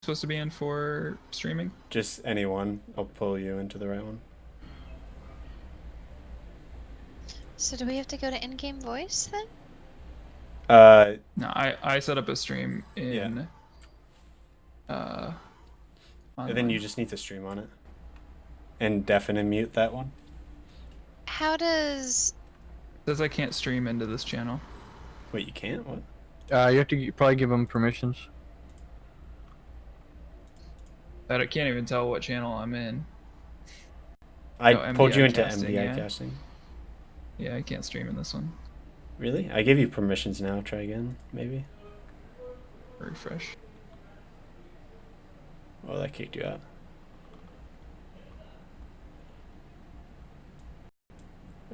supposed to be in for streaming? Just anyone. I'll pull you into the right one. So do we have to go to in-game voice then? No, I set up a stream in. And then you just need to stream on it, and deafen and mute that one. How does? It says I can't stream into this channel. Wait, you can't? What? You have to probably give them permissions. I can't even tell what channel I'm in. I Oh, pulled you MDI into casting, MDI yeah. casting. Yeah, I can't stream in this one. Really? I gave you permissions now. Try again, maybe. Refresh. Oh, that kicked you out.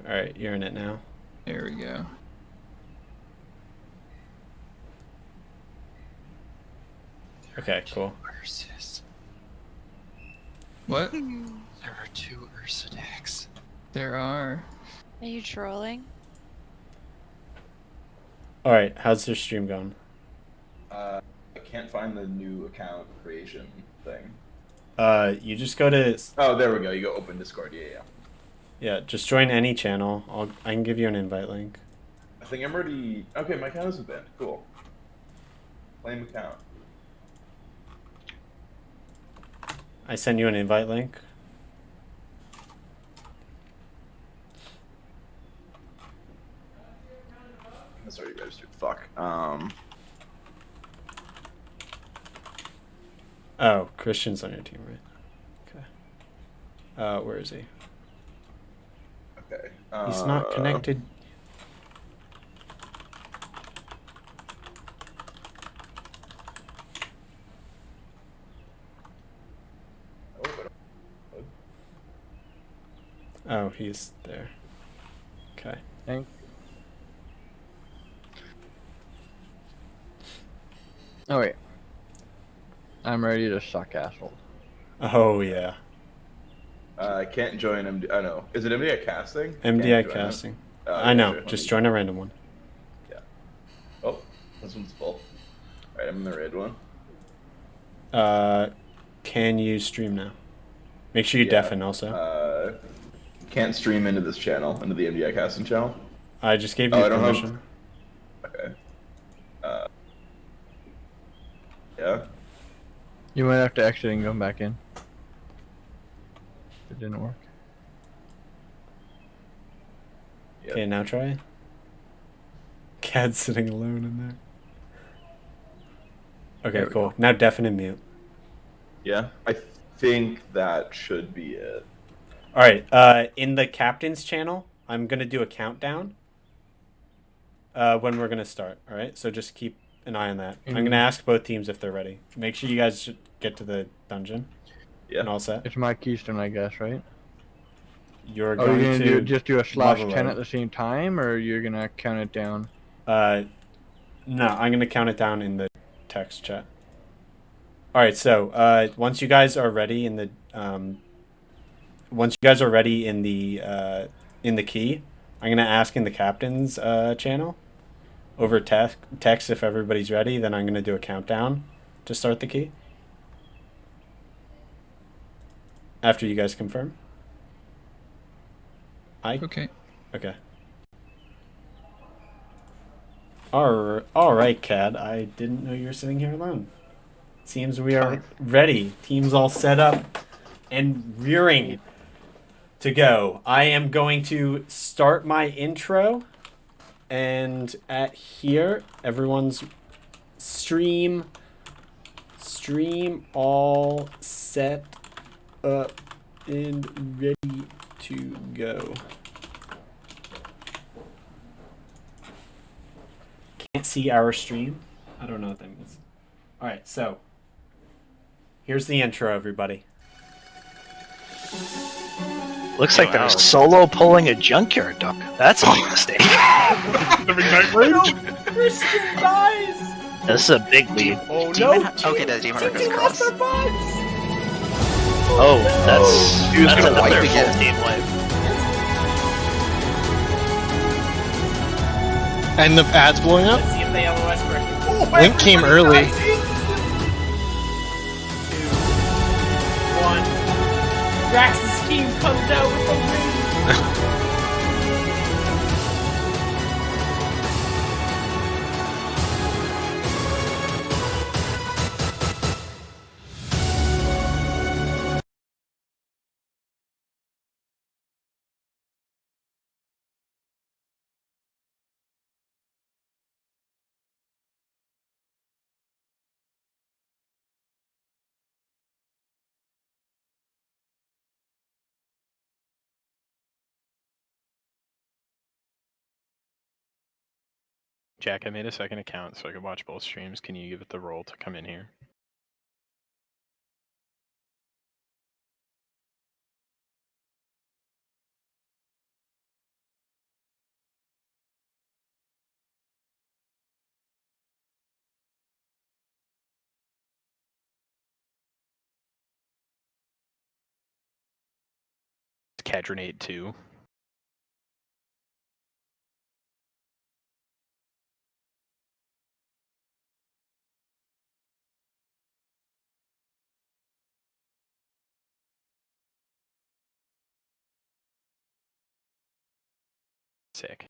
Alright, you're in it now. There we go. Okay, cool. Ursus. What? There are 2 Ursa decks. There are. Are you trolling? Alright, how's your stream going? I can't find the new account creation thing. You just go to... Oh, there we go. You go open Discord. Yeah. Yeah, just join any channel. I can give you an invite link. I think I'm already... Okay, my account isn't banned. Cool. Claim account. I sent you an invite link. That's already registered. Fuck. Oh, Christian's on your team, right? Okay. Where is he? Okay. He's not connected. Oh, he's there. Okay. Thank. Oh wait. I'm ready to suck asshole. Oh, yeah. I can't join MD. I know. Is it MDI casting? MDI casting. I know. Just join a random one. Yeah. Oh, this one's full. Alright, I'm in the red one. Can you stream now? Make sure you deafen also. Can't stream into this channel, into the MDI casting channel. I just gave you permission. Okay. Yeah. You might have to exit and go back in. It didn't work. Yep. Okay, now try. Cad's sitting alone in there. Okay, cool. Now deafen and mute. Yeah, I think that should be it. Alright, in the captain's channel, I'm gonna do a countdown. When we're gonna start, alright? So just keep an eye on that. I'm gonna ask both teams if they're ready. Make sure you guys should get to the dungeon. Yeah. And all set. It's my keystone, I guess, right? You're Are going you gonna to just do a slash lava 10 load. at the same time, or you're gonna count it down? No, I'm gonna count it down in the text chat. Alright, so once you guys are ready in the key, I'm gonna ask in the captain's channel over text if everybody's ready. Then I'm gonna do a countdown to start the key. After you guys confirm. Okay. Okay. All right, Cad. I didn't know you were sitting here alone. Seems we are ready. Team's all set up and rearing to go. I am going to start my intro, and at here, everyone's stream all set up and ready to go. Can't see our stream. I don't know what that means. All right, so here's the intro, everybody. Looks like they're solo pulling a junkyard duck. That's a big mistake. Christian dies. This is a big lead. Oh no! Okay, the demon goes across. Oh, that's gonna another wipe full again. team wipe. And the ad's blowing up? Let's see if they have a Westbrook. Link came early. Drax's team comes out with the win. Jack, I made a second account so I could watch both streams. Can you give it the role to come in here? It's Cadronate 2. Sick.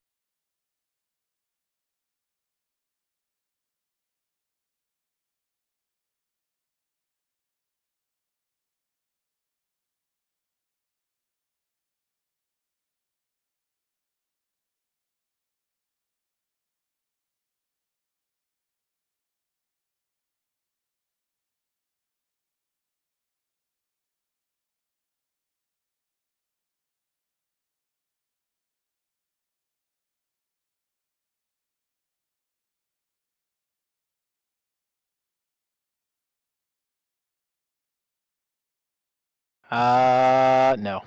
No.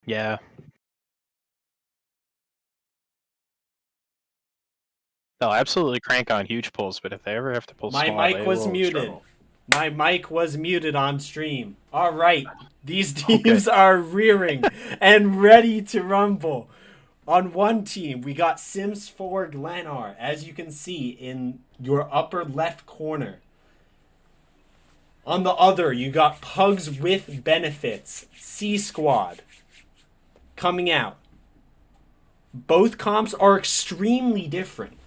Yeah. They'll absolutely crank on huge pulls, but if they ever have to pull My small, mic they was will muted. struggle. My mic was muted on stream. All right, these teams are rearing and ready to rumble. On one team, we got Sims 4 Glenar, as you can see in your upper left corner. On the other, you got Pugs with Benefits, C Squad, coming out. Both comps are extremely different.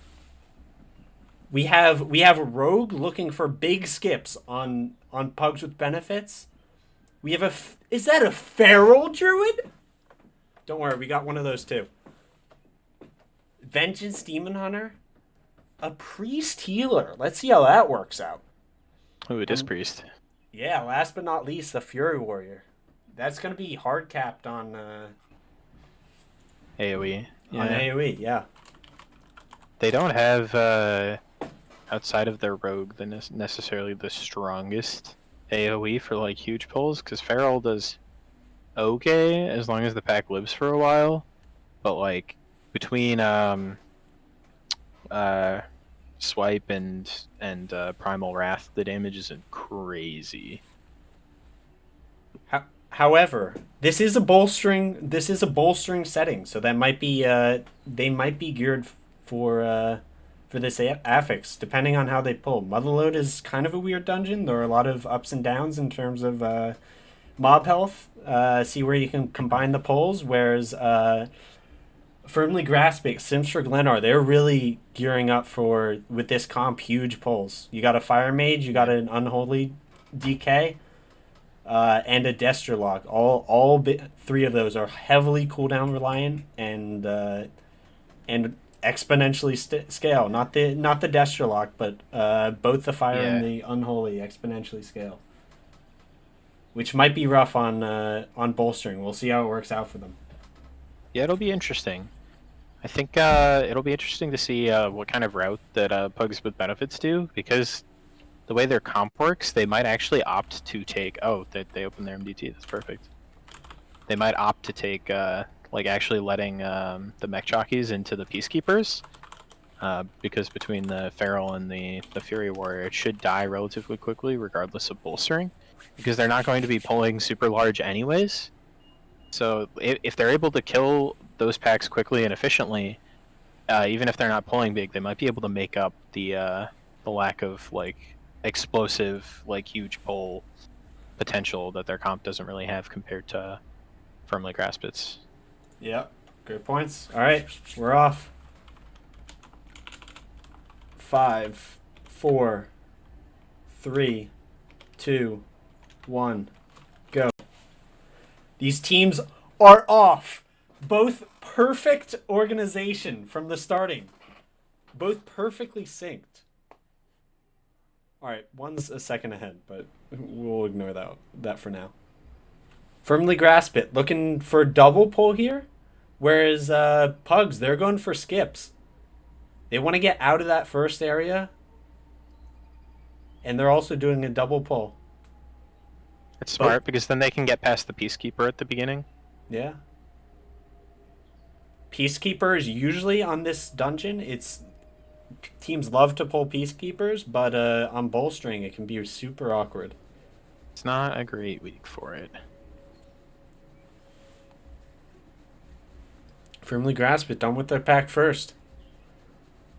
We have a Rogue looking for big skips on Pugs with Benefits. We have is that a Feral Druid? Don't worry, we got one of those too. Vengeance Demon Hunter, a Priest Healer. Let's see how that works out. Ooh, it is Priest. Yeah, last but not least, the Fury Warrior. That's gonna be hard capped on AoE. Yeah. on AoE. Yeah. They don't have, outside of their rogue, necessarily the strongest AoE for like huge pulls, because Feral does okay as long as the pack lives for a while, but like between Swipe and Primal Wrath, the damage isn't crazy. However, this is a bolstering setting, so that might be they might be geared for this affix, depending on how they pull. Motherload is kind of a weird dungeon. There are a lot of ups and downs in terms of mob health. See where you can combine the pulls, whereas Firmly Grasping, Sims for Glenar, they're really gearing up for, with this comp, huge pulls. You got a Fire Mage, you got an Unholy DK, and a Destrolock. All three of those are heavily cooldown reliant and exponentially scale. Not the Destrolock, but both the Fire and the Unholy exponentially scale. Which might be rough on bolstering. We'll see how it works out for them. Yeah, it'll be interesting. I think it'll be interesting to see what kind of route that Pugs with benefits do, because the way their comp works, they might actually opt to take. Oh, they opened their MDT. That's perfect. They might opt to take like actually letting the mech jockeys into the peacekeepers, because between the Feral and the Fury Warrior, it should die relatively quickly, regardless of bolstering, because they're not going to be pulling super large anyways. So if they're able to kill those packs quickly and efficiently, even if they're not pulling big, they might be able to make up the lack of like explosive, like huge pull potential that their comp doesn't really have compared to Firmly Graspits. Yep. Great points. All right, we're off. 5, 4, 3, 2, 1, go. These teams are off. Both perfect organization from the starting. Both perfectly synced. All right, one's a second ahead, but we'll ignore that for now. Firmly Grasp It. Looking for double pull here, whereas Pugs, they're going for skips. They want to get out of that first area, and they're also doing a double pull. It's smart because then they can get past the Peacekeeper at the beginning. Yeah. Peacekeepers usually on this dungeon, teams love to pull Peacekeepers, but on bolstering it can be super awkward. It's not a great week for it. Firmly Grasp It. Done with their pack first.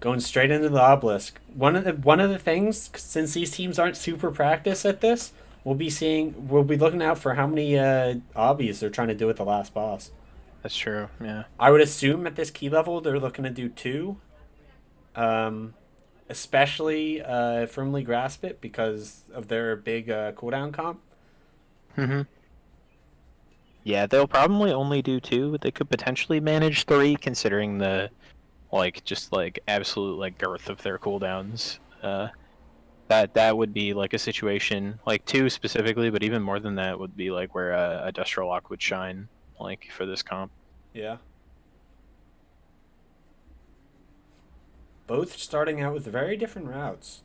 Going straight into the obelisk. One of the things, since these teams aren't super practiced at this, we'll be looking out for how many obbies they're trying to do at the last boss. That's true. Yeah. I would assume at this key level they're looking to do 2. Especially Firmly Grasp It because of their big cooldown comp. Mm-hmm. Yeah, they'll probably only do 2, but they could potentially manage 3 considering the absolute girth of their cooldowns. That would be like a situation like 2 specifically, but even more than that would be like where a Destrolock would shine like for this comp. Yeah. Both starting out with very different routes.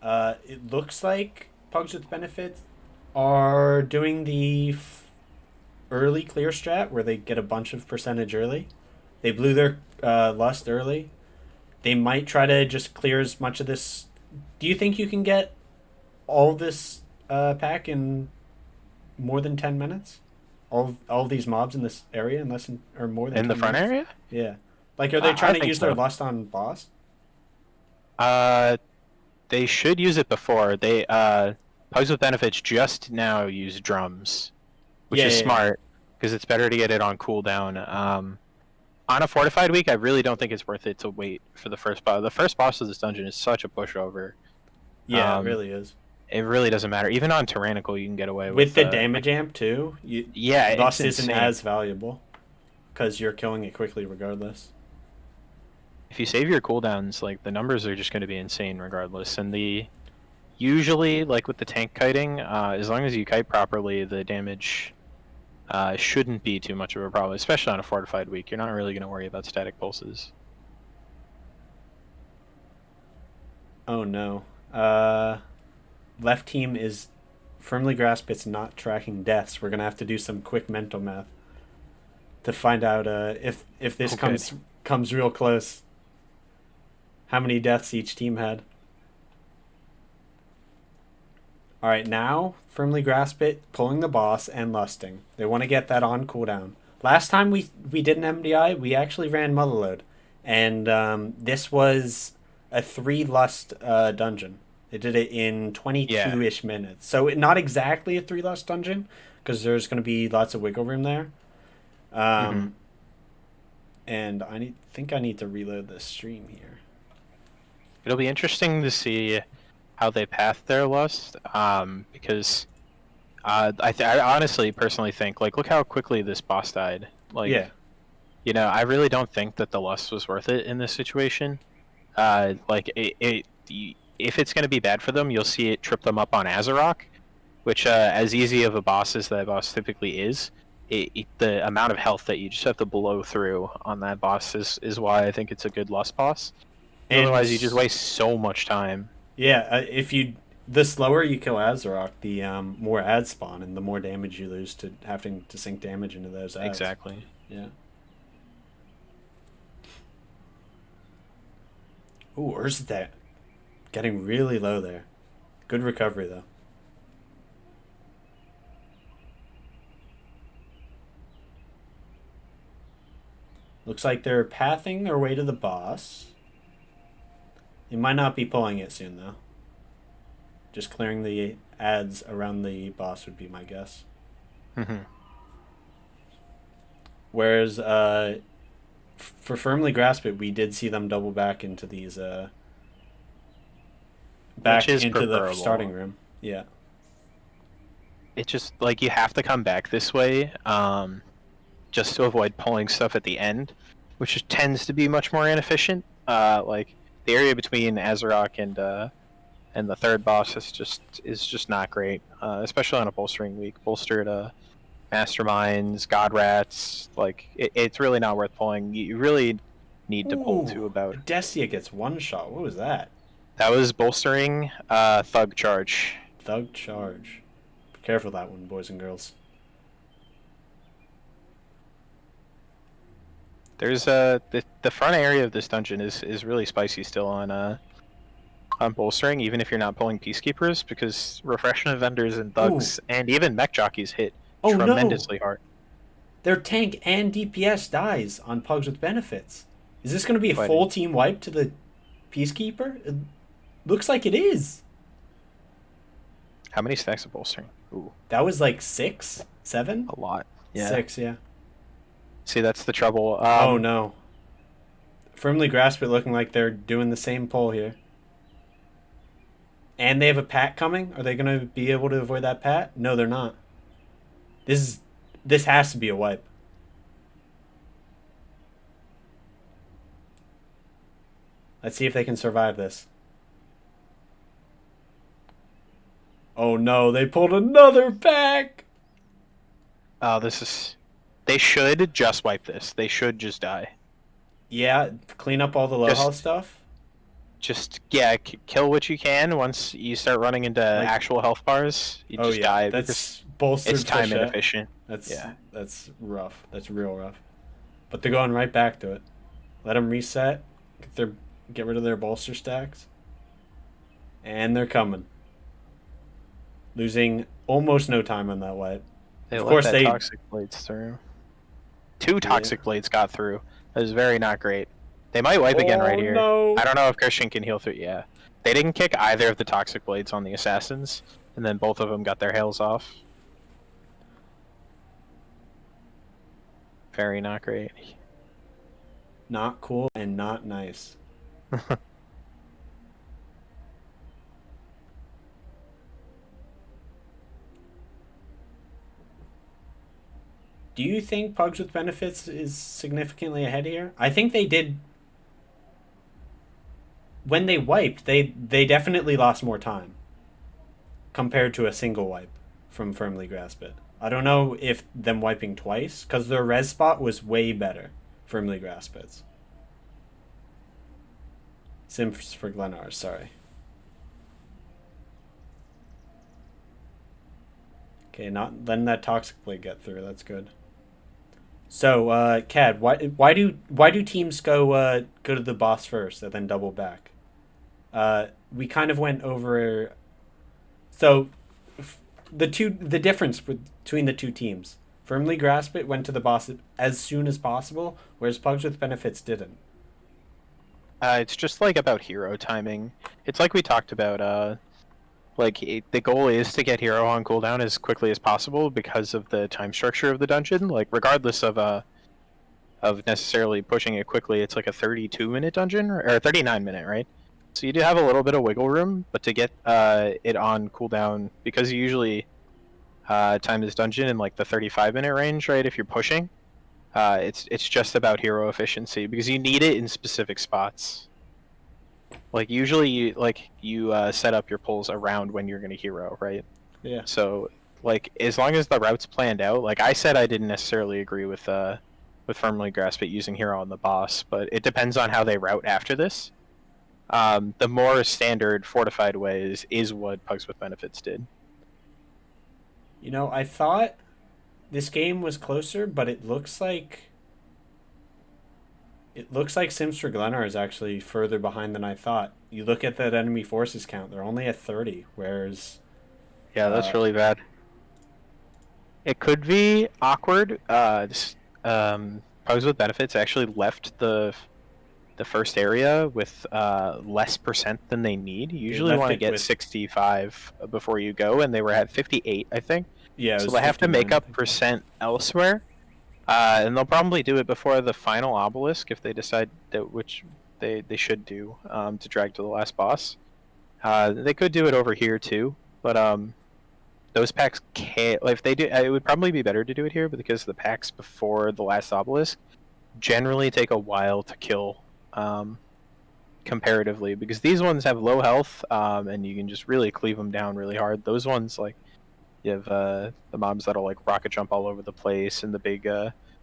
It looks like Pugs with Benefits are doing the early clear strat where they get a bunch of percentage early. They blew their lust early. They might try to just clear as much of this. Do you think you can get all this pack in more than 10 minutes? All these mobs in this area in less than or more than in 10 the front minutes? area? Yeah. Like, are they trying to think use so. their lust on boss? They should use it before. Pugs with Benefits just now use drums, which is smart because it's better to get it on cooldown. On a fortified week, I really don't think it's worth it to wait for the first boss. The first boss of this dungeon is such a pushover. Yeah, it really is. It really doesn't matter. Even on Tyrannical, you can get away with the damage amp too. Lust isn't as valuable because you're killing it quickly regardless. If you save your cooldowns, like the numbers are just going to be insane regardless. And usually, like with the tank kiting, as long as you kite properly, the damage shouldn't be too much of a problem, especially on a fortified week. You're not really going to worry about static pulses. Oh no. Left team is Firmly Grasp It's not tracking deaths. We're going to have to do some quick mental math to find out if this comes real close. How many deaths each team had. All right, now Firmly Grasp It, pulling the boss and lusting. They want to get that on cooldown. Last time we did an MDI, we actually ran Motherload, and this was a 3 lust dungeon. They did it in 22-ish minutes. So not exactly a 3 lust dungeon, because there's going to be lots of wiggle room there. And I think I need to reload the stream here. It'll be interesting to see how they path their lust, because I honestly personally think, like, look how quickly this boss died. Like, you know, I really don't think that the lust was worth it in this situation. Like, if it's going to be bad for them, you'll see it trip them up on Azarok, which, as easy of a boss as that boss typically is, the amount of health that you just have to blow through on that boss is why I think it's a good Lust boss. And Otherwise, you just waste so much time. Yeah, the slower you kill Azeroth, the more ads spawn, and the more damage you lose to having to sink damage into those ads. Exactly. Yeah. Ooh, Urzadet. Getting really low there. Good recovery, though. Looks like they're pathing their way to the boss. They might not be pulling it soon, though. Just clearing the ads around the boss would be my guess. Whereas, for Firmly Grasp It, we did see them double back into these, back into the starting room. Yeah. It just, like, you have to come back this way, just to avoid pulling stuff at the end, which just tends to be much more inefficient. Like, the area between Azeroth and the third boss is just not great, especially on a bolstering week. Bolstered Masterminds, God Rats, like it's really not worth pulling. You really need to pull to about. Destia gets one shot. What was that? That was bolstering Thug Charge. Thug Charge. Be careful that one, boys and girls. There's the front area of this dungeon is really spicy still on bolstering, even if you're not pulling Peacekeepers, because refreshment vendors and thugs and even mech jockeys hit tremendously hard. Their tank and DPS dies on Pugs with benefits. Is this going to be a full team wipe to the Peacekeeper? It looks like it is. How many stacks of bolstering? Ooh. That was like 6, 7? A lot. Yeah. 6, yeah. See, that's the trouble. Oh no. Firmly Grasp It looking like they're doing the same pull here. And they have a pat coming? Are they going to be able to avoid that pat? No, they're not. This has to be a wipe. Let's see if they can survive this. Oh no, they pulled another pack! Oh, this is... They should just wipe this. They should just die. Yeah, clean up all the low health stuff. Just, yeah, kill what you can. Once you start running into actual health bars, you just die. That's bolstered. It's time inefficient. That's rough. That's real rough. But they're going right back to it. Let them reset. Get rid of their bolster stacks. And they're coming. Losing almost no time on that wipe. Of course, they toxic blades through. 2 toxic blades got through. That was very not great. They might wipe again right here. No. I don't know if Christian can heal through. Yeah. They didn't kick either of the toxic blades on the assassins, and then both of them got their hails off. Very not great. Not cool and not nice. Do you think Pugs with Benefits is significantly ahead here? I think they did. When they wiped, they definitely lost more time compared to a single wipe from Firmly Grasp It. I don't know if them wiping twice, because their res spot was way better. Firmly Grasp It. Sims for Glenars, sorry. Okay, not letting that Toxic Blade get through. That's good. So, Cad, why do teams go to the boss first and then double back? We kind of went over. So, the difference between the two teams. Firmly Grasp It went to the boss as soon as possible, whereas Pugs with Benefits didn't. It's just like about hero timing. It's like we talked about. The goal is to get hero on cooldown as quickly as possible because of the time structure of the dungeon. Like, regardless of necessarily pushing it quickly, it's like a 32-minute dungeon, or a 39-minute, right? So you do have a little bit of wiggle room, but to get it on cooldown, because you usually time this dungeon in like the 35-minute range, right? If you're pushing, it's just about hero efficiency because you need it in specific spots. Like usually you set up your pulls around when you're gonna hero, right? Yeah. So like as long as the route's planned out. Like I said, I didn't necessarily agree with firmly grasp it using hero on the boss, but it depends on how they route after this. The more standard fortified ways is what Pugs with Benefits did. You know, I thought this game was closer, but it looks like Sims for Glennar is actually further behind than I thought. You look at that enemy forces count; they're only at 30, whereas Yeah, that's really bad. It could be awkward. Pugs with Benefits actually left the first area with less percent than they need. You usually left want to it get with- 65 before you go, and they were at 58, I think. yeah, it So was they have to 59, make I up think. percent elsewhere, and they'll probably do it before the final obelisk if they decide that which they should do to drag to the last boss. They could do it over here too, but those packs can't. Like, if they do, it would probably be better to do it here, but because the packs before the last obelisk generally take a while to kill, comparatively, because these ones have low health, and you can just really cleave them down really hard. Those ones, like, you have the mobs that'll like rocket jump all over the place, and the big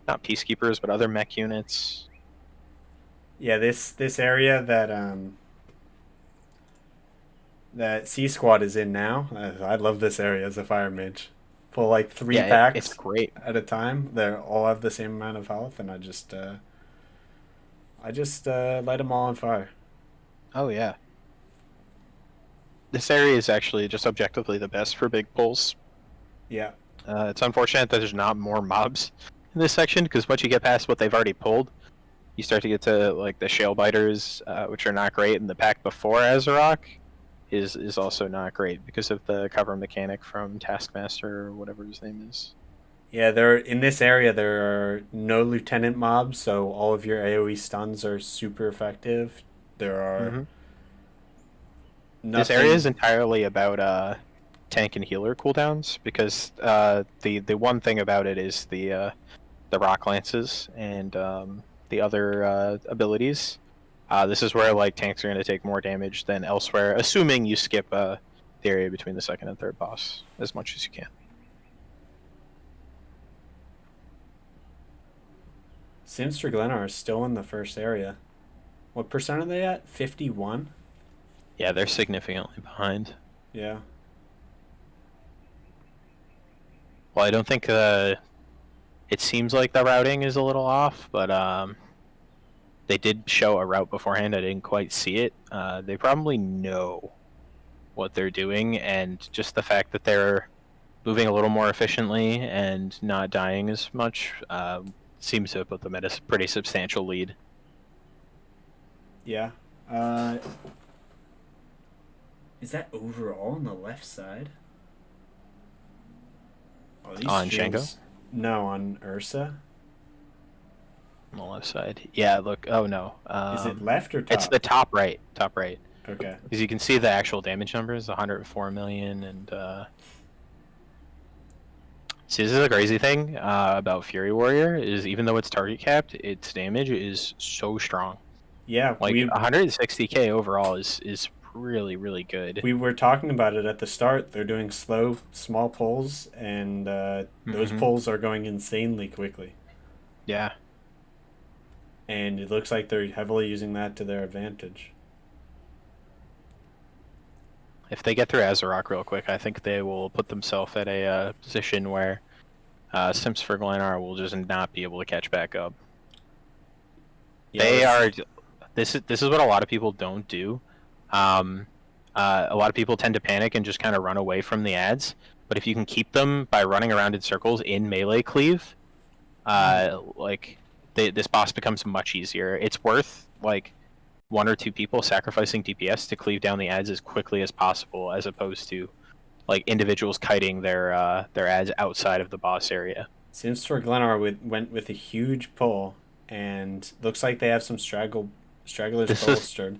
not peacekeepers but other mech units. Yeah, this area that C Squad is in now. I love this area as a fire mage. Pull like 3 Yeah, packs it's great. at a time. They all have the same amount of health, and I just light them all on fire. Oh yeah, this area is actually just objectively the best for big pulls. Yeah. It's unfortunate that there's not more mobs in this section, because once you get past what they've already pulled, you start to get to like the shale biters, which are not great, and the pack before Azarok is also not great because of the cover mechanic from Taskmaster or whatever his name is. Yeah, in this area there are no lieutenant mobs, so all of your AoE stuns are super effective. There are This area is entirely about tank and healer cooldowns, because the one thing about it is the rock lances and the other abilities. This is where like tanks are going to take more damage than elsewhere, assuming you skip the area between the second and third boss as much as you can. Sims for Glennar are still in the first area. What percent are they at? 51? Yeah, they're significantly behind. Yeah. Well, I don't think it seems like the routing is a little off, but they did show a route beforehand. I didn't quite see it. They probably know what they're doing, and just the fact that they're moving a little more efficiently and not dying as much seems to put them at a pretty substantial lead. Yeah. Is that overall on the left side? Oh, these On shields- No, on Ursa. On the left side. Yeah, look. Oh, no. Is it left or top? It's the top right. Top right. Okay. Because you can see the actual damage numbers, 104 million, and see, this is a crazy thing about Fury Warrior, is even though it's target capped, its damage is so strong. Yeah, Like 160k overall is really, really good. we were talking about it at the start. They're doing slow, small pulls, and those pulls are going insanely quickly. Yeah. And it looks like they're heavily using that to their advantage. If they get through Azarok real quick, I think they will put themselves at a position where Sims for Glennar will just not be able to catch back up. Yeah, They are. This is what a lot of people don't do. A lot of people tend to panic and just kind of run away from the ads. But if you can keep them by running around in circles in melee cleave, this boss becomes much easier. It's worth like 1 or 2 people sacrificing DPS to cleave down the ads as quickly as possible, as opposed to like individuals kiting their ads outside of the boss area. Sims for Glennar went with a huge pull, and looks like they have some stragglers bolstered.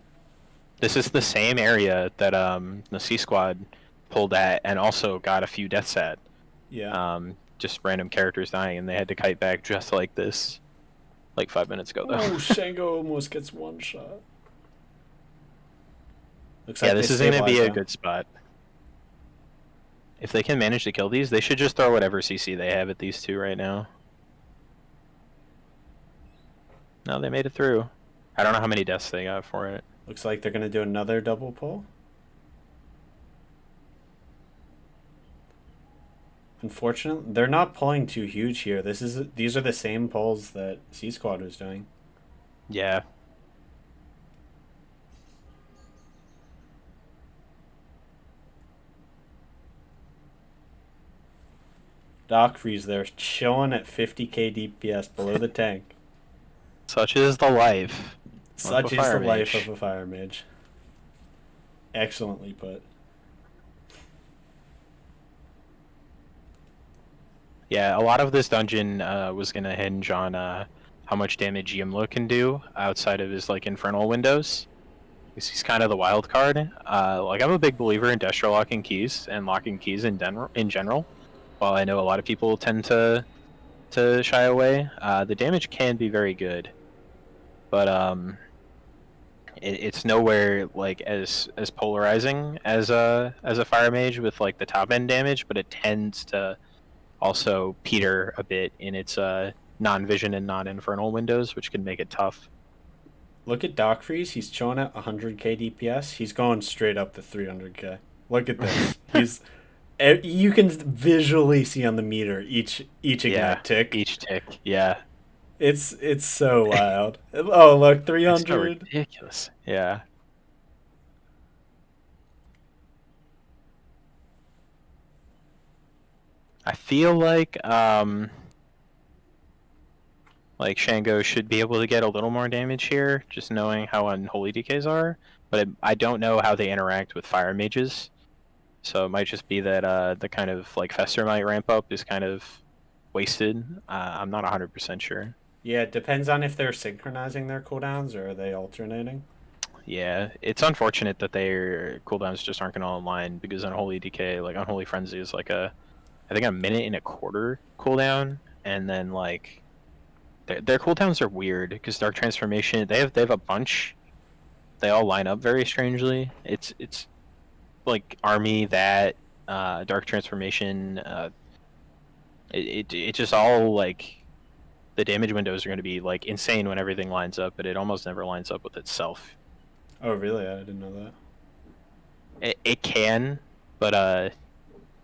This is the same area that the C Squad pulled at and also got a few deaths at. Yeah. Just random characters dying, and they had to kite back just like this, like 5 minutes ago. Though. Oh, Shango almost gets one shot. Looks Yeah, like this they is going to be a stabilized good spot. If they can manage to kill these, they should just throw whatever CC they have at these two right now. No, they made it through. I don't know how many deaths they got for it. Looks like they're gonna do another double pull. Unfortunately, they're not pulling too huge here. These are the same pulls that C Squad was doing. Yeah. Doc Freeze there, chilling at 50k DPS below the tank. Such is the life. Such a is the fire life mage. of a fire mage. Excellently put. Yeah, a lot of this dungeon was gonna hinge on how much damage Yimlo can do outside of his like infernal windows. Because he's kind of the wild card. Like I'm a big believer in Destro locking keys and locking keys in general. While I know a lot of people tend to shy away, the damage can be very good, but it's nowhere like as polarizing as a fire mage with like the top end damage. But it tends to also peter a bit in its non-vision and non-infernal windows, which can make it tough. Look at Doc Freeze. He's chilling at 100k DPS. He's going straight up to 300k. Look at this. You can visually see on the meter each ignite tick. Each tick. Yeah. It's so wild. Oh look, 300. It's so ridiculous. Yeah. I feel like Shango should be able to get a little more damage here, just knowing how unholy DKs are. But I don't know how they interact with fire mages, so it might just be that the kind of like Fester might ramp up is kind of wasted. I'm not 100% sure. Yeah, it depends on if they're synchronizing their cooldowns or are they alternating. Yeah, it's unfortunate that their cooldowns just aren't going to align, because Unholy DK, like Unholy Frenzy, is like I think a minute and a quarter cooldown, and then like their cooldowns are weird because Dark Transformation, they have a bunch. They all line up very strangely. It's like Army, that Dark Transformation. It just all like the damage windows are going to be like insane when everything lines up, but it almost never lines up with itself. Oh really? I didn't know that. It can, but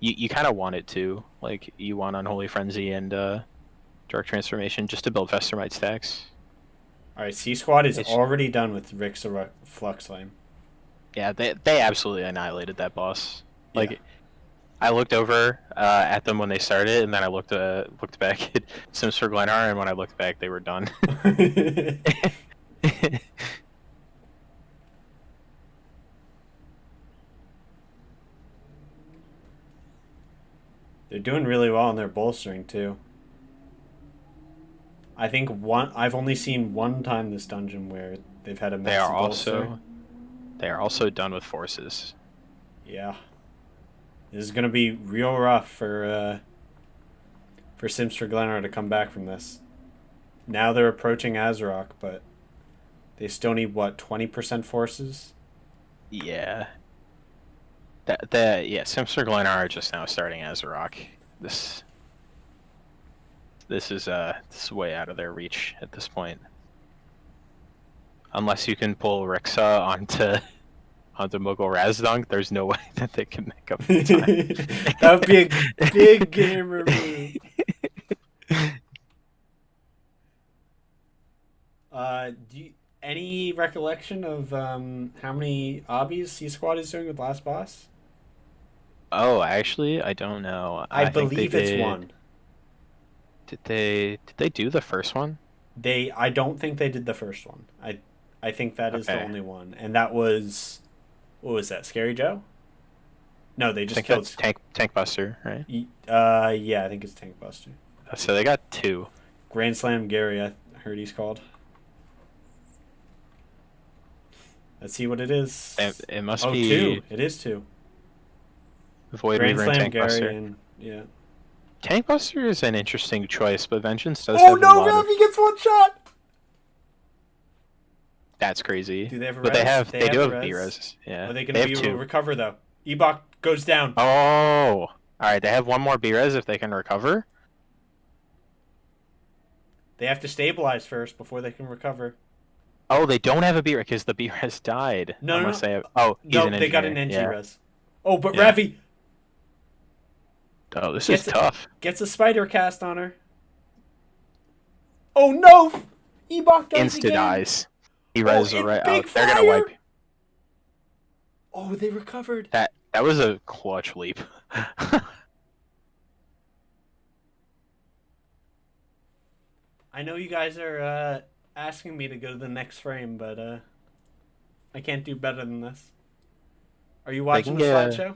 you kind of want it to. Like you want Unholy Frenzy and Dark Transformation just to build Vestermite stacks. Alright, C Squad is already done with Rick's Flux Flame. Yeah, they absolutely annihilated that boss. Like, Yeah. I looked over at them when they started, and then I looked back at Sims for Glenar, and when I looked back, they were done. They're doing really well in their bolstering too. I think I've only seen one time this dungeon where they've had a They massive are bolster. also done with forces. Yeah. This is gonna be real rough for Sims for Glenar to come back from this. Now they're approaching Azarok, but they still need what, 20% forces? Yeah. Sims for Glenar are just now starting Azarok. This is way out of their reach at this point. Unless you can pull Rixa onto Mogul Razdunk, there's no way that they can make up the time. That would be a big gamer move. Any recollection of how many obbies C Squad is doing with last boss? Oh, actually, I don't know. I think believe they it's did. one. Did they do the first one? I don't think they did the first one. I think that is the Okay. only one, and that was, what was that? Scary Joe? No, they I just think killed. that's Tank Buster, right? Yeah, I think it's Tank Buster. So they got two. Grand Slam Gary, I heard he's called. Let's see what it is. It must Oh, be two. It is two. Void Grand Reaver and Slam Tank Gary Buster. and yeah. Tank Buster is an interesting choice, but Vengeance does Oh have a no, lot of... Ravi gets one shot. That's crazy. Do they have a But res? they do the have res? B-res. Yeah. Are they they going have to be able two. to recover though? Ebok goes down. Oh! Alright, they have one more B-res if they can recover. They have to stabilize first before they can recover. Oh, they don't have a B-res because the B-res died. No, no, Unless no. they have... Oh, he's No, an they got an engineer. NG res. Oh, but Yeah. Ravi Oh, this Gets is it. tough. gets a spider cast on her. Oh no! Ebok dies Insta again. dies. He res and right big out. They're gonna wipe. fire! Oh, they recovered. That was a clutch leap. I know you guys are asking me to go to the next frame, but I can't do better than this. Are you watching the slideshow?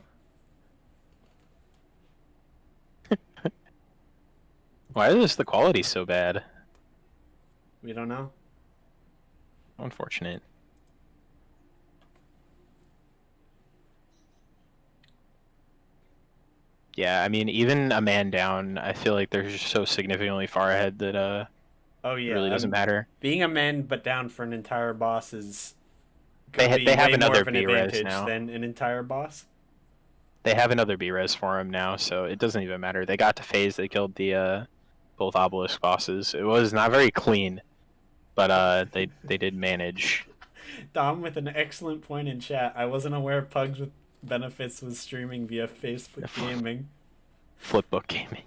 Why is the quality so bad? We don't know. Unfortunate. Yeah, I mean, even a man down, I feel like they're just so significantly far ahead that Oh yeah, it really doesn't matter. Being a man but down for an entire boss is They gonna be have way more another of an B-res advantage now. than an entire boss. They have another B-res for him now, so it doesn't even matter. They got to phase. They killed the both obelisk bosses. It was not very clean, but they did manage. Dom with an excellent point in chat. I wasn't aware Pugs with Benefits was streaming via Facebook Gaming. Flipbook gaming.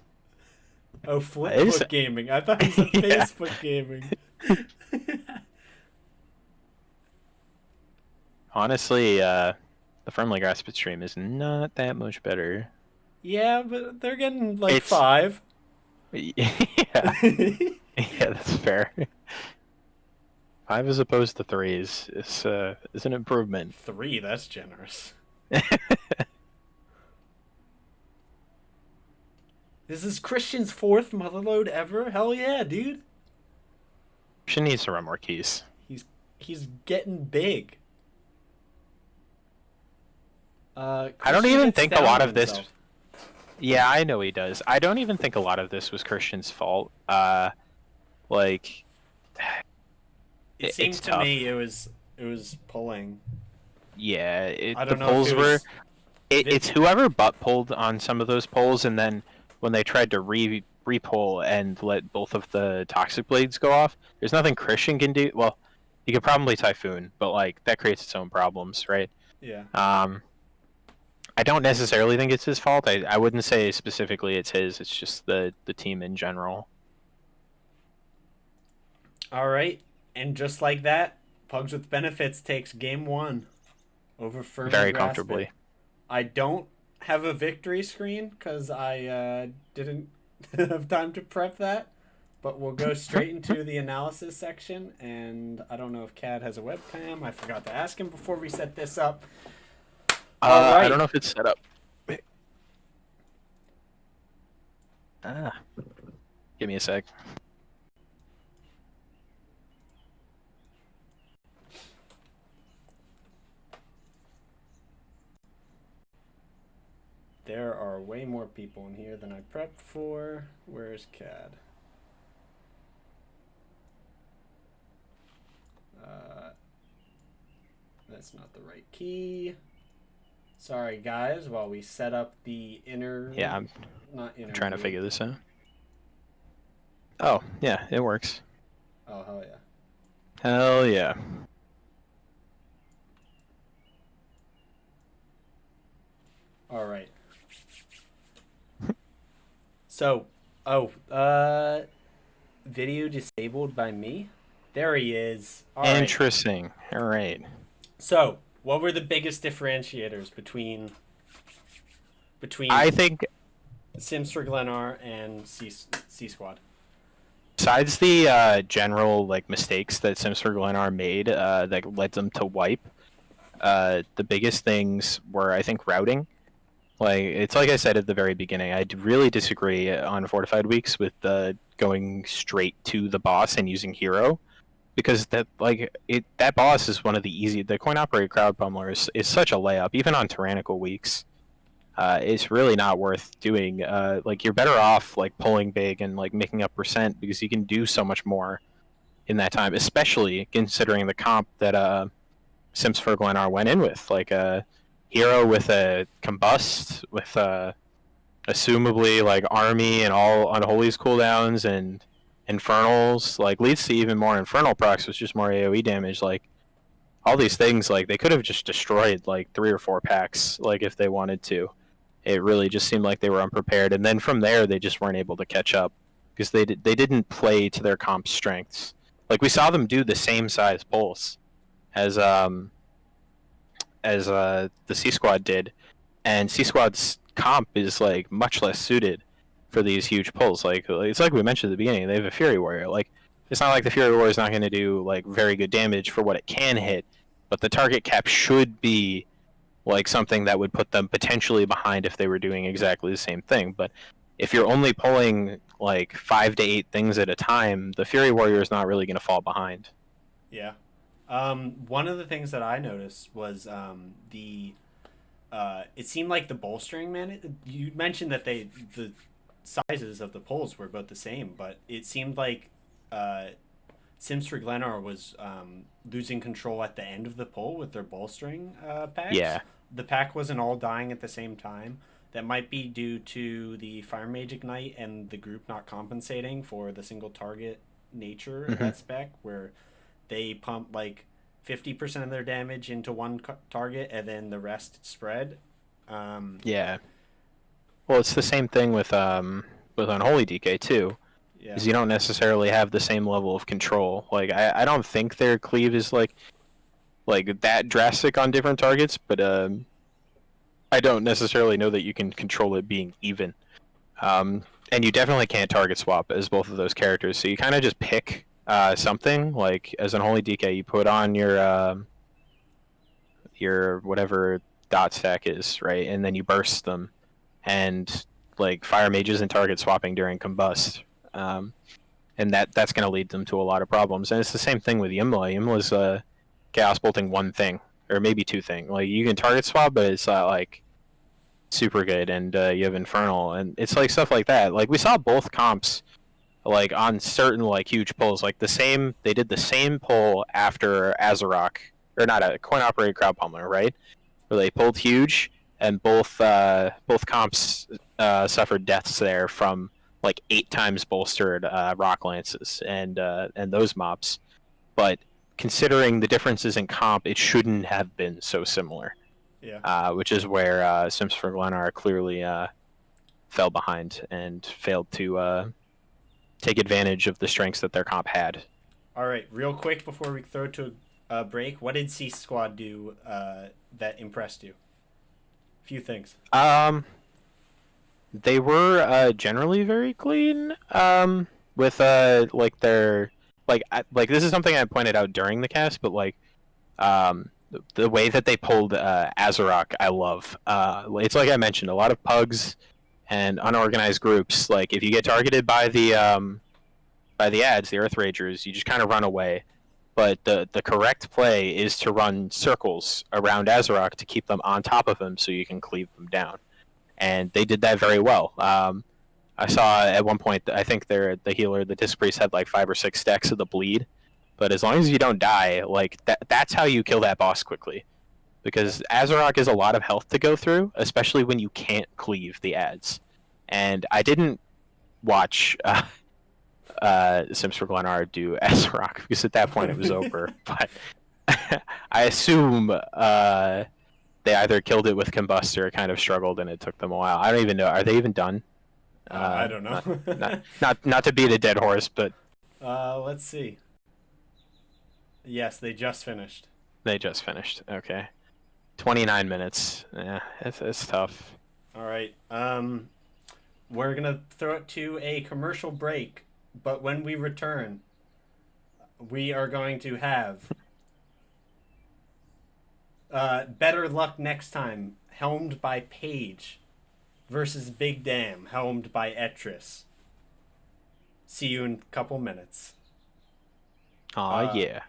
Oh, Flipbook Gaming. I thought he said Yeah. Facebook Gaming. Honestly, the Firmly Grasped stream is not that much better. Yeah, but they're getting like It's- 5. Yeah, yeah, that's fair. 5 as opposed to 3 is an improvement. 3, that's generous. This is Christian's 4th motherload ever? Hell yeah, dude. She needs to run more keys. He's getting big. I don't Christian even gets think a down lot on of this. himself. Yeah, I know he does. I don't even think a lot of this was Christian's fault. Like, It seemed it's to tough. me it was pulling. Yeah, I the don't know pulls if it were. was It's whoever butt pulled on some of those pulls, and then when they tried to re-pull and let both of the toxic blades go off, there's nothing Christian can do. Well, he could probably Typhoon, but like that creates its own problems, right? Yeah. I don't necessarily think it's his fault. I wouldn't say specifically it's his. It's just the team in general. All right, and just like that, Pugs with Benefits takes game 1 over Firmly Very Grasped. comfortably. I don't have a victory screen because I didn't have time to prep that, but we'll go straight into the analysis section. And I don't know if Cad has a webcam. I forgot to ask him before we set this up. All right. I don't know if it's set up. Give me a sec. There are way more people in here than I prepped for. Where's Cad? That's not the right key. Sorry, guys, while we set up the inner... Yeah, I'm not inner trying to view. figure this out. Oh, yeah, it works. Oh, hell yeah. Hell yeah. All right. So, video disabled by me? There he is. All right. Interesting. All right. So, what were the biggest differentiators between I think Sims for Glennar and C Squad? besides the general like mistakes that Sims for Glennar made that led them to wipe, the biggest things were I think routing. Like it's like I said at the very beginning, I really disagree on Fortified Weeks with going straight to the boss and using hero, because that boss is one of the coin operated crowd pummeler is such a layup even on tyrannical weeks. It's really not worth doing. Like you're better off like pulling big and like making up percent because you can do so much more in that time, especially considering the comp that Sims for Glennar went in with, like a hero with a combust with assumably like army and all unholy's cooldowns and infernals, like leads to even more infernal procs, which is more AoE damage. Like all these things, like they could have just destroyed like 3 or 4 packs, like if they wanted to. It really just seemed like they were unprepared, and then from there they just weren't able to catch up because they didn't play to their comp's strengths. Like we saw them do the same size pulse as the C Squad did, and C Squad's comp is like much less suited for these huge pulls. Like it's like we mentioned at the beginning, they have a Fury Warrior. Like it's not like the Fury Warrior is not going to do like very good damage for what it can hit, but the target cap should be like something that would put them potentially behind if they were doing exactly the same thing. But if you're only pulling like 5 to 8 things at a time, the Fury Warrior is not really going to fall behind. Yeah. One of the things that I noticed was it seemed like the bolstering, man. You mentioned that the sizes of the pulls were about the same, but it seemed like Sims for Glenor was losing control at the end of the pull with their bolstering packs. Yeah. The pack wasn't all dying at the same time. That might be due to the Fire Mage Ignite and the group not compensating for the single target nature of that spec, where they pump like 50% of their damage into one target and then the rest spread. Yeah. Well, it's the same thing with Unholy DK too. Yeah. Because you don't necessarily have the same level of control. Like I don't think their cleave is like that drastic on different targets, but I don't necessarily know that you can control it being even. And you definitely can't target swap as both of those characters, so you kind of just pick something. Like as Unholy DK, you put on your whatever dot stack is, right, and then you burst them, and like Fire Mages and target swapping during combust. And that's going to lead them to a lot of problems. And it's the same thing with Yimla. Yimla's Chaos Bolting one thing, or maybe 2 things. Like, you can target swap, but it's not, like, super good. And you have Infernal, and it's, like, stuff like that. Like, we saw both comps, like, on certain, like, huge pulls. Like, they did the same pull after Azarok, or not, a coin-operated crowd pummeler, right? Where they pulled huge, and both comps suffered deaths there from like 8 times bolstered rock lances and those mobs. But considering the differences in comp, it shouldn't have been so similar. Yeah. Which is where Sims for Glenor clearly fell behind and failed to take advantage of the strengths that their comp had. All right, real quick before we throw to a break, what did C Squad do that impressed you? A few things. They were generally very clean with like their like this is something I pointed out during the cast, but like the way that they pulled Azarok, I love. It's like I mentioned, a lot of pugs and unorganized groups. Like if you get targeted by the ads, the Earth Ragers, you just kind of run away. But the correct play is to run circles around Azarok to keep them on top of him so you can cleave them down. And they did that very well. I saw at one point, I think the healer, the Disc Priest, had like 5 or 6 stacks of the bleed. But as long as you don't die, like that's how you kill that boss quickly. Because Azarok is a lot of health to go through, especially when you can't cleave the ads. And I didn't watch Sims for Glenor do Azarok, because at that point it was over. But I assume they either killed it with Combust or kind of struggled and it took them a while. I don't even know. Are they even done? I don't know. Not to beat a dead horse, but let's see. Yes, they just finished. They just finished. Okay. 29 minutes. Yeah, it's tough. All right. We're going to throw it to a commercial break, but when we return, we are going to have Better Luck Next Time, helmed by Paige, versus Big Dam, helmed by Etris. See you in a couple minutes. Aw, yeah.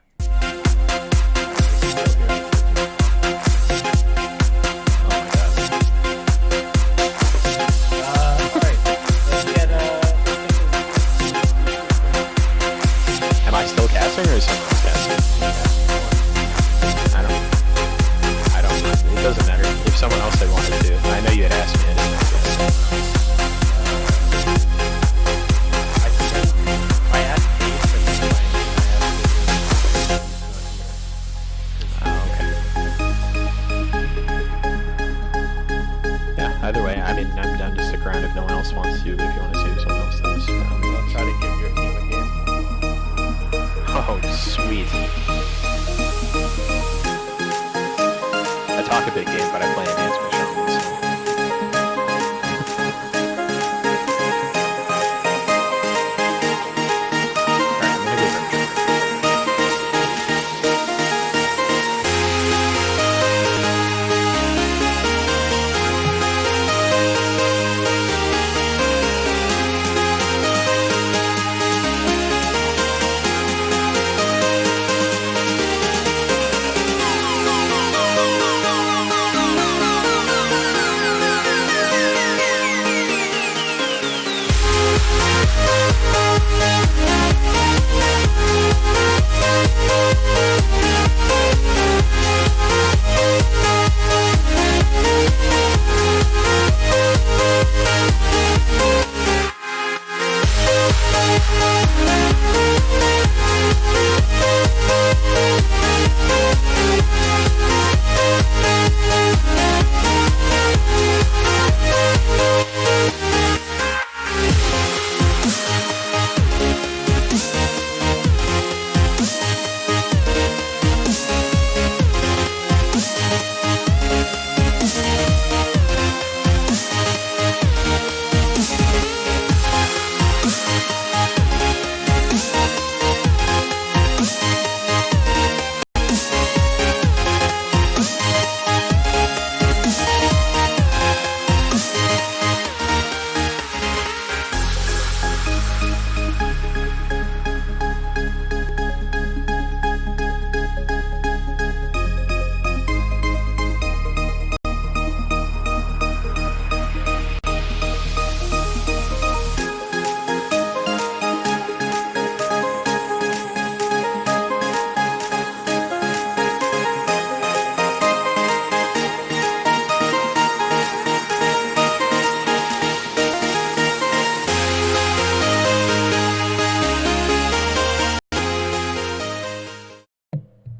Am I still casting or is someone else casting? I don't know. It doesn't matter. If someone else had wanted to. I know you had asked me. I didn't know. Sweet. I talk a big game, but I play enhancement shamans. Alright, I'm gonna go for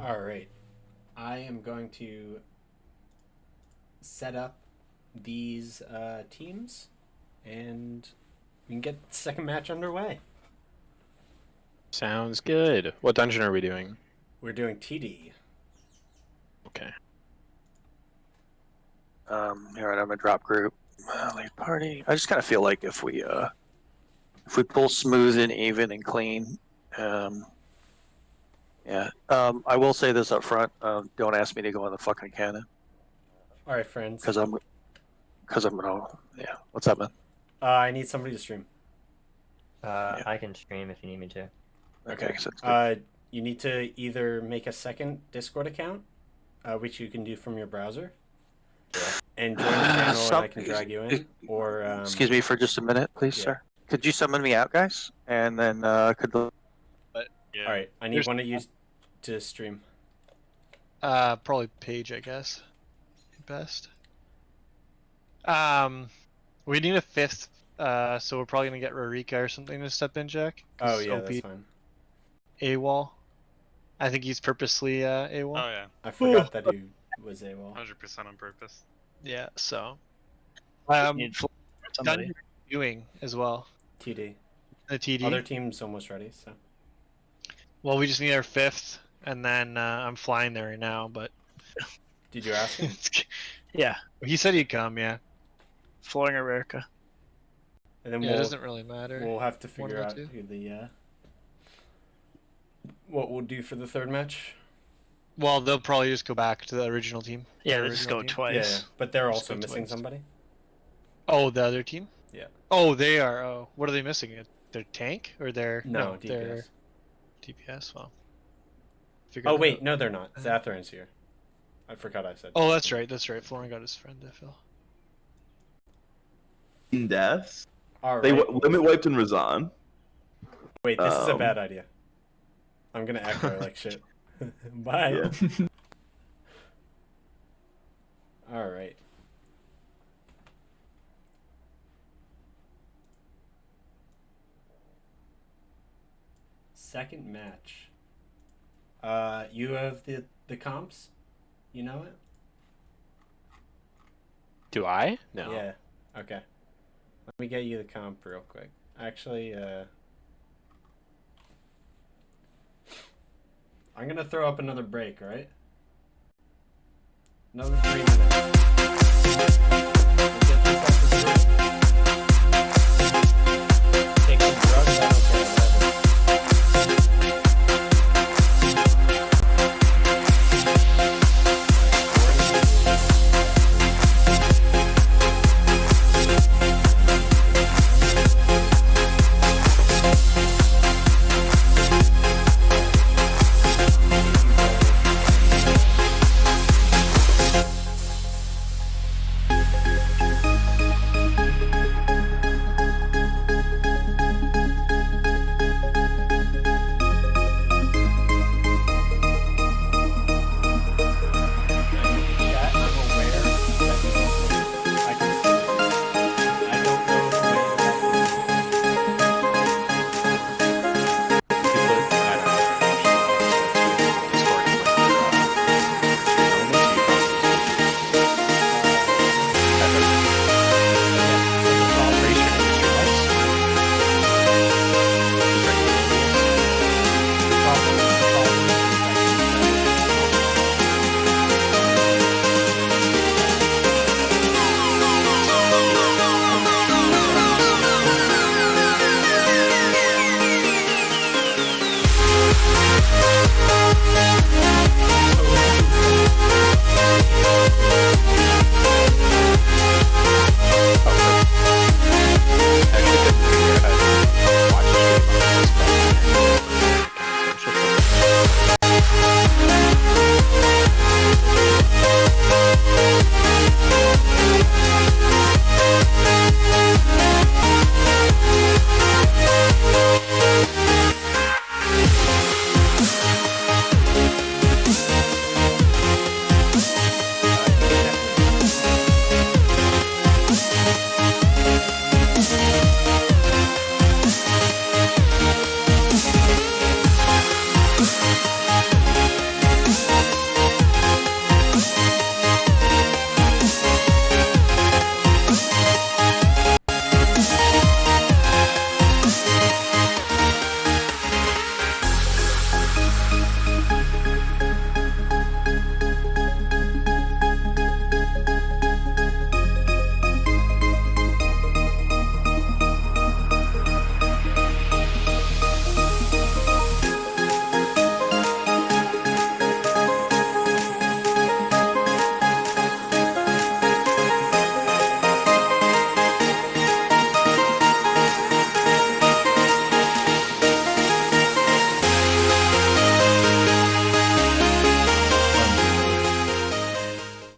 Alright. I am going to set up these teams, and we can get the second match underway. Sounds good. What dungeon are we doing? We're doing TD. Okay. Here, I'm gonna drop group. Leave party. I just kind of feel like if we pull smooth and even and clean, yeah. I will say this up front. Don't ask me to go in the fucking cannon. Alright, friends. Because I'm gonna. Yeah. What's up, man? I need somebody to stream. I can stream if you need me to. Okay. Sounds good. You need to either make a second Discord account, which you can do from your browser, and join the channel, and I can drag you in. Or excuse me for just a minute, please, sir. Could you summon me out, guys? And then could the. Yeah. All right, I need one of you to stream. Probably Paige, I guess. Best. We need a fifth. So we're probably gonna get Rarika or something to step in, Jack. Oh yeah, OP that's fine. AWOL. I think he's purposely AWOL. Oh yeah, I forgot that he was AWOL. 100% on purpose. Yeah. So. Need Done doing as well. TD. The TD. Other team's almost ready, so. Well, we just need our fifth, and then I'm flying there right now. But Did you ask him? Yeah. he said he'd come. Yeah. Flying America. And then Yeah, it doesn't really matter. we'll have to One figure or out two. who the what we'll do for the third match. Well, they'll probably just go back to the original team. Yeah, Their they just original go team. twice. Yeah, but they're Just also go missing twice. somebody. Oh, the other team? Yeah. Oh, they are. Oh, what are they missing? Their tank or their No, their DPS. DPS? Well. figure Oh that wait, out. no, they're not. Zathran's here. I forgot I said. Oh, that's right. That's right. Florin got his friend. I feel. Deaths. All They right. limit wiped and Razan. Wait, this is a bad idea. I'm gonna echo like shit. Bye. Yeah. All right. Second match. You have the comps. You know it. Do I? No. Yeah. Okay. Let me get you the comp real quick. Actually, I'm gonna throw up another break, right? Another 3 minutes. We'll get this up to 3. Take some drugs, I don't care, whatever.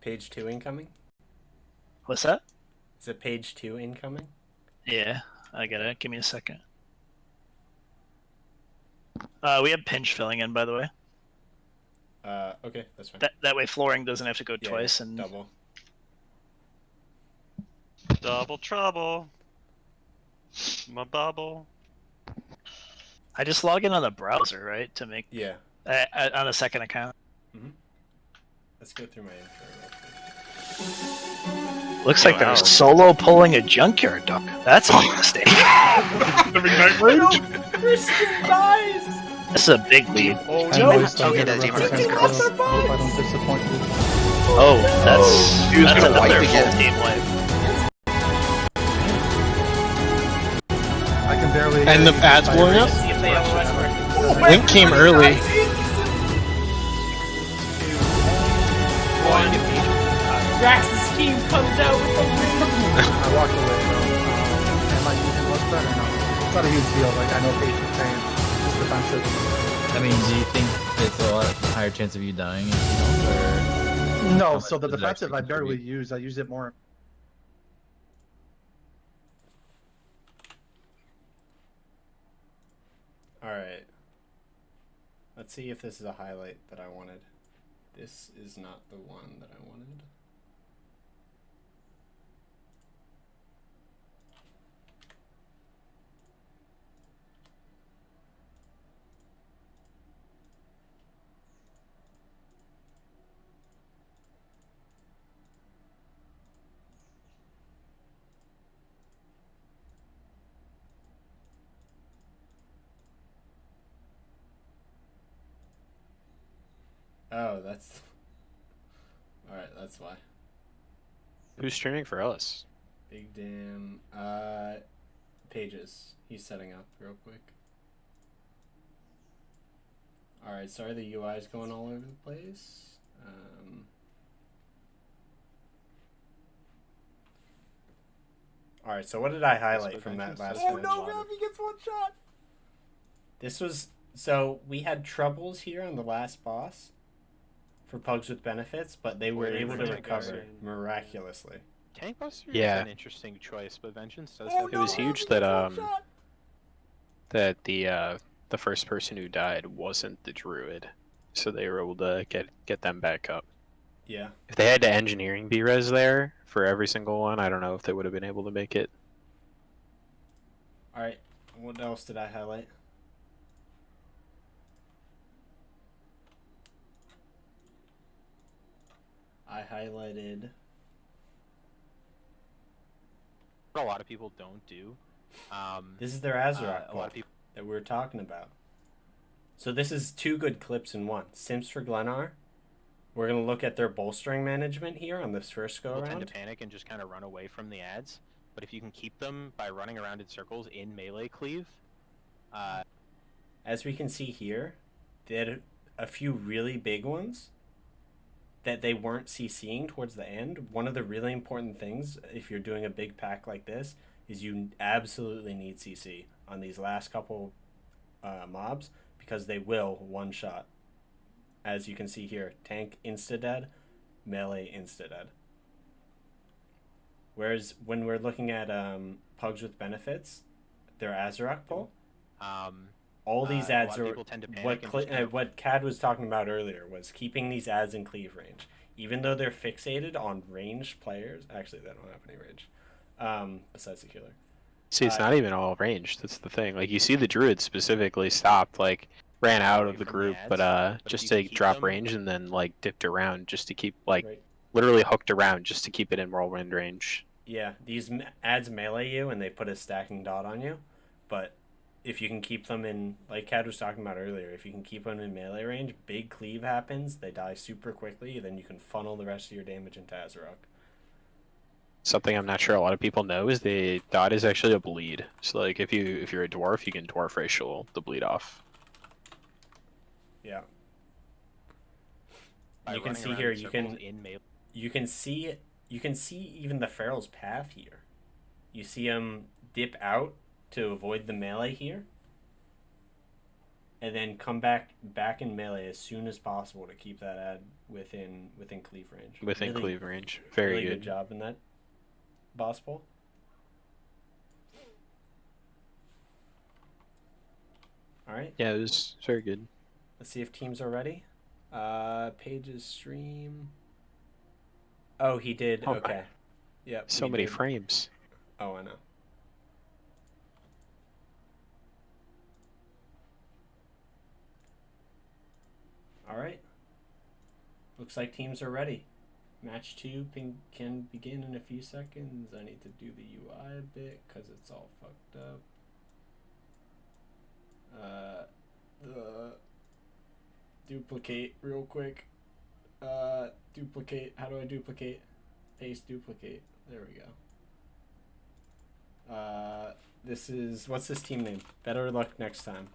Page 2 incoming? What's that? Is it page 2 incoming? Yeah, I get it. Give me a second. We have pinch filling in, by the way. Okay, that's fine. That way flooring doesn't have to go Yeah, twice. yeah, And double. Double trouble. My bubble. I just log in on the browser, right, to make Yeah. on a second account. Let's go through my intro real quick. Looks like they're solo pulling a junkyard duck. That's a big mistake. Living nightmare. Christian dies! This is a big lead. Oh Okay, no! that's even Freaking lost their bodies! I don't disappoint you. Oh, that's He was gonna another wipe full again. team wipe. I can barely. And the ads blowing up? See if they otherwise work. Link came early. Drax's team comes out with a win! I walked away though. Am I using what's better? No. It's not a huge deal. Like I know patient's saying just defensive. I mean, do you think it's a lot higher chance of you dying if you don't, or No, how so much the does it defensive I actually barely contribute? use. I use it more. Alright. Let's see if this is a highlight that I wanted. This is not the one that I wanted. Oh, that's... Alright, that's why. Who's streaming for us? Big damn. Pages. He's setting up real quick. Alright, sorry the UI is going all over the place. Alright, so what did I highlight from that last match? no, Ravi gets one shot! This was... So, we had troubles here on the last boss for Pugs with Benefits, but they were able to recover miraculously. Tank Buster Yeah. is an interesting choice, but Vengeance does have... It was huge that that the first person who died wasn't the druid, so they were able to get them back up. Yeah. If they had to engineering B-res there for every single one, I don't know if they would have been able to make it. Alright, what else did I highlight? I highlighted... What a lot of people don't do. This is their Azeroth a lot of people that we were talking about. So this is 2 good clips in one. Sims for Glennar. We're going to look at their bolstering management here on this first go tend around. to panic and just kind of run away from the ads. But if you can keep them by running around in circles in melee cleave... As we can see here, they had a few really big ones that they weren't CCing towards the end. One of the really important things, if you're doing a big pack like this, is you absolutely need CC on these last couple mobs, because they will one-shot. As you can see here, tank insta-dead, melee insta-dead. Whereas when we're looking at Pugs with Benefits, their Azeroth pull, all these ads are what Cad was talking about earlier, was keeping these ads in cleave range. Even though they're fixated on ranged players, actually they don't have any range, besides the killer. See, it's not even all ranged. That's the thing. Like, you see the druid specifically stopped, like, ran out of the group, but just to drop range and then, like, dipped around just to keep, like, literally hooked around just to keep it in whirlwind range. Yeah, these ads melee you and they put a stacking dot on you, but if you can keep them in, like Cad was talking about earlier, if you can keep them in melee range, big cleave happens, they die super quickly, then you can funnel the rest of your damage into Azeroth. Something I'm not sure a lot of people know is the dot is actually a bleed. So, like, if you're a dwarf, you can dwarf racial the bleed off. Yeah. You can see here, you can see even the Feral's path here. You see him dip out to avoid the melee here, and then come back in melee as soon as possible to keep that ad within cleave range. Within cleave range, very really good job in that boss pull. All right. Yeah, it was very good. Let's see if teams are ready. Pages stream. Oh, he did. Oh, okay. Yep. So he many did. frames. Oh, I know. All right. Looks like teams are ready. Match 2 can begin in a few seconds. I need to do the UI a bit because it's all fucked up. Duplicate real quick. Duplicate. How do I duplicate? Paste duplicate. There we go. This is, what's this team name? Better luck next time.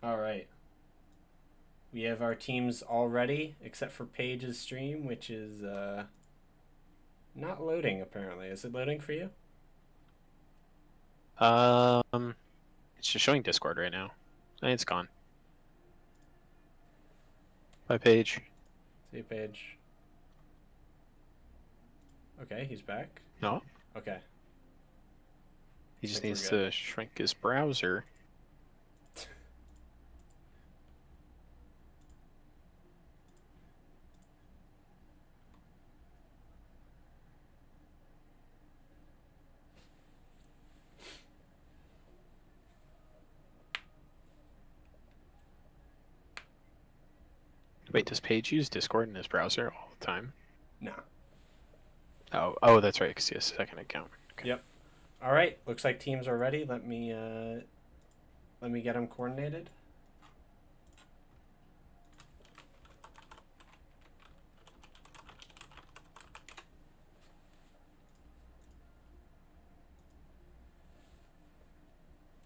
Alright. We have our teams all ready, except for Paige's stream, which is not loading apparently. Is it loading for you? It's just showing Discord right now. It's gone. Bye, Paige. See you, Paige. Okay, he's back. No. Okay. He just needs to shrink his browser. Wait, does Paige use Discord in his browser all the time? No. Oh, that's right, because he has a second account. Okay. Yep. All right, looks like teams are ready. Let me get them coordinated.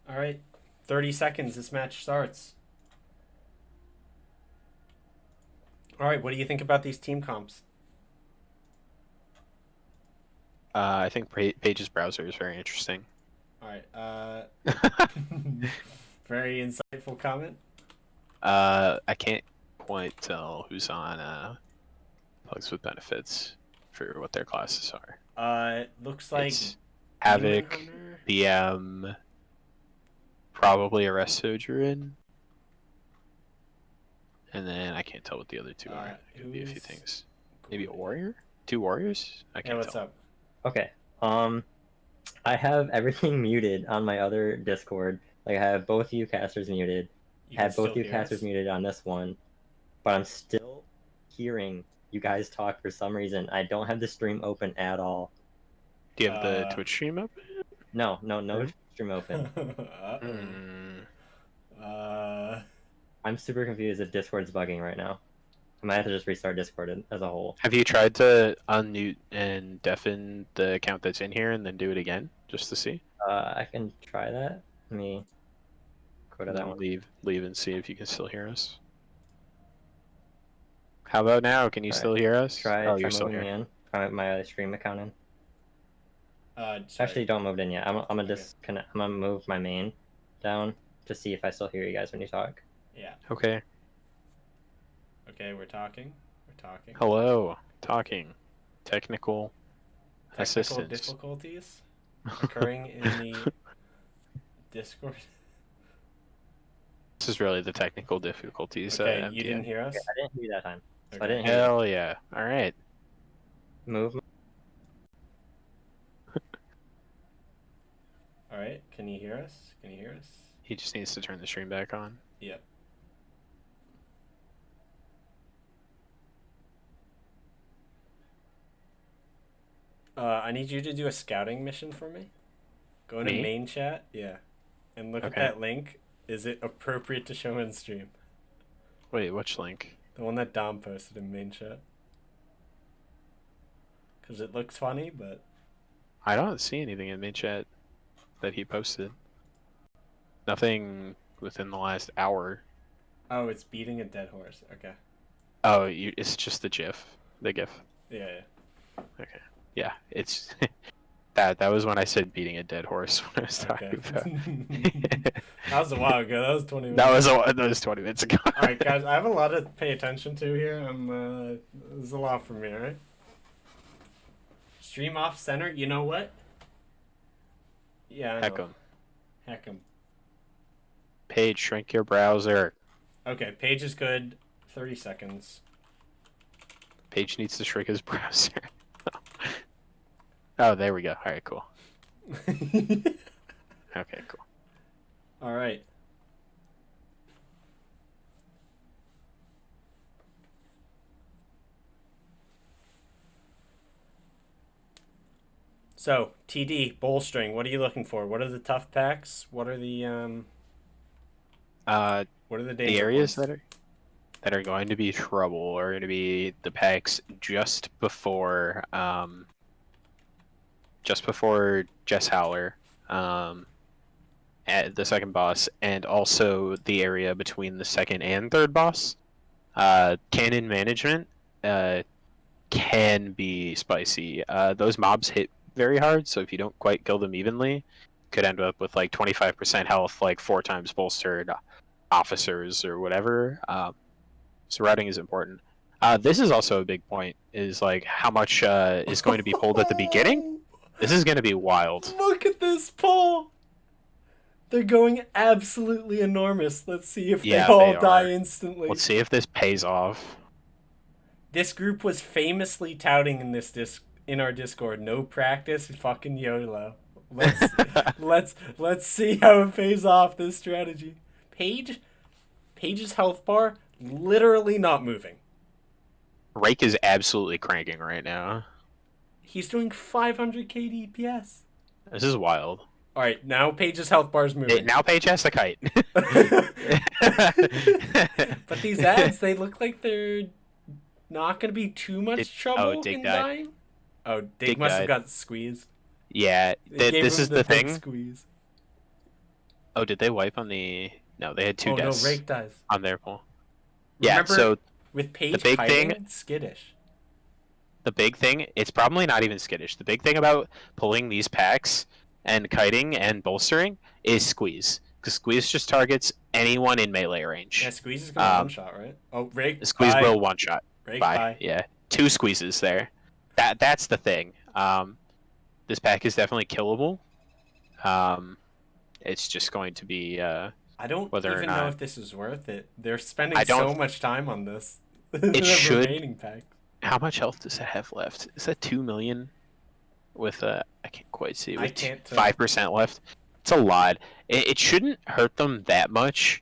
All right, 30 seconds. This match starts. All right, what do you think about these team comps? I think Page's browser is very interesting. All right. Very insightful comment. I can't quite tell who's on plugs with benefits for what their classes are. Looks like It's Havoc, Demon Hunter. BM, probably a Restogerin, and then I can't tell what the other two are. It could be a few who's things. Maybe a warrior? 2 warriors? I Hey, can't what's tell. up? Okay. I have everything muted on my other Discord. Like I have both you casters muted. You Have can both still you hear casters us? muted on this one, but I'm still hearing you guys talk for some reason. I don't have the stream open at all. Do you have the Twitch stream up? No Really? stream open. I'm super confused if Discord's bugging right now. I might have to just restart Discord as a whole. Have you tried to unmute and deafen the account that's in here and then do it again, just to see? I can try that. Let me go to And that then one. leave and see if you can still hear us. How about now? Can you still hear us? Try You're still moving here. me in. Try my stream account in. Sorry. Actually, don't move it in yet. I'm gonna disconnect. I'm gonna move my main down to see if I still hear you guys when you talk. Yeah. Okay. Okay, we're talking. We're talking. Hello. Talking. Technical assistance. Difficulties occurring in the Discord. This is really the technical difficulties. Okay, MDI. you didn't hear us? I didn't hear you that time. So Okay. I didn't hear Hell yeah. All right. Move. All right, can you hear us? Can you hear us? He just needs to turn the stream back on. Yep. I need you to do a scouting mission for me. Go into Me? main chat, yeah, and look at Okay. that link. Is it appropriate to show in stream? Wait, which link? The one that Dom posted in main chat. Because it looks funny, but... I don't see anything in main chat that he posted. Nothing within the last hour. Oh, it's beating a dead horse. Okay. Oh, it's just the GIF. The GIF. Yeah, yeah. Okay. Yeah, it's... that was when I said beating a dead horse when I was talking about. That was a while ago. That was 20 minutes. That was 20 minutes ago. Alright, guys, I have a lot to pay attention to here. There's a lot for me, alright? Stream off center, you know what? Yeah, I know. Heck 'em. Heck 'em. Page, shrink your browser. Okay, page is good. 30 seconds. Page needs to shrink his browser. Oh, there we go. Alright, cool. Okay, cool. Alright. So, TD, bowstring, what are you looking for? What are the tough packs? What are the, what are the The danger areas points? that are going to be trouble are going to be the packs just before Jess Howler, at the second boss, and also the area between the second and third boss. Cannon management can be spicy. Those mobs hit very hard, so if you don't quite kill them evenly, could end up with like 25% health, like 4 times bolstered officers or whatever. So routing is important. This is also a big point, is like how much is going to be pulled at the beginning. This is going to be wild. Look at this pull! They're going absolutely enormous. Let's see if Yeah, they all they die are. instantly. Let's see if this pays off. This group was famously touting in in our Discord, no practice, fucking YOLO. Let's see how it pays off, this strategy. Page's health bar literally not moving. Rake is absolutely cranking right now. He's doing 500k DPS. This is wild. All right, now Paige's health bar's moving. Now Paige has to kite. But these ads, they look like they're not going to be too much trouble Dig in died. dying. Oh, Dig Dig must have died. got squeezed. Yeah, They gave this him is the big thing. Squeeze. Oh, did they wipe on the? No, they had 2 Oh no, deaths Rake dies. on their pool. Yeah, Remember, so with Paige big kiting, thing- skittish. the big thing, it's probably not even skittish. The big thing about pulling these packs and kiting and bolstering is squeeze. Because squeeze just targets anyone in melee range. Yeah, Squeeze is going to one-shot, right? Oh, Rake, Squeeze bye. will one-shot. Rake, Bye. bye. Yeah, 2 squeezes there. That's the thing. This pack is definitely killable. It's just going to be I don't whether even or not know if this is worth it. They're spending I don't- so much time on this. It The should. remaining pack. How much health does it have left? Is that 2 million? With I can't quite see. I With can't tell. 5% left. It's a lot. It shouldn't hurt them that much.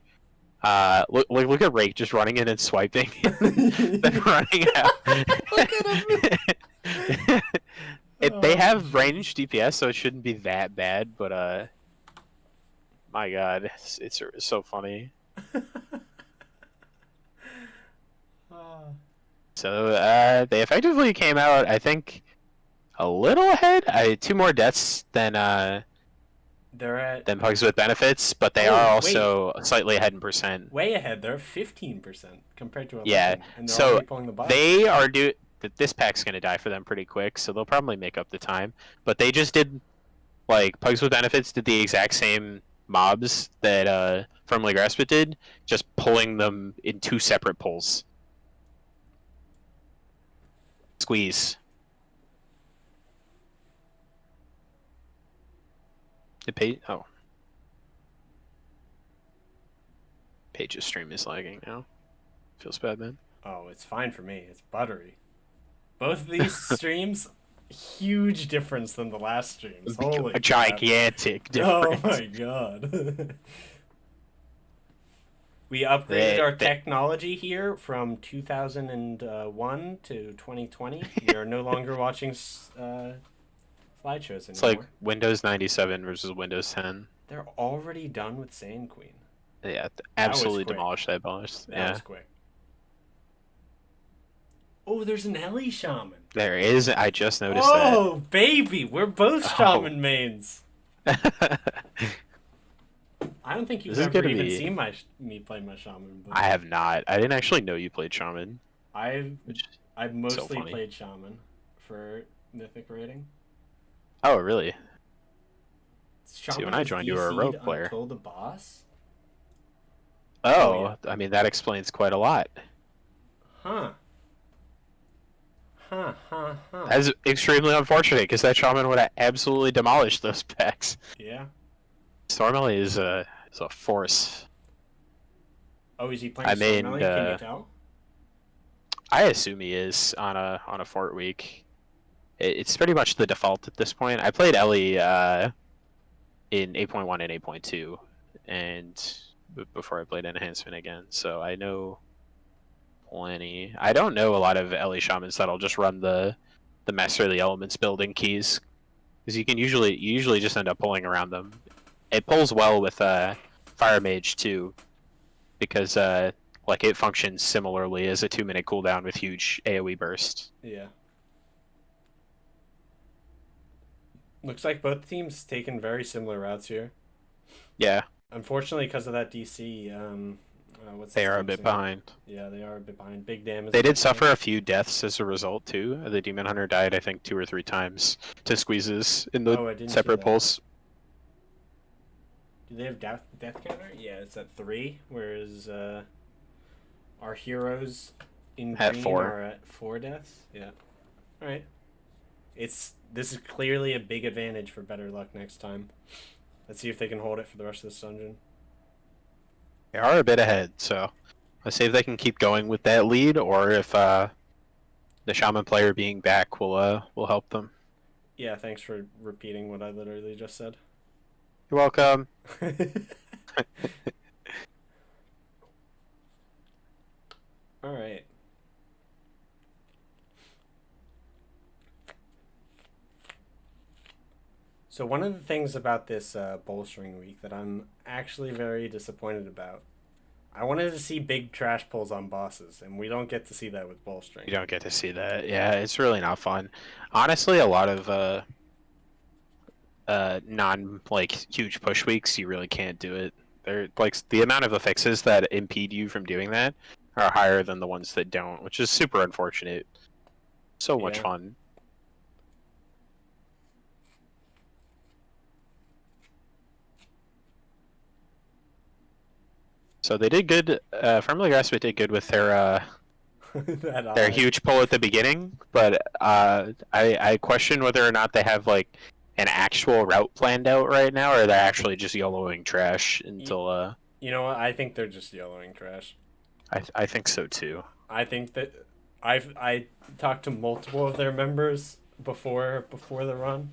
Look at Rake just running in and swiping, then running out. Look at him. They have ranged DPS, so it shouldn't be that bad. But my God, it's so funny. So they effectively came out, I think, a little ahead. 2 more deaths than They're at Pugs with benefits, but they Oh, are also slightly ahead in percent. way ahead. They're 15% compared to 11. Yeah, And they're so already pulling the box. they are this pack's gonna die for them pretty quick, so they'll probably make up the time. But they just did, like, Pugs with benefits did the exact same mobs that Firmly Grasped did, just pulling them in 2 separate pulls. Squeeze. Oh. Paige's stream is lagging now. Feels bad, man. Oh, it's fine for me. It's buttery. Both of these streams, huge difference than the last streams. Holy A crap. gigantic Oh difference. my god. We upgraded our technology here from 2001 to 2020. We are no longer watching slideshows anymore. It's like Windows 97 versus Windows 10. They're already done with Sand Queen. Yeah, was absolutely quick. demolished that bonus. That Yeah, was quick. Oh, there's an Ellie Shaman. there is. I just noticed Oh, baby. We're both Oh. Shaman mains. that. I don't think you've This is ever gonna even be- seen me play my Shaman. But I have not. I didn't actually know you played Shaman. I've mostly funny. played Shaman for Mythic rating. Oh, really? Shaman when I is joined, you were a DC'd rogue player. Until the boss? Oh, I mean, that explains quite a lot. Huh. Huh. That's extremely unfortunate, because that Shaman would have absolutely demolished those packs. Yeah. Stormelly is a force. Oh, is he playing I mean, Stormelly? Can you tell? I assume he is on a fort week. It's pretty much the default at this point. I played Ellie in 8.1 and 8.2, and before I played Enhancement again, so I know plenty. I don't know a lot of Ellie Shamans that'll just run the Master of the Elements building keys, because you usually just end up pulling around them. It pulls well with Fire Mage too, because like it functions similarly as a 2-minute cooldown with huge AoE burst. Yeah. Looks like both teams taken very similar routes here. Yeah. Unfortunately, because of that DC, They are a bit behind. Yeah, they are a bit behind. Big damage. They did suffer a few deaths as a result too. The Demon Hunter died, I think, 2 or 3 times to squeezes in Oh, I the didn't see separate that. pulls. Do they have death counter? Yeah, it's at 3, whereas our heroes in At green 4. are at 4 deaths. Yeah. All right. This is clearly a big advantage for better luck next time. Let's see if they can hold it for the rest of this dungeon. They are a bit ahead, so let's see if they can keep going with that lead, or if the Shaman player being back will help them. Yeah, thanks for repeating what I literally just said. You're welcome. All right. So So one of the things about this bolstering week that I'm actually very disappointed about, I wanted to see big trash pulls on bosses, and we don't get to see that with bolstering. You don't get to see that. Yeah, it's really not fun. Honestly, a lot of non like huge push weeks, you really can't do it. They're like the amount of affixes that impede you from doing that are higher than the ones that don't, which is super unfortunate. So much Yeah. fun. So they did good. Firmly Grasp did good with their huge pull at the beginning, but I question whether or not they have like an actual route planned out right now, or they're actually just YOLOing trash until. You know what? I think they're just YOLOing trash. I think so too. I think that I talked to multiple of their members before the run,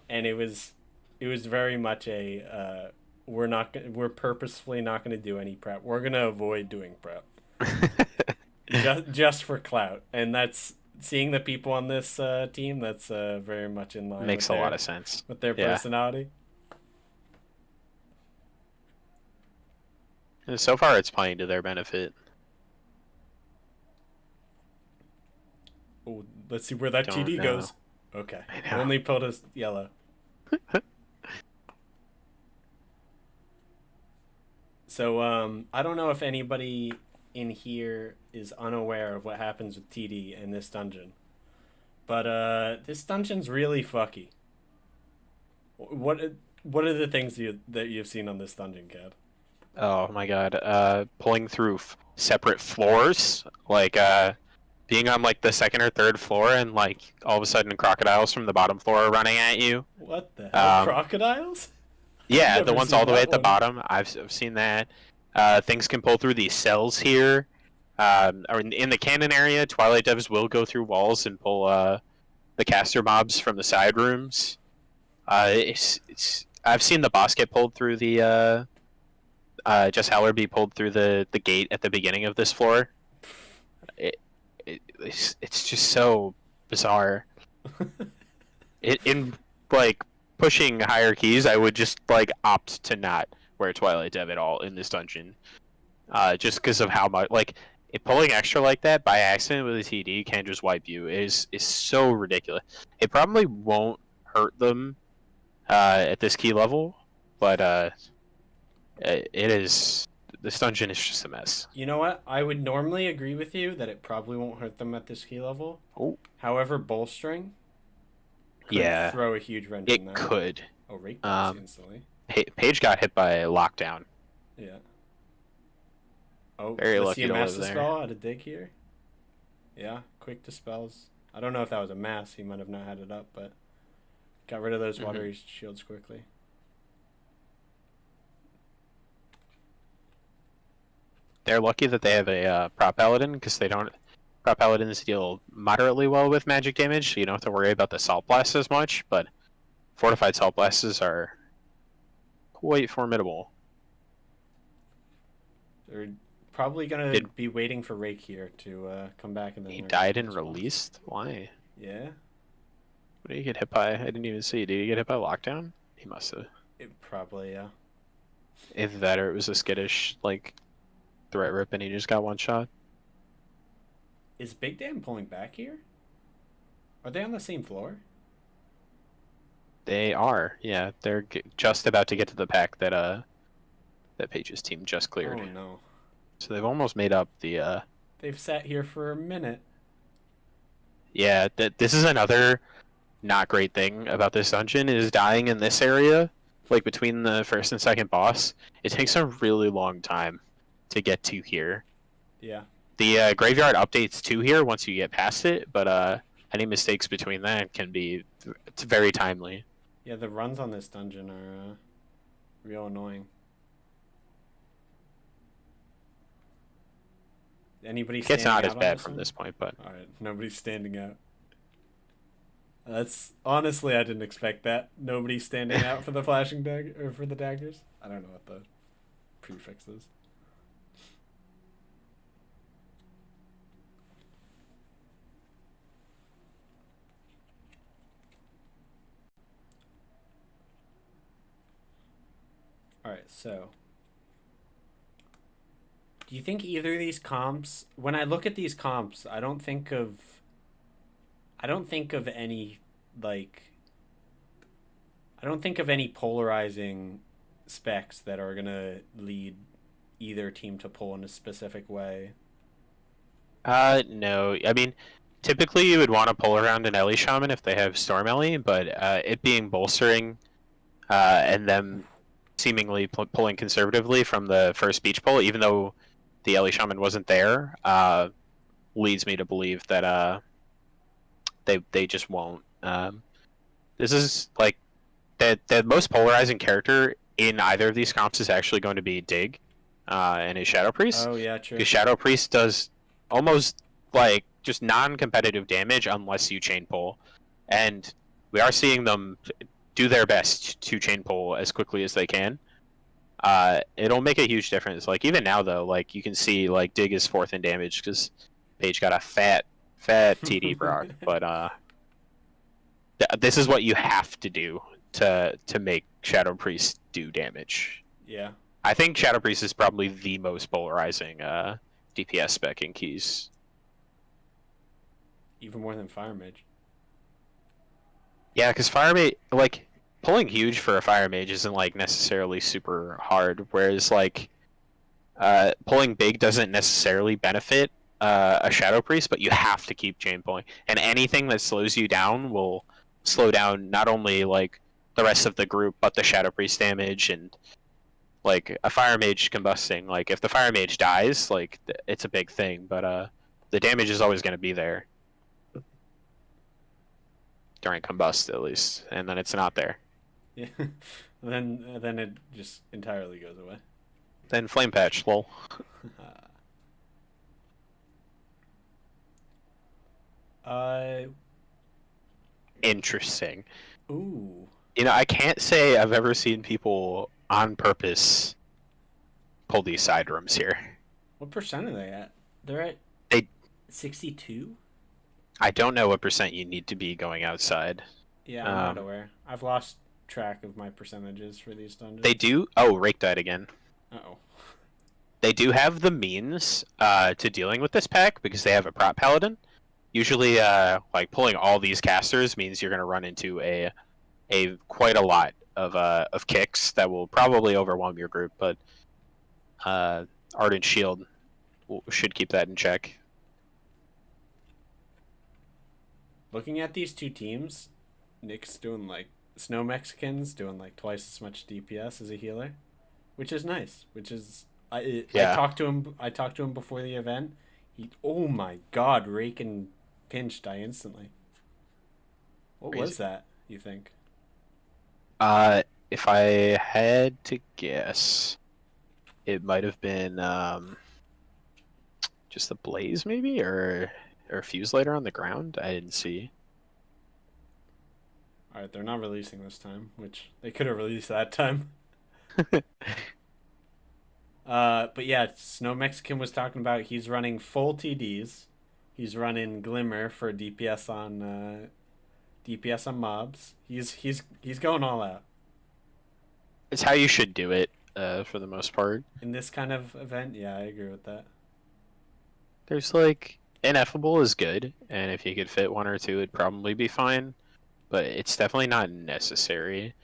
and it was very much a we're purposefully not gonna do any prep. We're gonna avoid doing prep. just for clout, and that's seeing the people on this team. That's very much in line. Makes with a lot of sense with their personality. So far, it's playing to their benefit. Oh, let's see where that TD goes. Okay, only pulled us yellow. So I don't know if anybody in here is unaware of what happens with TD in this dungeon, but this dungeon's really fucky. What are the things that you've seen on this dungeon, Cad? Oh my god! Pulling through separate floors, like being on like the second or third floor, and like all of a sudden crocodiles from the bottom floor are running at you. What the hell? Crocodiles? Yeah, the ones all the way at the bottom. I've seen that. Things can pull through these cells here. Or in the cannon area, Twilight Devs will go through walls and pull the caster mobs from the side rooms. I've seen the boss get pulled through the Just Howler be pulled through the gate at the beginning of this floor. It's just so bizarre. In like pushing higher keys, I would just like opt to not wear Twilight Dev at all in this dungeon, just because of how much like pulling extra like that by accident with a TD can just wipe you. Is so ridiculous. It probably won't hurt them at this key level, but it is. This dungeon is just a mess. You know what? I would normally agree with you that it probably won't hurt them at this key level. Oh. However, bolstering could throw a huge wrench in there. It could. Oh, rake dies instantly. Paige got hit by a lockdown. Yeah. Oh, very lucky see a to mass live there. dispel out of dig here? Yeah, quick dispels. I don't know if that was a mass. He might have not had it up, but got rid of those watery shields quickly. They're lucky that they have a prop paladin, because they don't. Prop paladins deal moderately well with magic damage, so you don't have to worry about the salt blast as much. But fortified salt blasts are quite formidable. They're probably gonna be waiting for Rake here to come back, and then he died and released. Why? Yeah. What did he get hit by? I didn't even see. Did he get hit by lockdown? He must have. It probably, yeah. Either that or it was a skittish like threat rip and he just got one shot. Is Big Dan pulling back here? Are they on the same floor? They are. Yeah, they're just about to get to the pack that that Paige's team just cleared. Oh no. So they've almost made up the They've sat here for a minute. Yeah, this is another not great thing about this dungeon is dying in this area, like between the first and second boss. It takes a really long time to get to here. Yeah. The graveyard updates to here once you get past it, but any mistakes between that can be it's very timely. Yeah, the runs on this dungeon are real annoying. Anybody It's standing not out as on bad this from one? this point, but Alright, nobody's standing out. That's honestly I didn't expect that. Nobody's standing out for the flashing dagger or for the daggers. I don't know what the prefix is. Alright, so do you think either of these comps, when I look at these comps, I don't think of any, like, I don't think of any polarizing specs that are gonna lead either team to pull in a specific way. No. I mean, typically you would want to pull around an Ellie Shaman if they have Storm Ellie, but it being bolstering and them seemingly pulling conservatively from the first beach pull, even though the Ellie Shaman wasn't there, leads me to believe that they just won't. This is like the most polarizing character in either of these comps is actually going to be Dig and his Shadow Priest. Oh yeah, true. Because Shadow Priest does almost like just non-competitive damage unless you chain pull, and we are seeing them do their best to chain pull as quickly as they can. It'll make a huge difference. Like even now though, like you can see like Dig is 4th in damage because Paige got a fat TD proc, but this is what you have to do to make Shadow Priest do damage. Yeah. I think Shadow Priest is probably the most polarizing DPS spec in keys. Even more than Fire Mage. Yeah, because Fire Mage, like, pulling huge for a Fire Mage isn't, like, necessarily super hard, whereas, like, pulling big doesn't necessarily benefit a Shadow Priest, but you have to keep chain pulling. And anything that slows you down will slow down not only, like, the rest of the group, but the Shadow Priest damage and, like, a Fire Mage combusting. Like, if the Fire Mage dies, like, it's a big thing, but the damage is always going to be there. During combust, at least, and then it's not there. Yeah. then it just entirely goes away. Then flame patch, lol. Interesting. Ooh. You know, I can't say I've ever seen people on purpose pull these side rooms here. What percent are they at? They're at 62? I don't know what percent you need to be going outside. Yeah, I'm not aware. I've lost track of my percentages for these dungeons. They do. Oh, Rake died again. Uh-oh. They do have the means to dealing with this pack because they have a prop paladin. Usually, like pulling all these casters means you're going to run into a quite a lot of kicks that will probably overwhelm your group. But Ardent Shield should keep that in check. Looking at these two teams, Nick's doing like Snow Mexicans doing like twice as much DPS as a healer, which is nice. I talked to him before the event. Oh my god, Rake and Pinch die instantly. What Crazy. was that, you think? If I had to guess, it might have been just the blaze maybe, or fuse lighter on the ground. I didn't see. Alright, they're not releasing this time, which they could have released that time. But yeah, Snow Mexican was talking about he's running full TDs. He's running Glimmer for DPS on mobs. He's going all out. It's how you should do it, for the most part. In this kind of event, yeah, I agree with that. There's like Ineffable is good, and if you could fit one or two, it'd probably be fine. But it's definitely not necessary.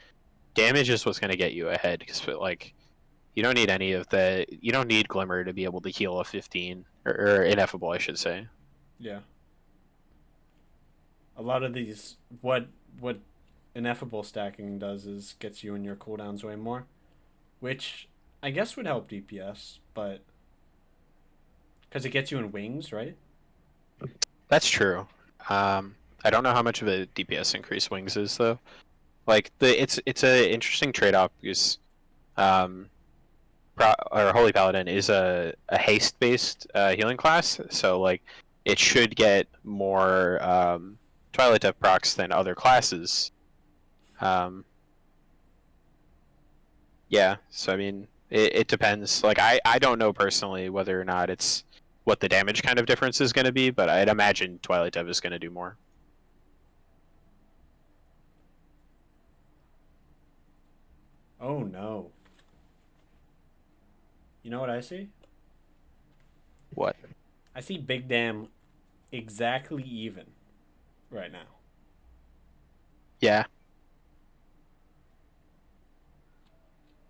Damage is what's going to get you ahead, because like you don't need any of the. You don't need Glimmer to be able to heal a 15 or Ineffable, I should say. Yeah. A lot of these, what Ineffable stacking does is gets you in your cooldowns way more, which I guess would help DPS, but because it gets you in wings, right? That's true. I don't know how much of a DPS increase wings is though. Like it's a interesting trade-off because Holy Paladin is a haste based healing class, so like it should get more Twilight Depth procs than other classes. Yeah, so I mean it depends. Like I don't know personally whether or not it's what the damage kind of difference is going to be, but I'd imagine Twilight Dev is going to do more. Oh no. You know what I see? What? I see Big Dam exactly even right now. Yeah.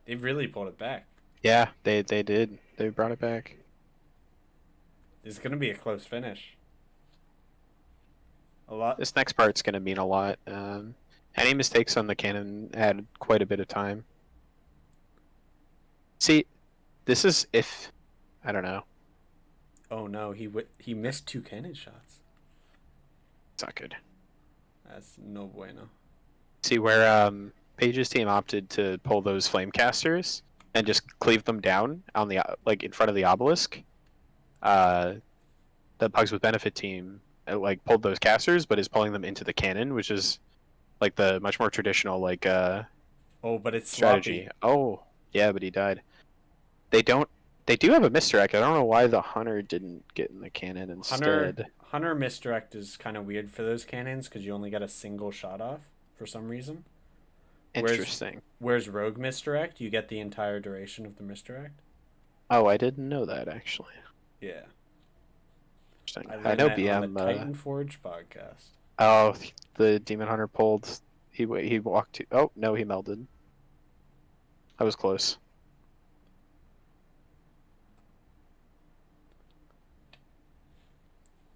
They've really pulled it back. Yeah, they did. They brought it back. It's going to be a close finish. A lot. This next part's going to mean a lot. Any mistakes on the cannon add quite a bit of time. See, this is if... I don't know. Oh no, he missed 2 cannon shots. It's not good. That's no bueno. See, where Paige's team opted to pull those flame casters and just cleave them down on the like in front of the obelisk. The Pugs with Benefit team like pulled those casters, but is pulling them into the cannon, which is like the much more traditional like Oh, but it's strategy. sloppy. Oh, yeah, but he died. They do have a misdirect. I don't know why the hunter didn't get in the cannon instead. Hunter misdirect is kind of weird for those cannons because you only get a single shot off for some reason. Interesting. Whereas rogue misdirect, you get the entire duration of the misdirect. Oh, I didn't know that actually. Yeah. Interesting. I I know learned that on BM. the Titan Forge podcast. Oh, the demon hunter pulled. He walked to. Oh no, he melded. I was close.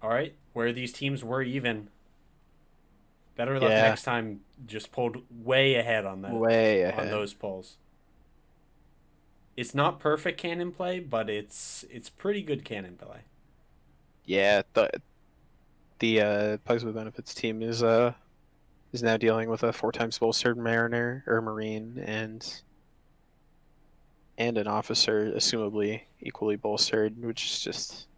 All right, where these teams were even. Better luck Yeah. next time. Just pulled way ahead on that. Way ahead. On those pulls. It's not perfect cannon play, but it's pretty good cannon play. Yeah, the Pugs with Benefits team is now dealing with a 4 times bolstered mariner or marine and an officer, assumably equally bolstered, which is just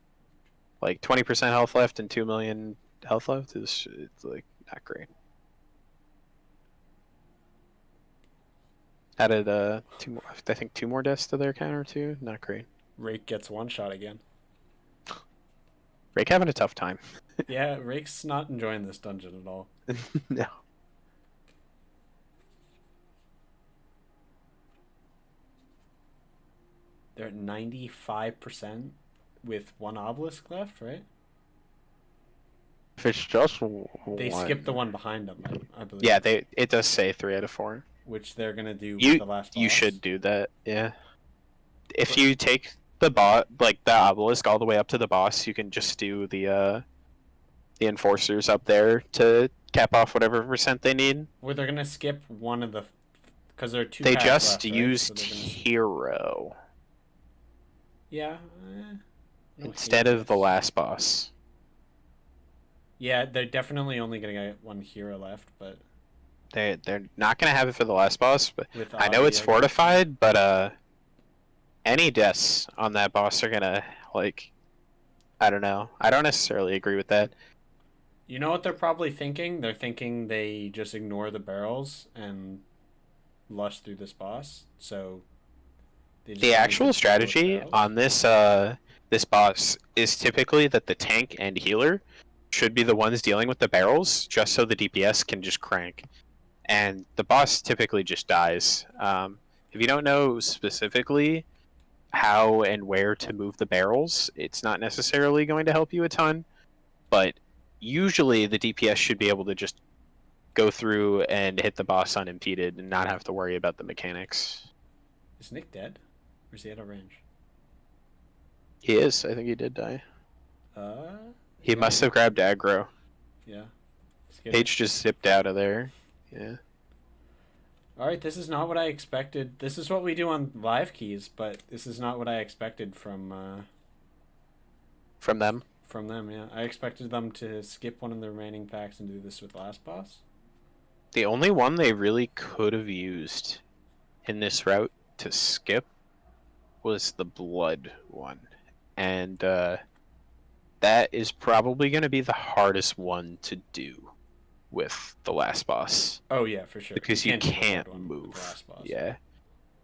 like 20% health left and 2 million health left is it's like not great. Added 2 more, I think 2 more deaths to their counter too. Not great. Rake gets 1 shot again. Rake having a tough time. Yeah, Rake's not enjoying this dungeon at all. No. They're at 95% with 1 obelisk left, right? If it's just They one. skipped the one behind them, I believe. Yeah, it does say 3 out of 4. Which they're gonna do with the last boss. You should do that, yeah. If you take the like the obelisk all the way up to the boss, you can just do the enforcers up there to cap off whatever percent they need. Well, they're gonna skip one of the, because there are 2. They packs just left, right? used So they're gonna... hero Yeah. instead of the last boss. Yeah, they're definitely only gonna get 1 hero left, but They're not gonna have it for the last boss, but with I know Avi, it's guess. fortified, but any deaths on that boss are gonna like, I don't know. I don't necessarily agree with that. You know what they're probably thinking? They're thinking they just ignore the barrels and lush through this boss. So they just The use actual the strategy barrels. on this this boss is typically that the tank and healer should be the ones dealing with the barrels, just so the DPS can just crank, and the boss typically just dies. If you don't know specifically how and where to move the barrels, it's not necessarily going to help you a ton, but usually the DPS should be able to just go through and hit the boss unimpeded and not have to worry about the mechanics. Is Nick dead? Or is he out of range? He is. I think he did die. He Yeah. must have grabbed aggro. Yeah. Skip. Paige just zipped out of there. Yeah. Alright, this is not what I expected. This is what we do on live keys, but this is not what I expected from them. From them, yeah. I expected them to skip one of the remaining packs and do this with last boss. The only one they really could have used in this route to skip was the blood one. And that is probably going to be the hardest one to do with the last boss. Oh yeah, for sure. Because you do the can't blood one with the move. last boss. Yeah.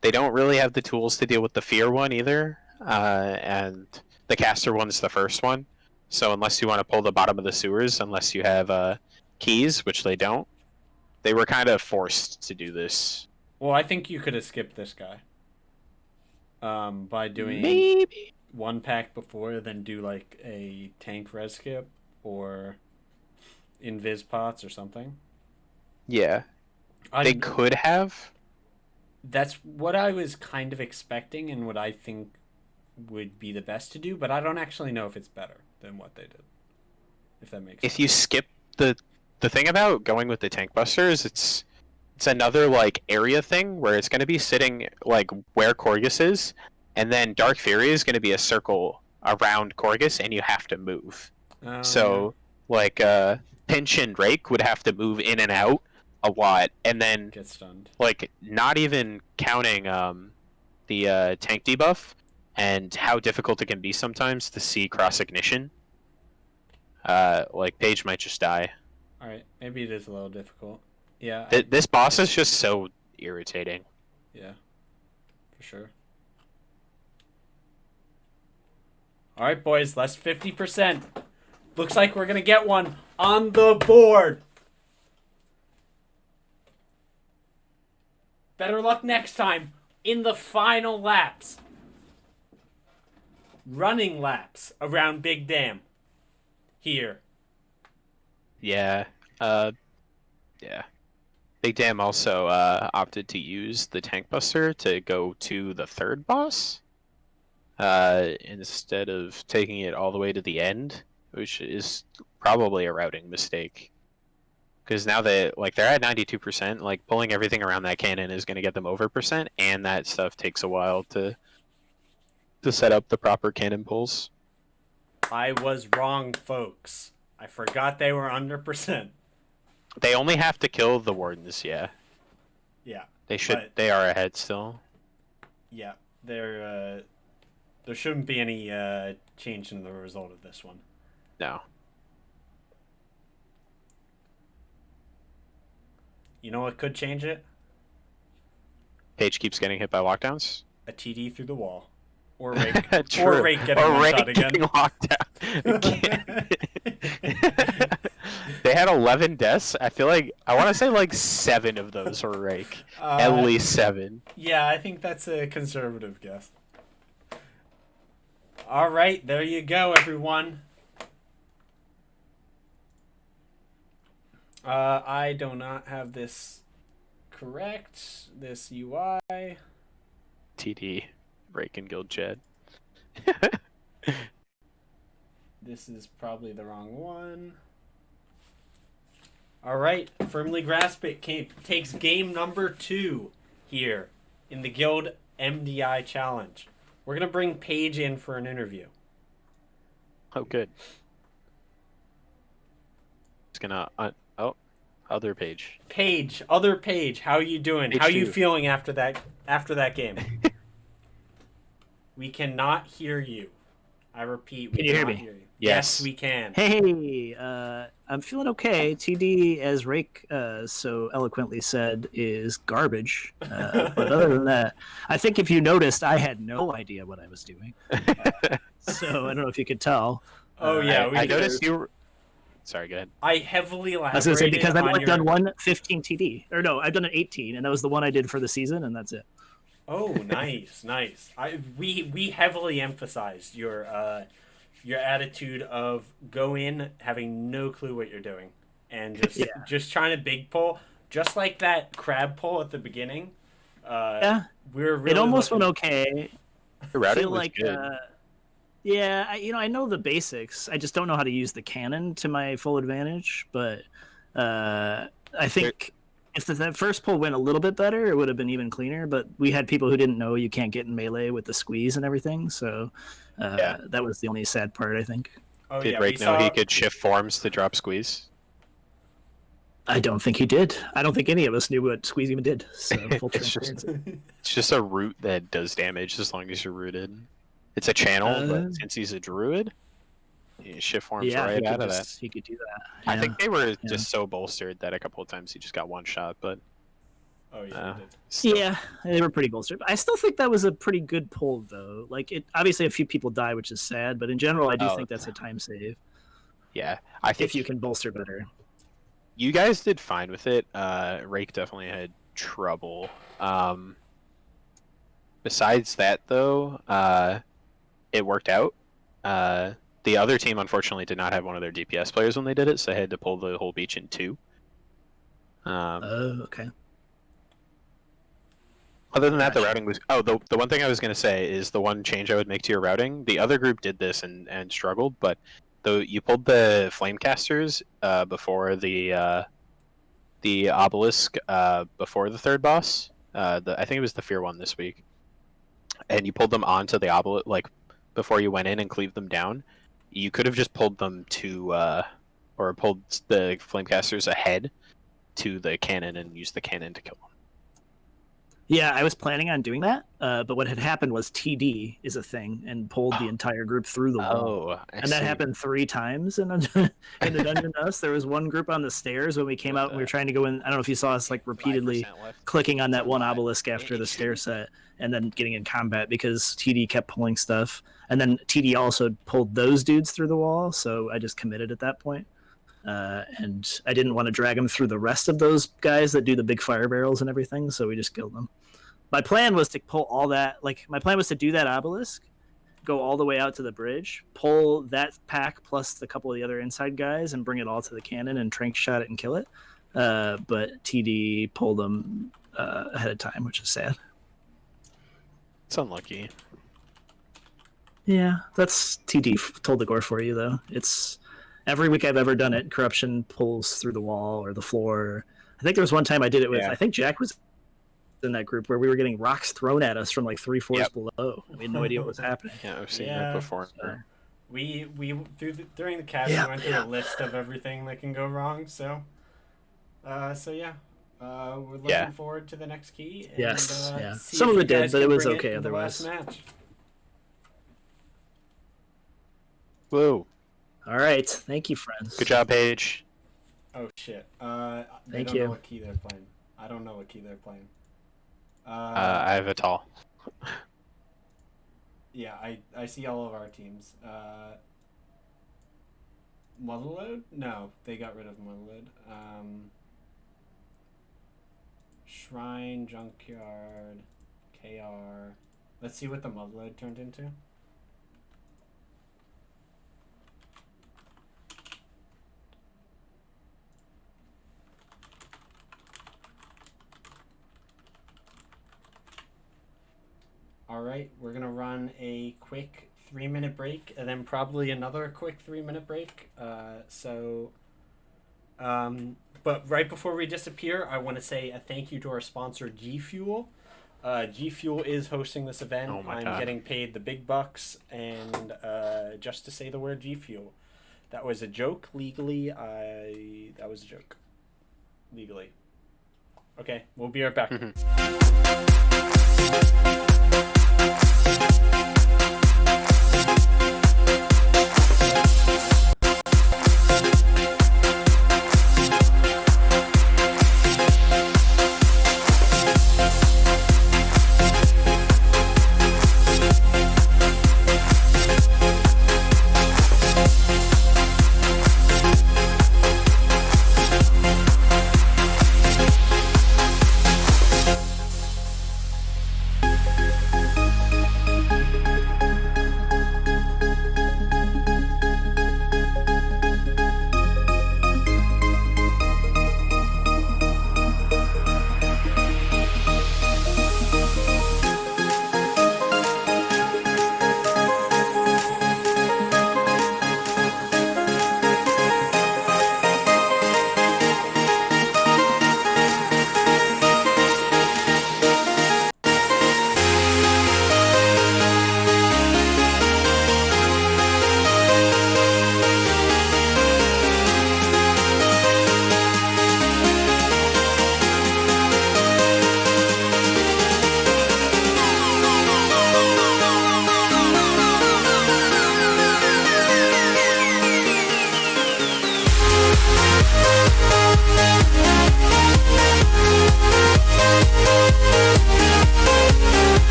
They don't really have the tools to deal with the fear one either. And the caster one's the first one. So unless you want to pull the bottom of the sewers, unless you have keys, which they don't, they were kind of forced to do this. Well, I think you could have skipped this guy. by doing Maybe. one pack before, then do like a tank res skip or invis pots or something. Yeah. They could have. That's what I was kind of expecting and what I think would be the best to do, but I don't actually know if it's better than what they did. If that makes sense. If you skip the thing about going with the tank busters, it's another like area thing where it's going to be sitting like where Corgus is, and then Dark Fury is going to be a circle around Corgus, and you have to move. So like Pinch and Rake would have to move in and out a lot, and then get stunned. Like not even counting the tank debuff and how difficult it can be sometimes to see cross ignition. Like Paige might just die. All right, maybe it is a little difficult. Yeah. This boss is just so irritating. Yeah, for sure. All right, boys, less 50%. Looks like we're gonna get one on the board. Better luck next time in the final laps. Running laps around Big Dam. Here. Yeah. Yeah. Big Dam also opted to use the tank buster to go to the third boss instead of taking it all the way to the end, which is probably a routing mistake. Because now they're at 92%, like pulling everything around that cannon is going to get them over %, and that stuff takes a while to set up the proper cannon pulls. I was wrong, folks. I forgot they were under %. They only have to kill the wardens, yeah. Yeah. They are ahead still. Yeah. There shouldn't be any change in the result of this one. No. You know what could change it? Paige keeps getting hit by lockdowns. A TD through the wall. Or Rake. True. Or Rake getting one shot again. Getting locked down. They had 11 deaths. I feel like I want to say like 7 of those were Rake. At least 7. Yeah, I think that's a conservative guess. All right, there you go, everyone. I do not have this correct. This UI. TD. Rake and Guild Chad. This is probably the wrong one. All right, Firmly Grasp It takes game number 2 here in the Guild MDI Challenge. We're going to bring Paige in for an interview. Oh, good. It's gonna... other Paige. Paige, other Paige, how are you doing? How are you feeling after that game? We cannot hear you. I repeat, we Can you hear cannot me? hear you. Yes, we can. Hey, I'm feeling okay. TD, as Rake so eloquently said, is garbage. But other than that, I think if you noticed, I had no idea what I was doing. So I don't know if you could tell. Oh, yeah. I noticed you were... Sorry, go ahead. I heavily elaborated I was going to say, because I've only your... done one 15 TD. Or no, I've done an 18, and that was the one I did for the season, and that's it. Oh, nice, nice. We heavily emphasized your attitude of go in having no clue what you're doing and just trying to big pull, just like that crab pull at the beginning. Yeah, we were really it almost went okay. The routing feel was like, good. yeah, I know the basics. I just don't know how to use the cannon to my full advantage. But I think if that first pull went a little bit better, it would have been even cleaner. But we had people who didn't know you can't get in melee with the squeeze and everything. So that was the only sad part, I think. Oh, Did Rake know he could shift forms to drop squeeze? I don't think he did. I don't think any of us knew what squeeze even did. So full transparency. It's just a root that does damage as long as you're rooted. It's a channel, but since he's a druid, he shift forms right out of that. He could do that. I think they were just so bolstered that a couple of times he just got one shot, but... Oh, yeah, he did. Still. Yeah, they were pretty bolstered. I still think that was a pretty good pull, though. Like, it obviously a few people die, which is sad, but in general, I do think that's a time save. Yeah, I think if you can bolster better. You guys did fine with it. Rake definitely had trouble. Besides that, though, it worked out. The other team, unfortunately, did not have one of their DPS players when they did it, so they had to pull the whole beach in two. Oh, okay. Other than that, the routing was... Oh, the one thing I was going to say is the one change I would make to your routing. The other group did this and struggled, but you pulled the Flamecasters before the Obelisk before the third boss. I think it was the Fear one this week. And you pulled them onto the Obelisk, like, before you went in and cleaved them down. You could have just pulled them to... or pulled the Flamecasters ahead to the cannon and used the cannon to kill them. Yeah, I was planning on doing that, but what had happened was TD is a thing and pulled the entire group through the wall. And that happened 3 times in the Dungeon House. There was one group on the stairs when we came out and we were trying to go in. I don't know if you saw us like repeatedly clicking on that one obelisk after the stair set and then getting in combat because TD kept pulling stuff. And then TD also pulled those dudes through the wall, so I just committed at that point. And I didn't want to drag them through the rest of those guys that do the big fire barrels and everything, so we just killed them. My plan was to pull all that, like, my plan was to do that obelisk, go all the way out to the bridge, pull that pack plus a couple of the other inside guys, and bring it all to the cannon and trank shot it and kill it. But TD pulled them ahead of time, which is sad. It's unlucky. Yeah, that's TD told the gore for you, though. It's... Every week I've ever done it, corruption pulls through the wall or the floor. I think there was one time I did it with, I think Jack was in that group where we were getting rocks thrown at us from like 3 floors below. We had no idea what was happening. Yeah, I've seen that before. So we during the cast we went through a list of everything that can go wrong. So, we're looking forward to the next key. And, yes, some of it did, but it was okay otherwise. Match. Whoa. All right, thank you, friends. Good job, Paige. Oh shit! Thank you. you. Know what key they're playing. I don't know what key they're playing. I have a tall. Yeah, I see all of our teams. Motherload? No, they got rid of Motherload. Shrine, Junkyard, KR. Let's see what the Motherload turned into. Alright, we're going to run a quick 3-minute break and then probably another quick 3-minute break. But right before we disappear, I want to say a thank you to our sponsor, G Fuel. G Fuel is hosting this event. I'm getting paid the big bucks, and just to say the word G Fuel. That was a joke legally. That was a joke legally. Okay, we'll be right back.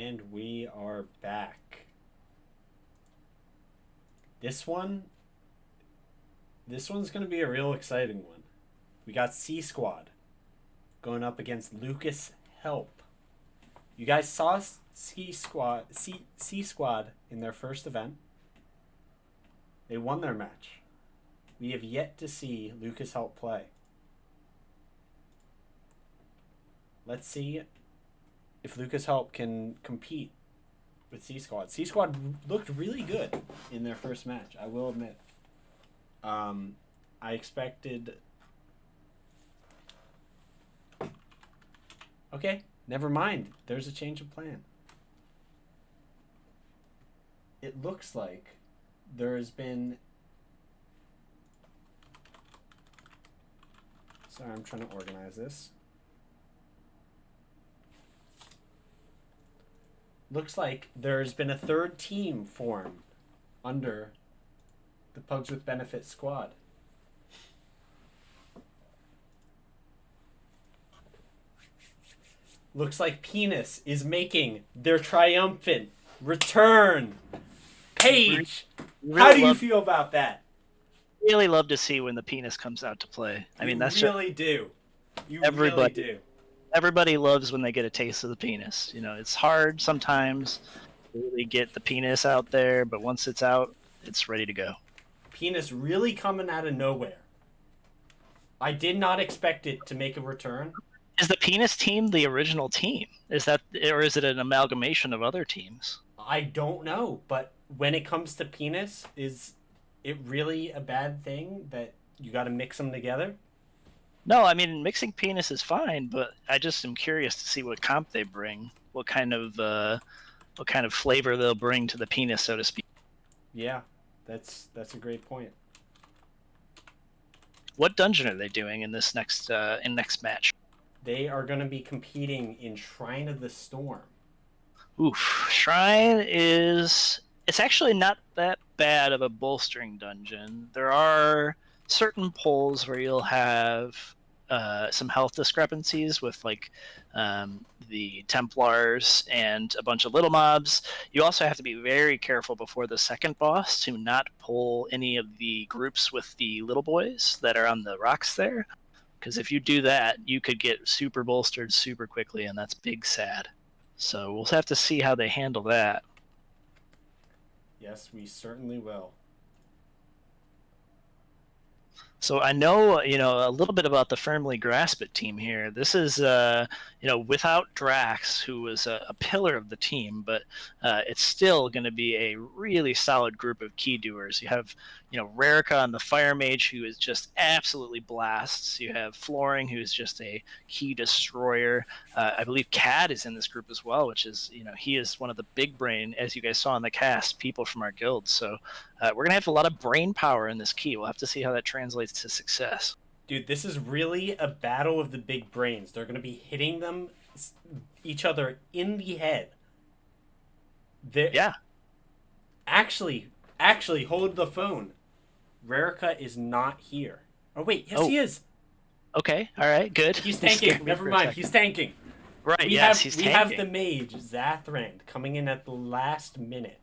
And we are back. This one's going to be a real exciting one. We got C Squad going up against Lucas Help. You guys saw C Squad in their first event. They won their match. We have yet to see Lucas Help play. Let's see if Lucas Help can compete with C Squad. C Squad looked really good in their first match, I will admit. I expected... Okay, never mind. There's a change of plan. It looks like there's been... Sorry, I'm trying to organize this. Looks like there's been a third team formed under the Pugs with Benefit squad. Looks like Penis is making their triumphant return. Paige, how do you feel about that? Really love to see when the Penis comes out to play. I mean, that's really do. You everybody really do. Everybody loves when they get a taste of the Penis. You know, it's hard sometimes to really get the Penis out there, but once it's out, it's ready to go. Penis really coming out of nowhere. I did not expect it to make a return. Is the Penis team the original team? Is that, or is it an amalgamation of other teams? I don't know, but when it comes to Penis, is it really a bad thing that you got to mix them together? No, I mean, mixing Penis is fine, but I just am curious to see what comp they bring, what kind of flavor they'll bring to the Penis, so to speak. Yeah, that's a great point. What dungeon are they doing in this next match? They are going to be competing in Shrine of the Storm. Oof, Shrine is... It's actually not that bad of a bolstering dungeon. There are certain pulls where you'll have some health discrepancies with like the Templars and a bunch of little mobs. You also have to be very careful before the second boss to not pull any of the groups with the little boys that are on the rocks there. Because if you do that, you could get super bolstered super quickly, and that's big sad. So we'll have to see how they handle that. Yes, we certainly will. So I know, a little bit about the Firmly Grasp It team here. This is, without Drax, who was a pillar of the team, but it's still going to be a really solid group of key doers. You have, Rarica on the Fire Mage, who is just absolutely blasts. You have Flooring, who is just a key destroyer. I believe Cad is in this group as well, which is, he is one of the big brain, as you guys saw in the cast, people from our guild. So we're going to have a lot of brain power in this key. We'll have to see how that translates to success. Dude, this is really a battle of the big brains. They're going to be hitting each other in the head. Yeah. Actually, hold the phone. Rarica is not here. Oh, wait. Yes, he is. Okay. All right. Good. He's tanking. Never mind. He's tanking. Right. We yes, he's tanking. We have the mage, Zathrand, coming in at the last minute.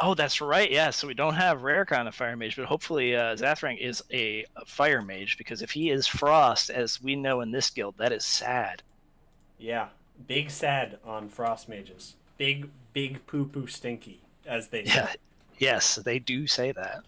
Oh, that's right. Yeah, so we don't have Rarica on the Fire Mage, but hopefully Zathrang is a Fire Mage, because if he is Frost, as we know in this guild, that is sad. Yeah, big sad on Frost Mages. Big poo-poo stinky, as they say. Yeah, yes, they do say that.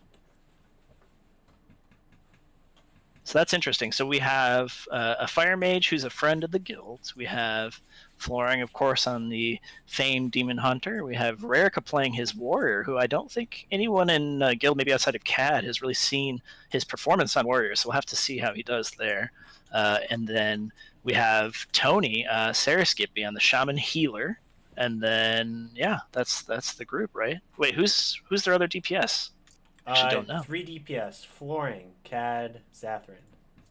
So that's interesting. So we have a Fire Mage who's a friend of the guild. We have Flooring, of course, on the famed Demon Hunter. We have Rarica playing his Warrior, who I don't think anyone in guild, maybe outside of Cad, has really seen his performance on Warrior. So we'll have to see how he does there. And then we have Tony, Sarah Skippy on the Shaman Healer. And then, yeah, that's the group, right? Wait, who's their other DPS? I don't know. 3 DPS, Flooring, Cad, Zathrand.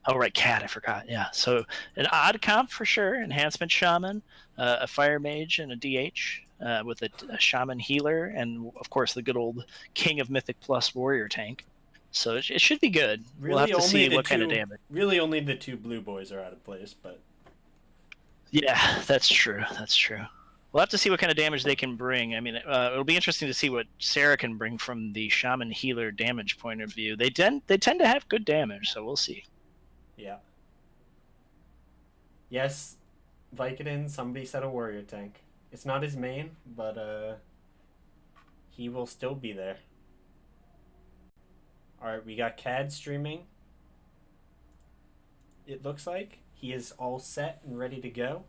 Oh, right, Cad, I forgot. Yeah, so an odd comp for sure. Enhancement Shaman, a Fire Mage, and a DH with a Shaman Healer, and, of course, the good old King of Mythic Plus Warrior tank. So it should be good. Really, we'll have to see what kind of damage. Really, only the 2 blue boys are out of place, but... Yeah, that's true. That's true. We'll have to see what kind of damage they can bring. I mean, it'll be interesting to see what Sarah can bring from the shaman healer damage point of view. They tend to have good damage, so we'll see. Yeah. Yes, Vicodin, somebody said a warrior tank. It's not his main, but he will still be there. Alright, we got CAD streaming. It looks like he is all set and ready to go.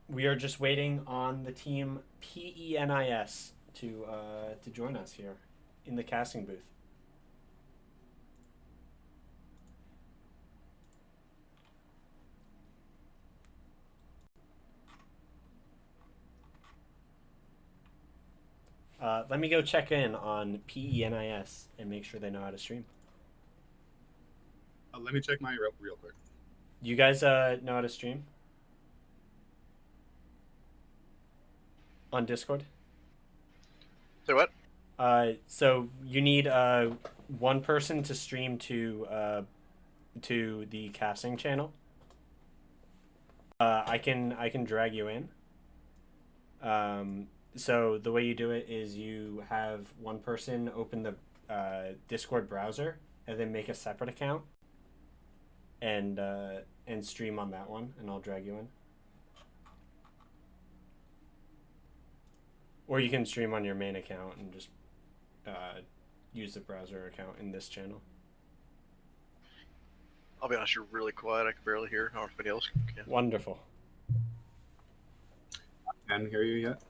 We are just waiting on the team PENIS to join us here in the casting booth. Let me go check in on PENIS and make sure they know how to stream. Let me check my real quick. You guys know how to stream? On Discord? So what? So you need one person to stream to the casting channel. I can drag you in. So the way you do it is you have one person open the Discord browser and then make a separate account and stream on that one, and I'll drag you in. Or you can stream on your main account and just use the browser account in this channel. I'll be honest, you're really quiet. I can barely hear. How everybody else can. Wonderful. I can hear you yet?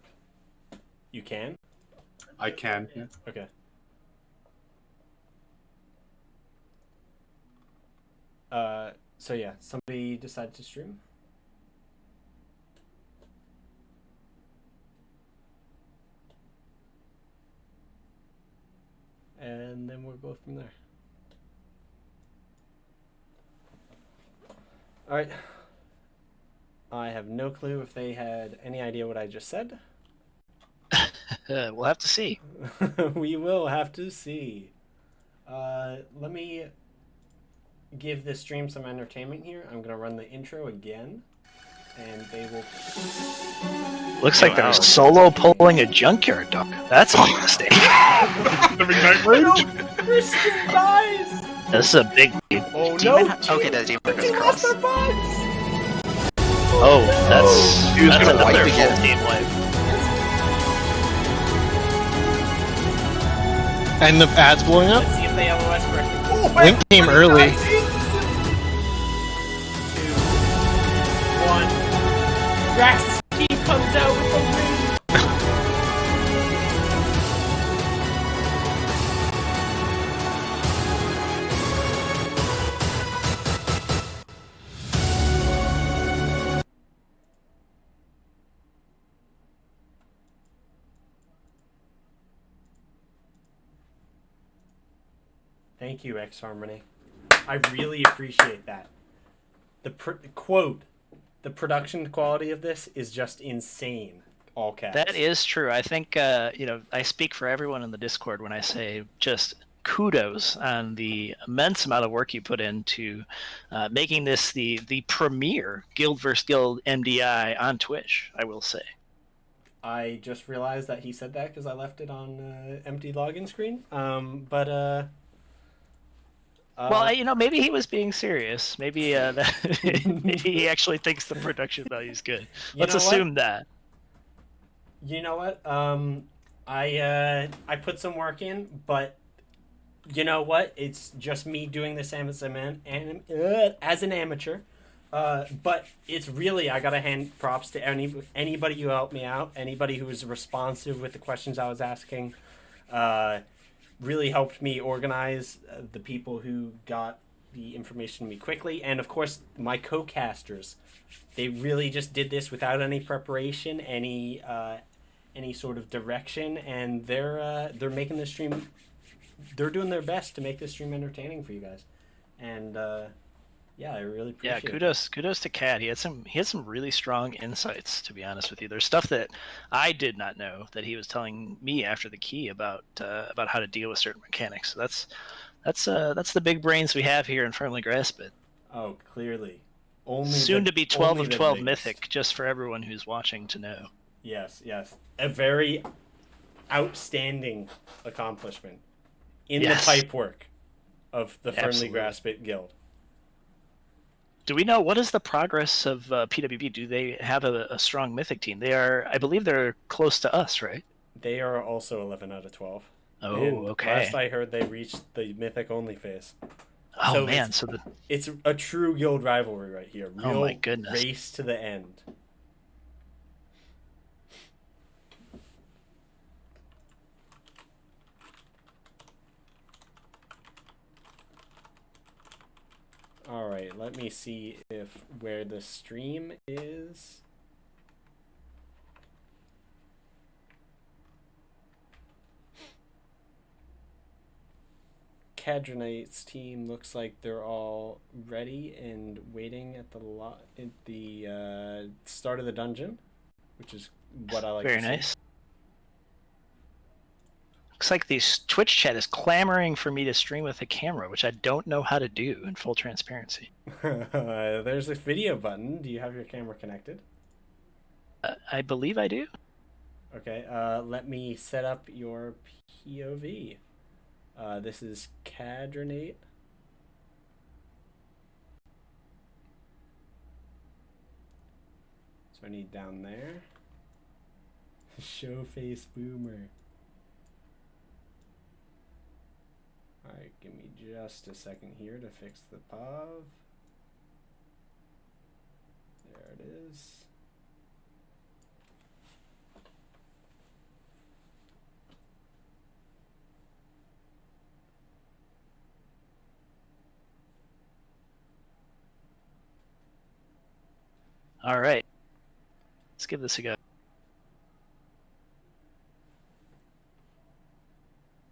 You can? I can, yeah. Okay. So yeah, somebody decided to stream. And then we'll go from there. All right. I have no clue if they had any idea what I just said. We'll have to see. We will have to see. Let me give this stream some entertainment here. I'm gonna run the intro again, and they will. Looks like they're solo pulling a junkyard dog. That's a big mistake. Christian dies. This is a big. Oh no! Okay, that demon goes They across. lost their bugs. Oh, that's gonna another wipe full again. team wipe. And the ad's blowing up. Let's see if they have a Westbrook. Link came early. 2, 1. Drax's team comes out with the win. Thank you, X Harmony. I really appreciate that. The quote, the production quality of this is just insane. All caps. That is true. I think I speak for everyone in the Discord when I say just kudos on the immense amount of work you put into making this the premier Guild vs. Guild MDI on Twitch. I will say. I just realized that he said that because I left it on empty login screen. Well, maybe he was being serious. Maybe maybe he actually thinks the production value is good. Let's assume that. You know what? I put some work in, but you know what? It's just me doing this as an amateur. But it's really, I gotta hand props to anybody who helped me out, anybody who was responsive with the questions I was asking. Really helped me organize the people who got the information to me quickly, and of course my co-casters. They really just did this without any preparation, any sort of direction, and they're making the stream. They're doing their best to make this stream entertaining for you guys, and yeah, I really appreciate it. Kudos to Kat. He had some really strong insights, to be honest with you. There's stuff that I did not know that he was telling me after the key about how to deal with certain mechanics. So that's the big brains we have here in Firmly Grasp It. Oh, clearly. only Soon the- to be 12 only of the 12 biggest. mythic, just for everyone who's watching to know. Yes, yes. A very outstanding accomplishment in Yes. the pipe work of the Firmly Absolutely. Grasp It Guild. Do we know what is the progress of PWB? Do they have a strong mythic team? They are, I believe, they're close to us, right? They are also 11 out of 12. Oh, And okay. Last I heard, they reached the mythic only phase. Oh So man, so the It's a true guild rivalry right here. Real Oh my goodness. race to the end. All right, let me see if where the stream is. Cadronite's team looks like they're all ready and waiting at the start of the dungeon, which is what I like very to see. nice. Looks like the Twitch chat is clamoring for me to stream with a camera, which I don't know how to do in full transparency. There's a video button. Do you have your camera connected? I believe I do. Okay, let me set up your POV. This is Cadronate. So I need down there. Show face boomer. Alright, give me just a second here to fix the POV. There it is. All right, let's give this a go.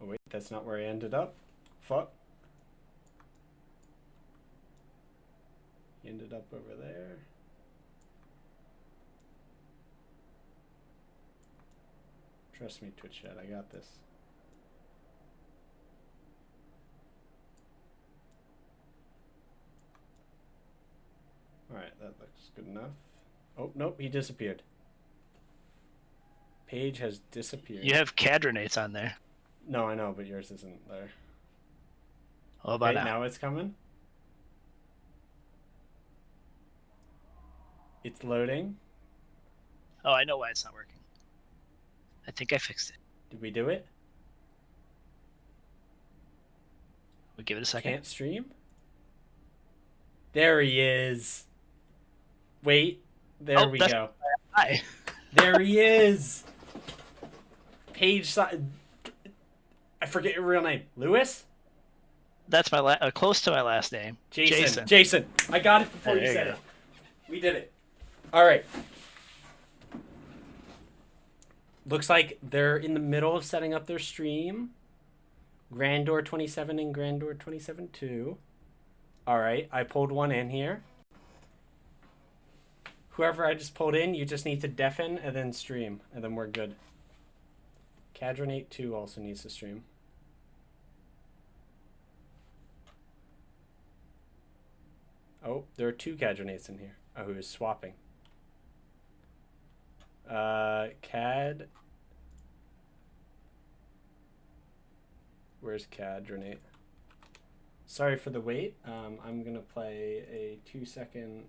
Oh wait, that's not where I ended up. Fuck. Ended up over there. Trust me, Twitch chat, I got this. Alright, that looks good enough. Oh, nope, he disappeared. Page has disappeared. You have Cadronates on there. No, I know, but yours isn't there. What about Okay, now? now it's coming. It's loading. Oh, I know why it's not working. I think I fixed it. Did we do it? We'll give it a second. Can't stream? There he is. Wait, there we that's- go. Hi. There he is. Page. I forget your real name. Lewis? That's my close to my last name. Jason. Jason. I got it before There you you said go. it. We did it. All right. Looks like they're in the middle of setting up their stream. Grandor 27 and Grandor 27 2. All right, I pulled one in here. Whoever I just pulled in, you just need to deafen and then stream, and then we're good. Cadronate 2 also needs to stream. Oh, there are 2 Cadronates in here. Oh, who is swapping? Cad. Where's Cadronate? Sorry for the wait. I'm gonna play a 2-second.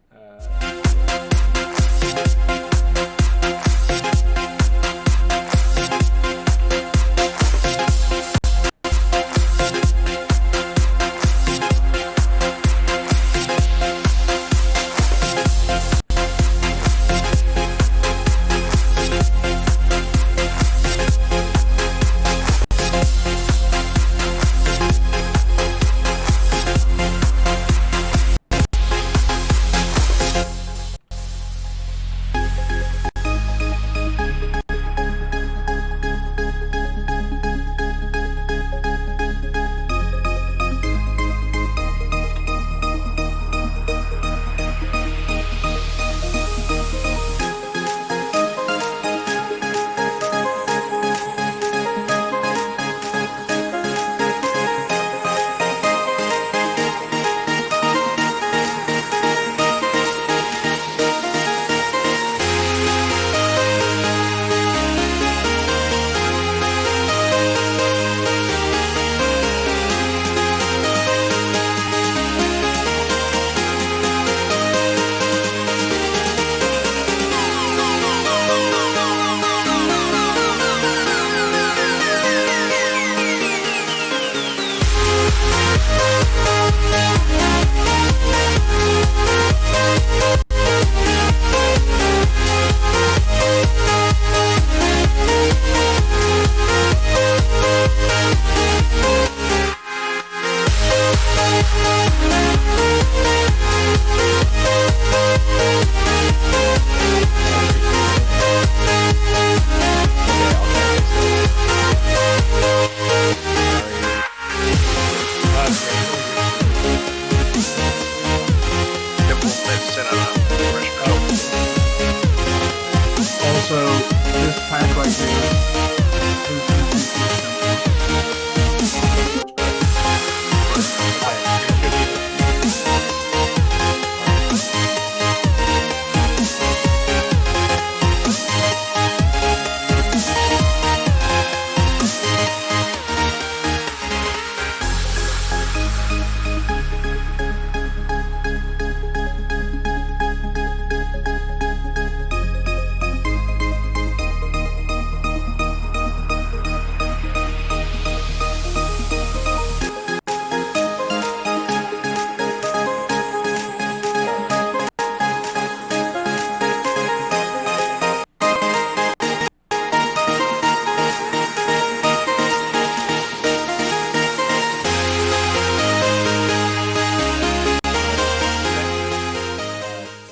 this pack right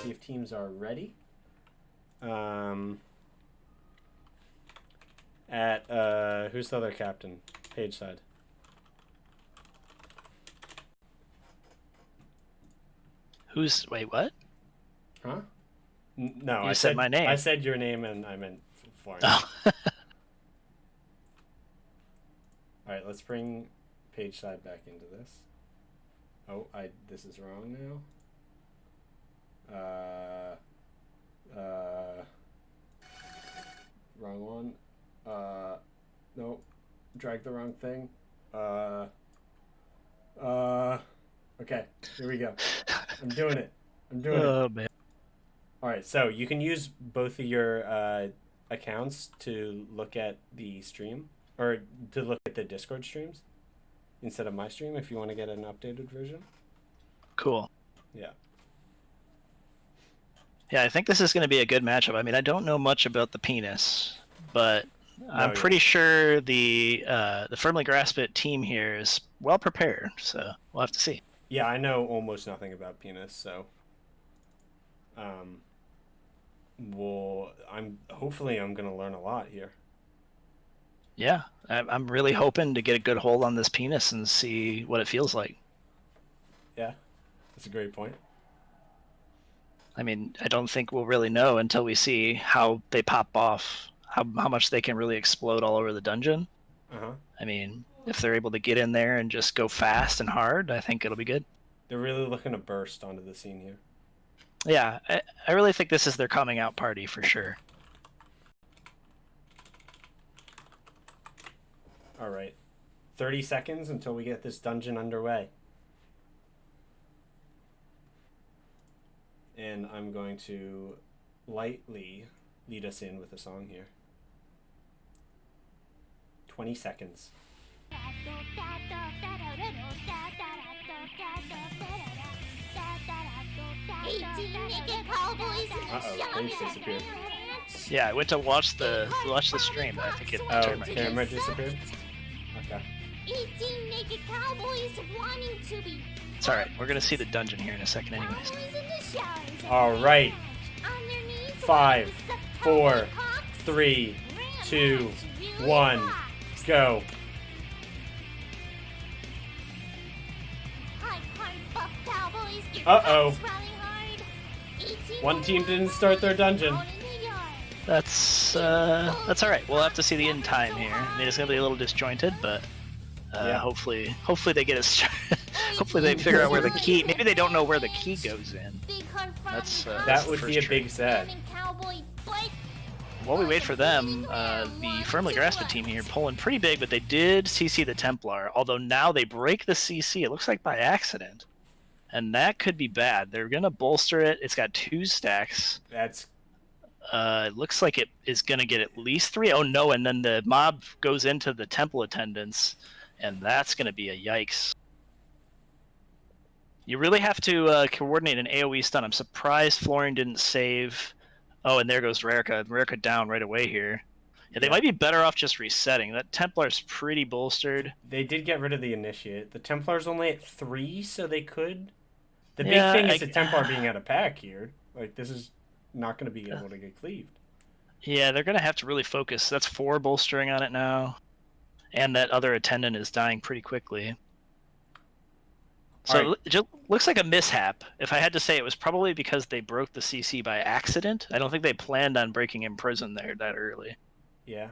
See if teams are ready. Who's the other captain? Page side. Wait, what? Huh? No, You I said my name. I said your name and I meant Florian. Oh. Alright, let's bring page side back into this. Oh, this is wrong now. Wrong one. Nope. Drag the wrong thing. Okay, here we go. I'm doing it. Oh, man. Alright, so you can use both of your accounts to look at the stream, or to look at the Discord streams instead of my stream if you want to get an updated version. Cool. Yeah. Yeah, I think this is going to be a good matchup. I mean, I don't know much about the penis, but I'm pretty sure the Firmly Grasp It team here is well prepared, so we'll have to see. Yeah, I know almost nothing about penis, so hopefully I'm gonna learn a lot here. Yeah, I'm really hoping to get a good hold on this penis and see what it feels like. Yeah, that's a great point. I mean, I don't think we'll really know until we see how they pop off, how much they can really explode all over the dungeon. Uh-huh. I mean, if they're able to get in there and just go fast and hard, I think it'll be good. They're really looking to burst onto the scene here. Yeah, I really think this is their coming out party for sure. All right. 30 seconds until we get this dungeon underway. And I'm going to lightly lead us in with a song here. 20 seconds. Uh-oh, page disappeared. Yeah, I went to watch the stream, but I think it turned my camera disappeared? Okay. 18 naked cowboys wanting to be. It's alright, we're gonna see the dungeon here in a second anyways. Alright. 5, 4, 3, 2, 1, go. Uh-oh. One team didn't start their dungeon. That's alright. We'll have to see the end time here. I mean, it's gonna be a little disjointed, but hopefully they get us. Hopefully they figure out where the key. Maybe they don't know where the key goes in. That would be a big sad. While we wait for them, the Firmly Grasp It team here pulling pretty big, but they did CC the Templar. Although now they break the CC. It looks like by accident, and that could be bad. They're gonna bolster it. It's got 2 stacks. That's. It looks like it is gonna get at least 3. Oh no! And then the mob goes into the temple attendants, and that's gonna be a yikes. You really have to coordinate an AoE stun. I'm surprised Florian didn't save. Oh, and there goes Rarica. Rarica down right away here. Yeah, they might be better off just resetting. That Templar's pretty bolstered. They did get rid of the Initiate. The Templar's only at 3, so they could. The big thing is the Templar being out of pack here. Like, this is not going to be able to get cleaved. Yeah, they're going to have to really focus. That's 4 bolstering on it now. And that other attendant is dying pretty quickly. So it just looks like a mishap. If I had to say, it was probably because they broke the CC by accident. I don't think they planned on breaking in prison there that early. Yeah.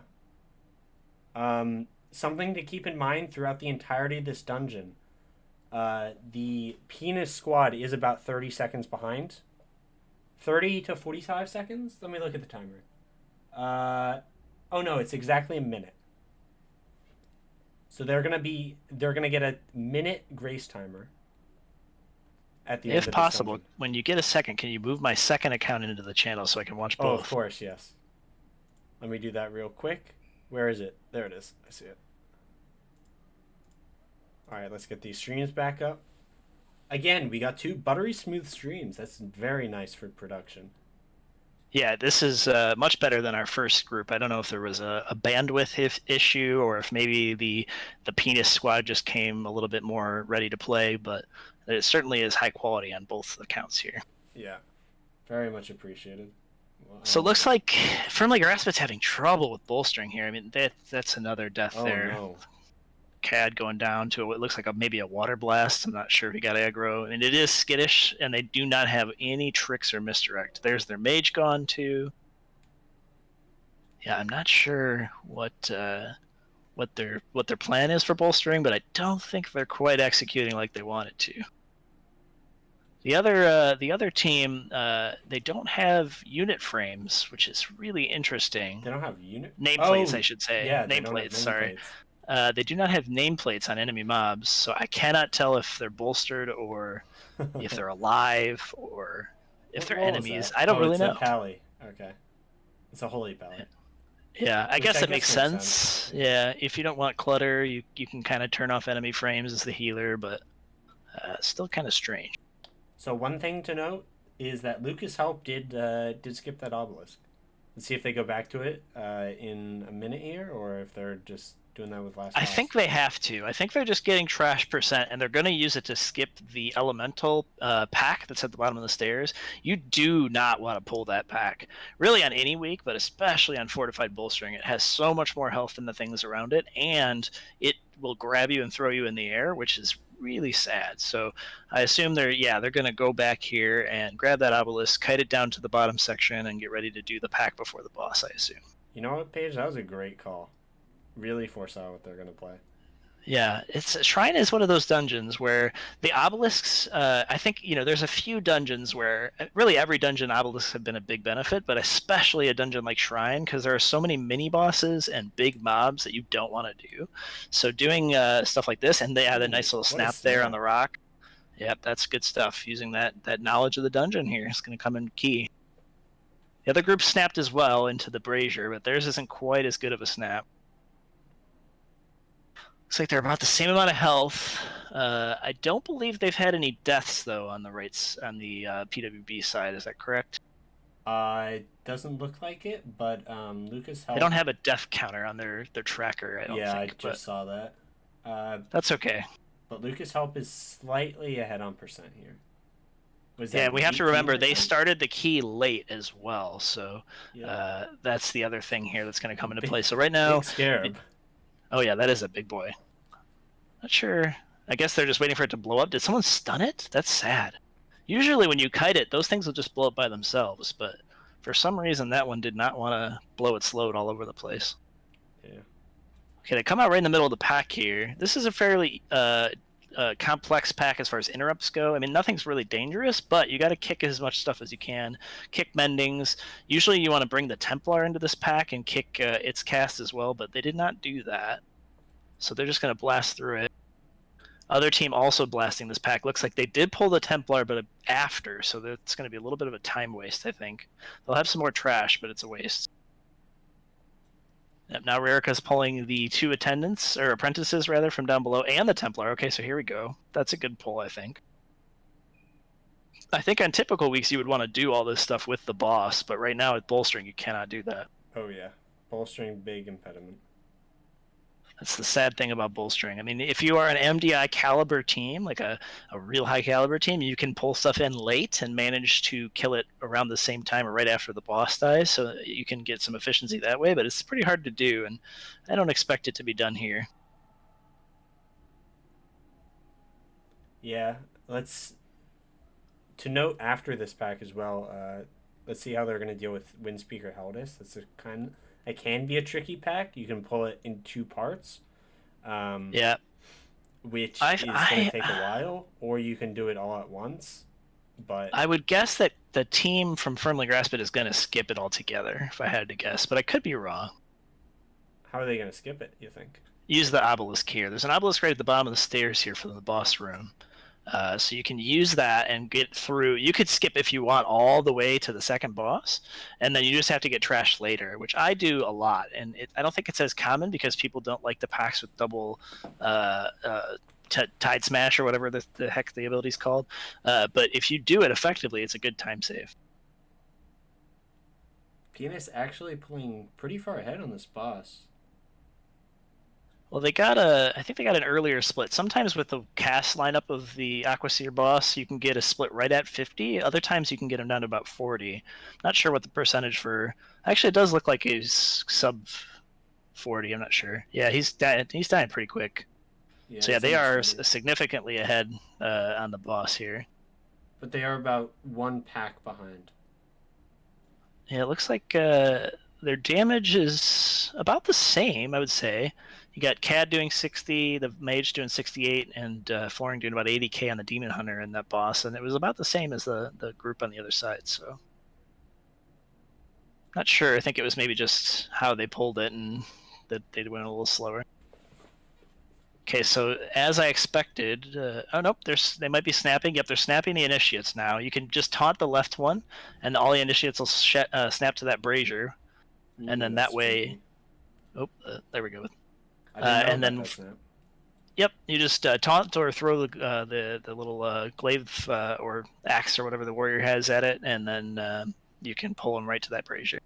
Something to keep in mind throughout the entirety of this dungeon. The penis squad is about 30 seconds behind. 30 to 45 seconds? Let me look at the timer. Oh no, it's exactly a minute. So they're gonna get a minute grace timer. At the end If of possible, when you get a second, can you move my second account into the channel so I can watch both? Oh, of course, yes. Let me do that real quick. Where is it? There it is. I see it. All right, let's get these streams back up. Again, we got 2 buttery smooth streams. That's very nice for production. Yeah, this is much better than our first group. I don't know if there was a bandwidth issue or if maybe the penis squad just came a little bit more ready to play, but it certainly is high quality on both accounts here. Yeah, very much appreciated. So it looks like Firmly Graspit's having trouble with bolstering here. I mean, that's another death there. No. CAD going down to what looks like maybe a water blast. I'm not sure if he got aggro. I mean, it is skittish, and they do not have any tricks or misdirect. There's their mage gone too. Yeah, I'm not sure what their plan is for bolstering, but I don't think they're quite executing like they wanted to. The other team, they don't have unit frames, which is really interesting. They don't have unit nameplates, I should say. Yeah, nameplates. Sorry. They do not have nameplates on enemy mobs, so I cannot tell if they're bolstered or if they're alive or if they're enemies. I don't really know. It's a pally. Okay. It's a holy pally. Yeah, I guess it makes sense. Yeah, if you don't want clutter, you can kind of turn off enemy frames as the healer, but still kind of strange. So one thing to note is that Lucas Help did skip that obelisk. Let's see if they go back to it in a minute here, or if they're just doing that with last boss. I think they have to. I think they're just getting trash %, and they're going to use it to skip the elemental pack that's at the bottom of the stairs. You do not want to pull that pack, really on any week, but especially on Fortified Bolstering. It has so much more health than the things around it, and it will grab you and throw you in the air, which is really sad. So I assume they're going to go back here and grab that obelisk, kite it down to the bottom section, and get ready to do the pack before the boss, I assume. You know what, Paige? That was a great call. Really foresaw what they're going to play. Yeah, Shrine is one of those dungeons where the obelisks, I think, there's a few dungeons where, really every dungeon obelisks have been a big benefit, but especially a dungeon like Shrine, because there are so many mini-bosses and big mobs that you don't want to do. So doing stuff like this, and they had a nice little snap there on the rock. Yep, that's good stuff. Using that knowledge of the dungeon here is going to come in key. The other group snapped as well into the brazier, but theirs isn't quite as good of a snap. Looks like they're about the same amount of health. I don't believe they've had any deaths though on the PWB side. Is that correct? It doesn't look like it, but Lucas Help. They don't have a death counter on their tracker. I don't think. I just saw that. That's okay. But Lucas Help is slightly ahead on percent here. We have to remember they started the key late as well, so that's the other thing here that's going to come into play. So right now, big scarab. Oh yeah, that is a big boy. Not sure. I guess they're just waiting for it to blow up. Did someone stun it? That's sad. Usually when you kite it, those things will just blow up by themselves, but for some reason that one did not want to blow its load all over the place. Yeah. Okay, they come out right in the middle of the pack here. This is a fairly complex pack as far as interrupts go. I mean, nothing's really dangerous, but you got to kick as much stuff as you can. Kick mendings. Usually you want to bring the Templar into this pack and kick its cast as well, but they did not do that. So they're just going to blast through it. Other team also blasting this pack. Looks like they did pull the Templar, but after, so it's going to be a little bit of a time waste, I think. They'll have some more trash, but it's a waste. Yep, now Rarica's pulling the 2 attendants, or apprentices rather, from down below, and the Templar. Okay, so here we go. That's a good pull, I think. I think on typical weeks you would want to do all this stuff with the boss, but right now with bolstering you cannot do that. Oh yeah, bolstering, big impediment. That's the sad thing about bolstering. I mean, if you are an MDI caliber team, like a real high caliber team, you can pull stuff in late and manage to kill it around the same time or right after the boss dies, so you can get some efficiency that way, but it's pretty hard to do, and I don't expect it to be done here. Yeah, to note after this pack as well. Let's see how they're going to deal with Windspeaker Heldis. It can be a tricky pack. You can pull it in 2 parts. Yeah. Which is going to take a while, or you can do it all at once. But I would guess that the team from Firmly Grasp It is going to skip it altogether, if I had to guess, but I could be wrong. How are they going to skip it, you think? Use the obelisk here. There's an obelisk right at the bottom of the stairs here for the boss room. So you can use that and get through. You could skip if you want all the way to the second boss, and then you just have to get trashed later, which I do a lot. And I don't think it says common because people don't like the packs with double Tide Smash or whatever the heck the ability's called. But if you do it effectively, it's a good time save. Pianist actually pulling pretty far ahead on this boss. Well, I think they got an earlier split. Sometimes with the cast lineup of the Aquaseer boss, you can get a split right at 50. Other times you can get him down to about 40. Not sure what the percentage for... Actually, it does look like he's sub 40. I'm not sure. Yeah, he's dying pretty quick. Yeah, so yeah, they are significantly ahead on the boss here. But they are about 1 pack behind. Yeah, it looks like their damage is about the same, I would say. You got Cad doing 60, the Mage doing 68, and Flooring doing about 80k on the Demon Hunter and that boss, and it was about the same as the group on the other side, so... Not sure, I think it was maybe just how they pulled it and that they went a little slower. Okay, so as I expected... oh, nope, they might be snapping. Yep, they're snapping the Initiates now. You can just taunt the left one, and all the Initiates will snap to that Brazier, and then that way... Oh, there we go. And then, yep, you just taunt or throw the little glaive or axe or whatever the warrior has at it, and then you can pull him right to that brazier.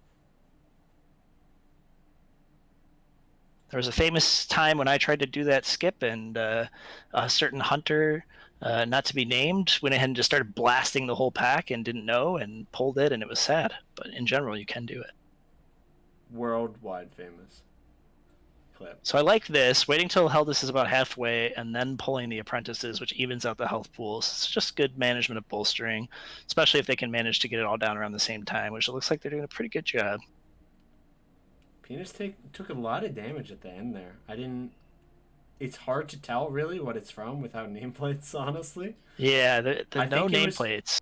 There was a famous time when I tried to do that skip, and a certain hunter, not to be named, went ahead and just started blasting the whole pack and didn't know and pulled it, and it was sad. But in general, you can do it. Worldwide famous. So I like this, waiting till Heldis is about halfway and then pulling the apprentices, which evens out the health pools. It's just good management of bolstering, especially if they can manage to get it all down around the same time, which it looks like they're doing a pretty good job. Penis took a lot of damage at the end there. It's hard to tell really what it's from without nameplates, honestly. Yeah, the no nameplates.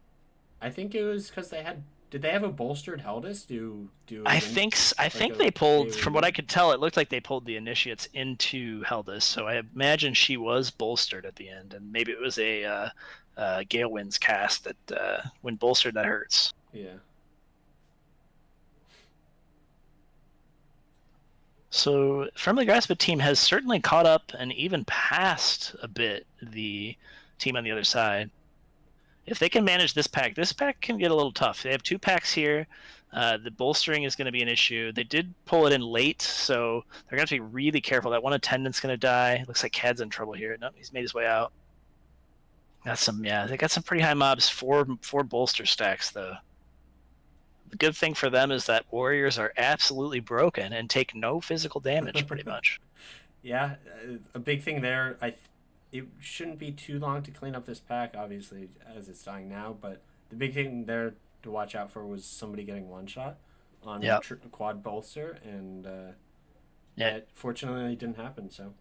I think it was because they had... Did they have a bolstered Heldis? I think they pulled, from what I could tell, it looked like they pulled the Initiates into Heldis, so I imagine she was bolstered at the end, and maybe it was a Gale Winds cast that when bolstered, that hurts. Yeah. So Firmly Grasp It team has certainly caught up and even passed a bit the team on the other side. If they can manage this pack can get a little tough. They have 2 packs here. The bolstering is going to be an issue. They did pull it in late, so they're going to have to be really careful. That one attendant's going to die. Looks like Cad's in trouble here. No, he's made his way out. They got some pretty high mobs. 4 bolster stacks, though. The good thing for them is that warriors are absolutely broken and take no physical damage, pretty much. Yeah, a big thing there, it shouldn't be too long to clean up this pack, obviously, as it's dying now, but the big thing there to watch out for was somebody getting one-shot on quad bolster, and that fortunately didn't happen, so...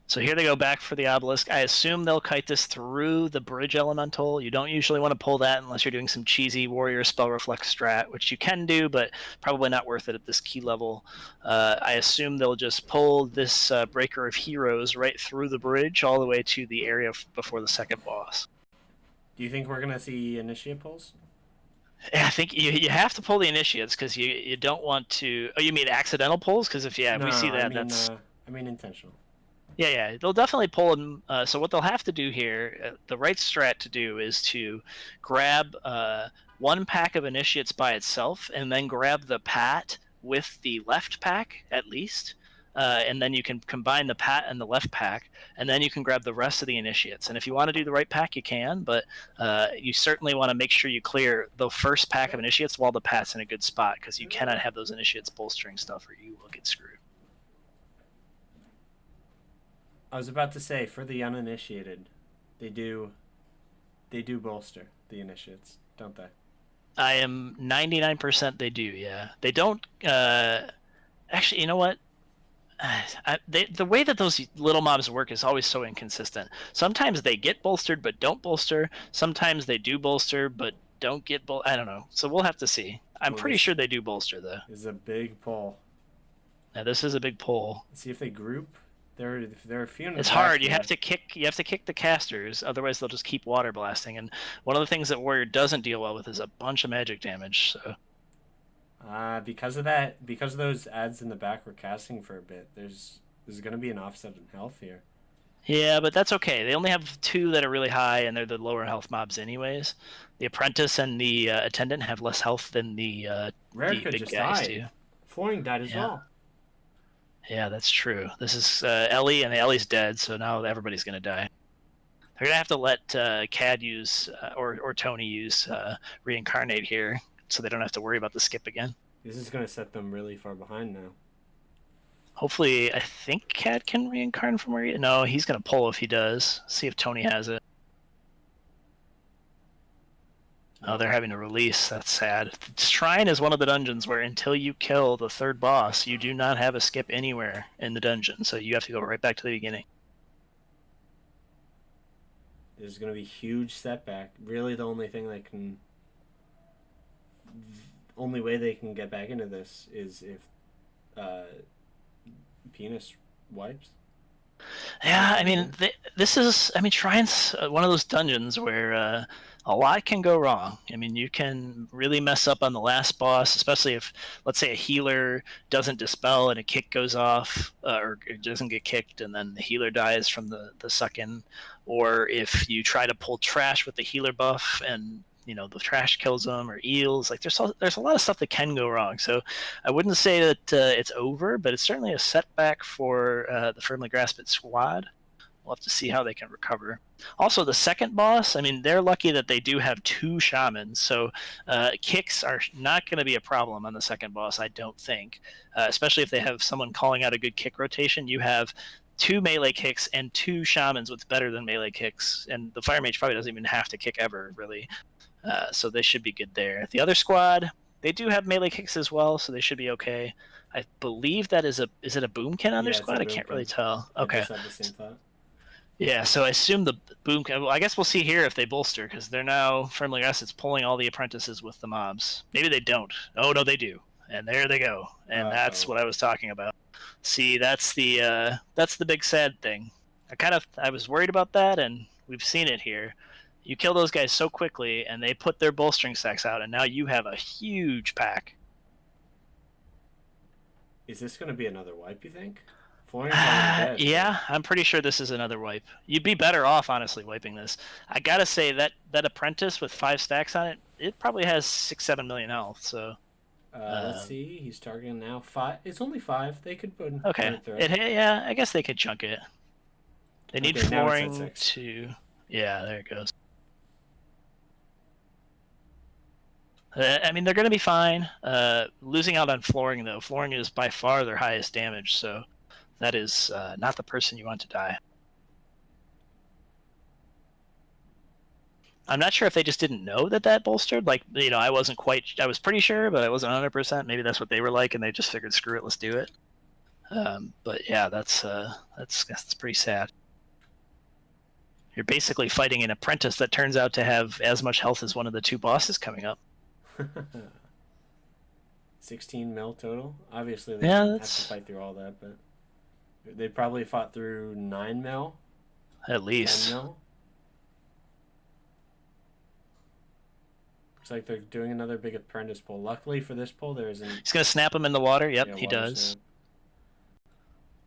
So here they go back for the obelisk. I assume they'll kite this through the bridge elemental. You don't usually want to pull that unless you're doing some cheesy warrior spell reflex strat, which you can do, but probably not worth it at this key level. I assume they'll just pull this Breaker of Heroes right through the bridge all the way to the area before the second boss. Do you think we're going to see initiate pulls? Yeah, I think you have to pull the initiates because you don't want to... Oh, you mean accidental pulls? Because if we see that, that's... I mean intentional. Yeah, they'll definitely pull them. So what they'll have to do here, the right strat to do is to grab 1 pack of initiates by itself, and then grab the pat with the left pack at least, and then you can combine the pat and the left pack, and then you can grab the rest of the initiates. And if you want to do the right pack, you can, but you certainly want to make sure you clear the first pack of initiates while the pat's in a good spot, because you cannot have those initiates bolstering stuff or you will get screwed. I was about to say, for the uninitiated, they do They do bolster the initiates, don't they? I am 99% they do. Yeah, they don't. Actually, you know what? The way that those little mobs work is always so inconsistent. Sometimes they get bolstered but don't bolster. Sometimes they do bolster but don't get I don't know. So we'll have to see. I'm pretty sure they do bolster though. This is a big pull. Now this is a big pull. Let's see if they group. There are a few in the It's back hard. You here. have to kick the casters, otherwise they'll just keep water blasting. And one of the things that Warrior doesn't deal well with is a bunch of magic damage. So. Because of that, because those ads in the back were casting for a bit, there's going to be an offset in health here. Yeah, but that's okay. They only have 2 that are really high, and they're the lower health mobs anyways. The Apprentice and the Attendant have less health than the Rarica big just guys died. do. Flooring died as well. Yeah, that's true. This is Ellie, and Ellie's dead, so now everybody's going to die. They're going to have to let Cad use, or Tony use Reincarnate here, so they don't have to worry about the skip again. This is going to set them really far behind now. Hopefully, I think Cad can reincarnate from where he... No, he's going to pull if he does. See if Tony has it. Oh, they're having to release. That's sad. Shrine is one of the dungeons where until you kill the 3rd boss, you do not have a skip anywhere in the dungeon. So you have to go right back to the beginning. There's going to be a huge setback. Really the only thing that can... only way they can get back into this is if Penis wipes. Yeah, I mean, this is... I mean, Shrine's one of those dungeons where a lot can go wrong. I mean, you can really mess up on the last boss, especially if, let's say, a healer doesn't dispel and a kick goes off, or it doesn't get kicked, and then the healer dies from the suck-in. Or if you try to pull trash with the healer buff and the trash kills them, or eels. Like there's a lot of stuff that can go wrong. So I wouldn't say that it's over, but it's certainly a setback for the Firmly Grasp It squad. We'll have to see how they can recover. Also, the second boss, I mean, they're lucky that they do have 2 shamans, so kicks are not going to be a problem on the second boss, I don't think. Especially if they have someone calling out a good kick rotation. You have 2 melee kicks and 2 shamans with better than melee kicks, and the Fire Mage probably doesn't even have to kick ever, really. So they should be good there. The other squad, they do have melee kicks as well, so they should be okay. I believe that is it a boomkin on their squad? I can't really tell. Okay. I just had the same thought. Yeah, so I assume the boomkin. Well, I guess we'll see here if they bolster, because they're now Firmly Grasp It's pulling all the apprentices with the mobs. Maybe they don't. Oh no, they do. And there they go. And that's what I was talking about. See, that's the big sad thing. I was worried about that, and we've seen it here. You kill those guys so quickly, and they put their bolstering stacks out, and now you have a huge pack. Is this going to be another wipe, you think? Flooring's already dead. Yeah, I'm pretty sure this is another wipe. You'd be better off, honestly, wiping this. I gotta say, that apprentice with 5 stacks on it, it probably has 6-7 million health, so... let's see, he's targeting now 5. It's only 5. They could put okay. it through. Yeah, I guess they could chunk it. They need Okay, now it's at flooring 6. to... Yeah, there it goes. I mean, they're going to be fine. Losing out on flooring, though. Flooring is by far their highest damage, so that is not the person you want to die. I'm not sure if they just didn't know that bolstered. Like, I was pretty sure, but I wasn't 100%. Maybe that's what they were like, and they just figured, screw it, let's do it. But yeah, that's pretty sad. You're basically fighting an apprentice that turns out to have as much health as one of the 2 bosses coming up. 16 mil total. Obviously, they have to that's fight through all that, but they probably fought through 9 mil. At least. 10 mil. Looks like they're doing another big apprentice pull. Luckily for this pull, there isn't. He's gonna snap him in the water. Yep, Yeah, he water does. snap.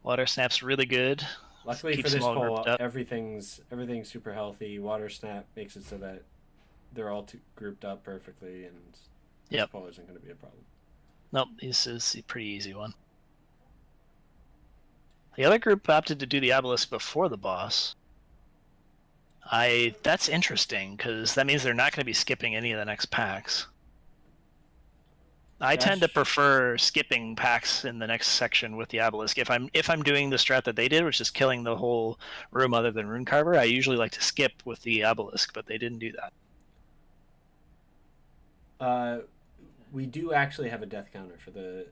Water snap's really good. Luckily for Keeps this them all pull, ripped up. everything's super healthy. Water snap makes it so that they're all grouped up perfectly, and this pull isn't going to be a problem. Nope, this is a pretty easy one. The other group opted to do the obelisk before the boss. That's interesting, because that means they're not going to be skipping any of the next packs. I tend to prefer skipping packs in the next section with the obelisk. If I'm doing the strat that they did, which is killing the whole room other than Rune Carver, I usually like to skip with the obelisk, but they didn't do that. We do actually have a death counter for the.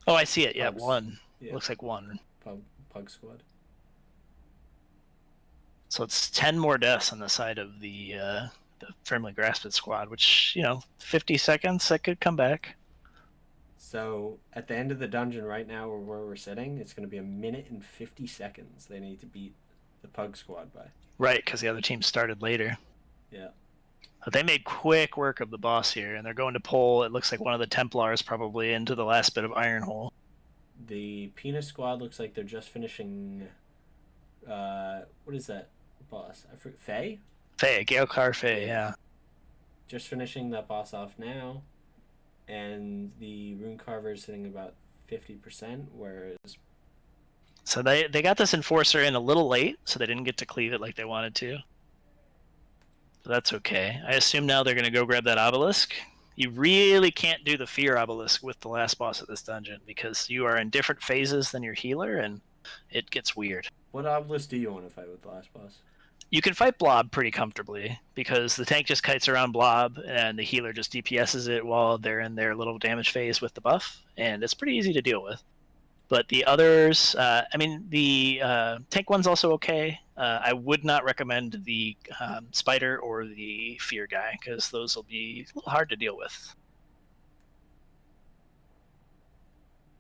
Oh, I see it. Yeah, Pugs. 1. Yeah. Looks like 1. Pug squad. So it's 10 more deaths on the side of the firmly grasped squad, which 50 seconds that could come back. So at the end of the dungeon right now, where we're sitting, it's going to be 1 minute and 50 seconds. They need to beat the Pug Squad by. Right, because the other team started later. Yeah. But they made quick work of the boss here, and they're going to pull. It looks like one of the Templars probably into the last bit of Iron Hole. The Penis Squad looks like they're just finishing. What is that boss? I forget. Faye. Faye, Gaelkar Faye, yeah. Just finishing that boss off now, and the Rune Carver is sitting about 50%, whereas. So they got this Enforcer in a little late, so they didn't get to cleave it like they wanted to. So that's okay. I assume now they're going to go grab that obelisk. You really can't do the Fear Obelisk with the last boss of this dungeon, because you are in different phases than your healer, and it gets weird. What obelisk do you want to fight with the last boss? You can fight Blob pretty comfortably, because the tank just kites around Blob, and the healer just DPSs it while they're in their little damage phase with the buff, and it's pretty easy to deal with. But the others, the tank one's also okay. I would not recommend the Spider or the Fear guy, because those will be a little hard to deal with.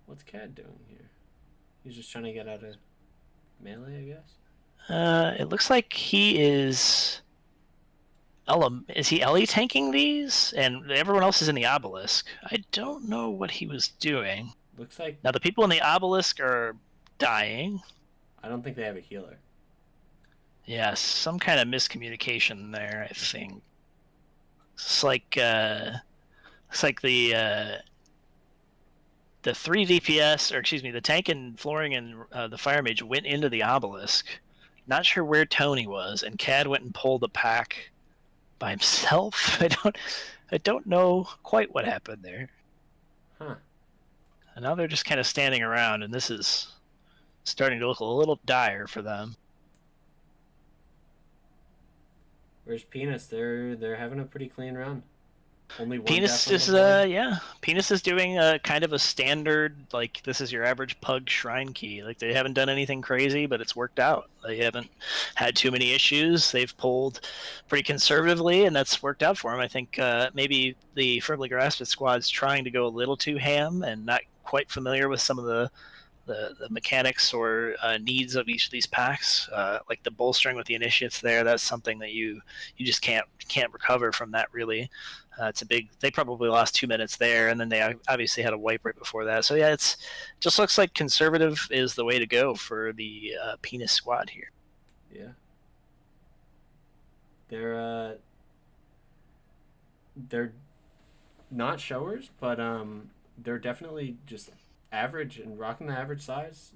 What's Cad doing here? He's just trying to get out of melee, I guess? It looks like he is... Is he Ellie tanking these? And everyone else is in the obelisk. I don't know what he was doing. Looks like... Now, the people in the obelisk are dying. I don't think they have a healer. Yeah, some kind of miscommunication there, I think. It's like, the 3 DPS, or excuse me, the tank and Flooring and the Fire Mage went into the obelisk. Not sure where Tony was, and Cad went and pulled the pack by himself. I don't know quite what happened there. Huh. And now they're just kind of standing around, and this is starting to look a little dire for them. Where's Penis? They're having a pretty clean run. Only one Penis death on is the board. Penis is doing kind of a standard, like, this is your average pug shrine key. Like, they haven't done anything crazy, but it's worked out. They haven't had too many issues. They've pulled pretty conservatively, and that's worked out for them. I think maybe the Firmly Grasped squad's trying to go a little too ham and not quite familiar with some of the mechanics or needs of each of these packs. Like the bolstering with the initiates there, that's something that you just can't recover from that, really. It's a big... They probably lost 2 minutes there, and then they obviously had a wipe right before that. So yeah, it just looks like conservative is the way to go for the Penis squad here. Yeah. They're not showers, but they're definitely just average and rocking the average size.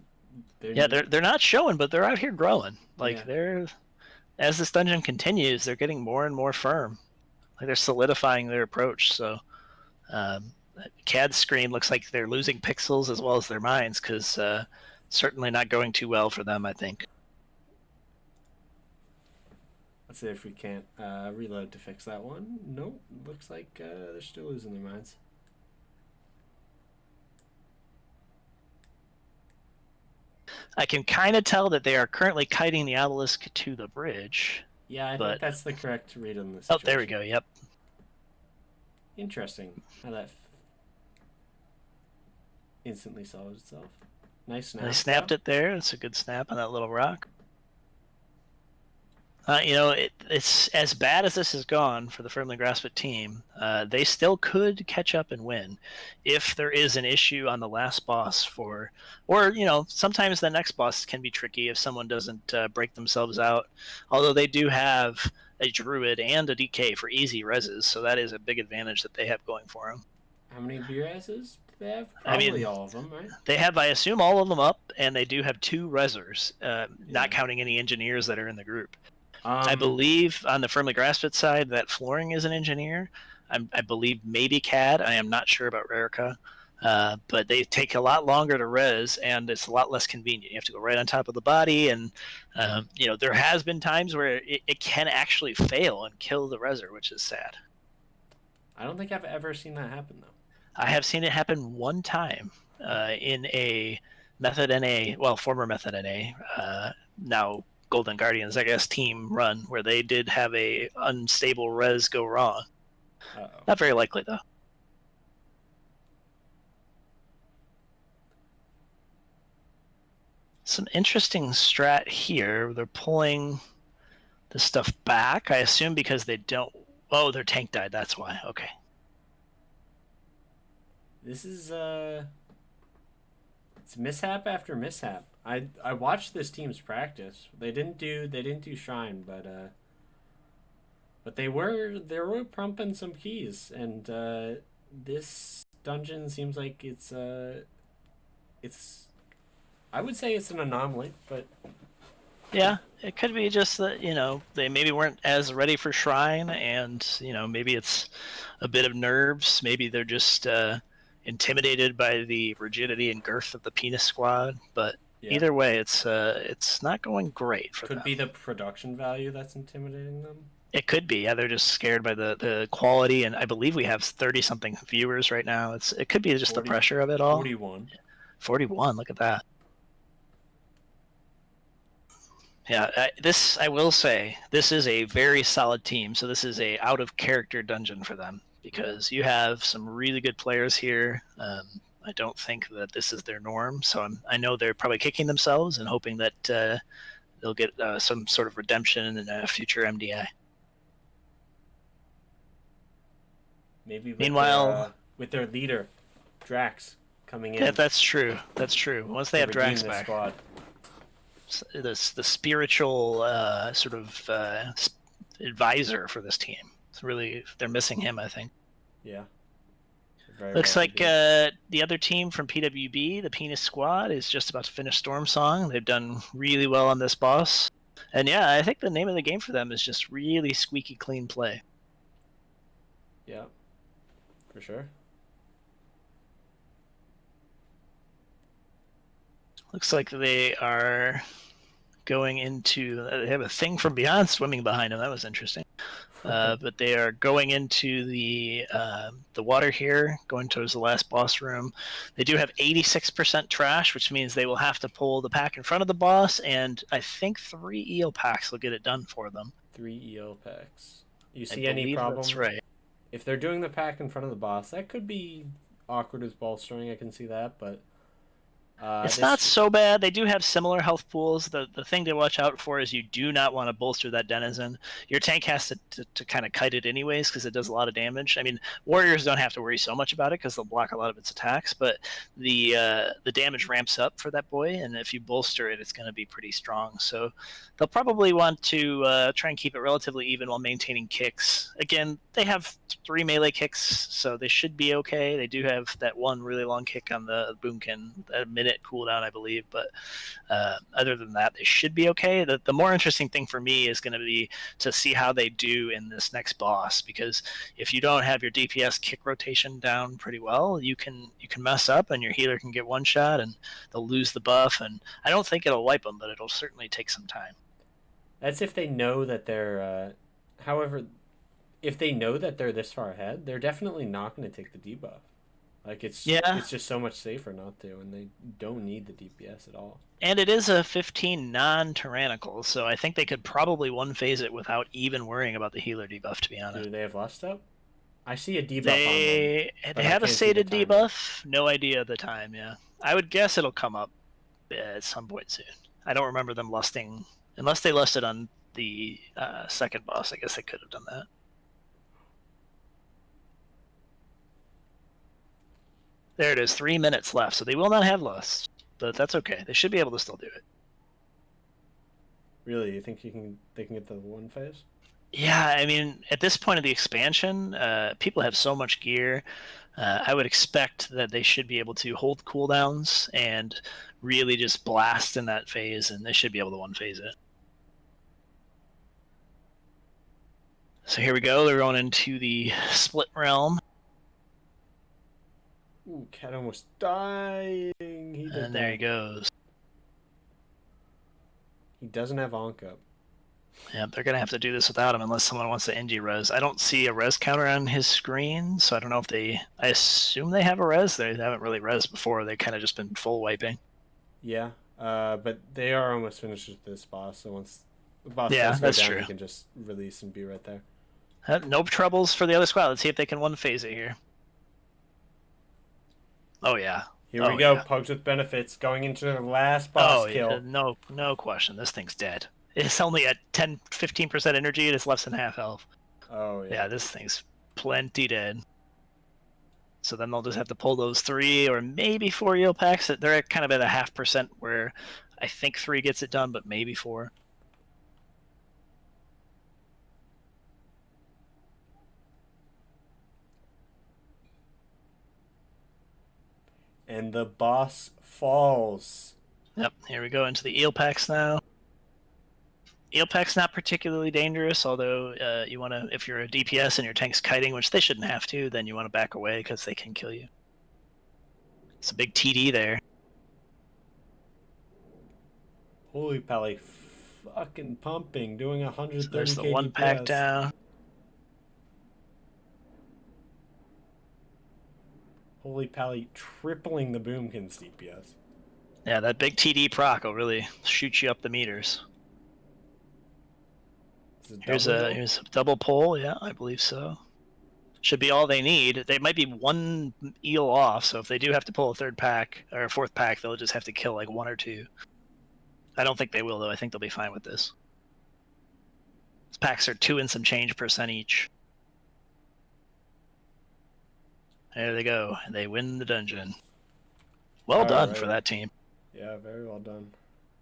They're not showing, but they're out here growing. Like, Yeah. they're... As this dungeon continues, they're getting more and more firm. Like, they're solidifying their approach. So CAD's screen looks like they're losing pixels as well as their minds, because certainly not going too well for them, I think. Let's see if we can't reload to fix that one. Nope. Looks like they're still losing their minds. I can kind of tell that they are currently kiting the obelisk to the bridge. Yeah, I think that's the correct read on this. Oh, there we go. Yep. Interesting how that instantly solves itself. Nice snap. They snapped it there. It's a good snap on that little rock. It's as bad as this has gone for the Firmly Grasped team. They still could catch up and win if there is an issue on the last boss sometimes the next boss can be tricky if someone doesn't break themselves out. Although they do have a Druid and a DK for easy reses, so that is a big advantage that they have going for them. How many reses do they have? Probably all of them, right? They have, I assume, all of them up, and they do have 2 resers, not counting any engineers that are in the group. I believe on the Firmly Grasped side that Flooring is an engineer. I believe maybe CAD. I am not sure about Rarica. But they take a lot longer to res, and it's a lot less convenient. You have to go right on top of the body, and there has been times where it can actually fail and kill the reser, which is sad. I don't think I've ever seen that happen though. I have seen it happen one time in a Method NA, well, former Method NA, now Golden Guardians, I guess, team run where they did have a unstable res go wrong. Not very likely though. Some interesting strat here. They're pulling the stuff back, I assume because they don't... Oh, their tank died, that's why. Okay. This is it's mishap after mishap. I watched this team's practice. They didn't do Shrine, but they were pumping some keys, and this dungeon seems like it's I would say it's an anomaly, but yeah, it could be just that they maybe weren't as ready for Shrine, and maybe it's a bit of nerves. Maybe they're just intimidated by the rigidity and girth of the Penis Squad. But either way, it's not going great for them. Could be the production value that's intimidating them. It could be. Yeah, they're just scared by the quality, and I believe we have 30-something viewers right now. It could be just 40, the pressure of it all. 41. 41. Look at that. Yeah, I will say, this is a very solid team. So this is a out-of-character dungeon for them because you have some really good players here. I don't think that this is their norm. So I know they're probably kicking themselves and hoping that they'll get some sort of redemption in a future MDI. Maybe meanwhile, with their leader, Drax, coming in. Yeah, that's true. That's true. Once they have Drax back. Squad. The spiritual sort of advisor for this team. It's really, they're missing him, I think. Yeah. Looks like the other team from PWB, the Penis Squad, is just about to finish Storm Song. They've done really well on this boss. And yeah, I think the name of the game for them is just really squeaky clean play. Yeah, for sure. Looks like they are going into... They have a thing from beyond swimming behind them. That was interesting. But they are going into the water here, going towards the last boss room. They do have 86% trash, which means they will have to pull the pack in front of the boss, and I think 3 eel packs will get it done for them. 3 eel packs. You see any problem? That's right. If they're doing the pack in front of the boss, that could be awkward as bolstering. I can see that, but it's not so bad. They do have similar health pools. The thing to watch out for is you do not want to bolster that denizen. Your tank has to kind of kite it anyways because it does a lot of damage. I mean, warriors don't have to worry so much about it because they'll block a lot of its attacks, but the damage ramps up for that boy, and if you bolster it, it's going to be pretty strong. So they'll probably want to try and keep it relatively even while maintaining kicks. Again, they have 3 melee kicks, so they should be okay. They do have that one really long kick on the boomkin, a minute cooldown, I believe, but other than that, they should be okay. The more interesting thing for me is going to be to see how they do in this next boss, because if you don't have your DPS kick rotation down pretty well, you can mess up and your healer can get one shot and they'll lose the buff, and I don't think it'll wipe them, but it'll certainly take some time. That's if they know that they're however, if they know that they're this far ahead, they're definitely not going to take the debuff. Like, it's just so much safer not to, and they don't need the DPS at all. And it is a 15 non-tyrannical, so I think they could probably one-phase it without even worrying about the healer debuff, to be honest. Do they have lust up? I see a debuff they, on them. They have a stated debuff. No idea at the time, yeah. I would guess it'll come up at some point soon. I don't remember them lusting. Unless they lusted on the second boss, I guess they could have done that. There it is, 3 minutes left, so they will not have lust, but that's okay. They should be able to still do it. Really, you think they can get the one phase? Yeah, I mean, at this point of the expansion, people have so much gear. I would expect that they should be able to hold cooldowns and really just blast in that phase, and they should be able to one phase it. So here we go. They're going into the split realm. Ooh, Cat almost dying. He did And there he that. goes. He doesn't have Onk up. Yep, they're going to have to do this without him unless someone wants to NG res. I don't see a res counter on his screen, so I don't know if they... I assume they have a res. They haven't really res before. They've kind of just been full wiping. Yeah, but they are almost finished with this boss, so once the boss Yeah, does go that's down, true. you can just release and be right there. No troubles for the other squad. Let's see if they can one-phase it here. Oh, yeah. Here we go, Pugs with benefits, going into the last boss kill. Yeah. No question. This thing's dead. It's only at 10-15% energy and it's less than half health. Oh, yeah. Yeah, this thing's plenty dead. So then they'll just have to pull those 3 or maybe 4 eel packs. They're at kind of at a 0.5% where I think 3 gets it done, but maybe 4. And the boss falls. Yep, here we go into the eel packs now. Eel pack's not particularly dangerous, although you want to, if you're a DPS and your tank's kiting, which they shouldn't have to, then you want to back away because they can kill you. It's a big TD there. Holy pally, fucking pumping, doing 130 So there's the DPS. 1 pack down. Holy pally, tripling the Boomkin's DPS. Yeah, that big TD proc will really shoot you up the meters. Here's a double pull. Yeah, I believe so. Should be all they need. They might be 1 eel off, so if they do have to pull a 3rd pack or a 4th pack, they'll just have to kill like 1 or 2. I don't think they will though. I think they'll be fine with this. These packs are 2 and some change % each. There they go. They win the dungeon. Well done for that team. Yeah, very well done.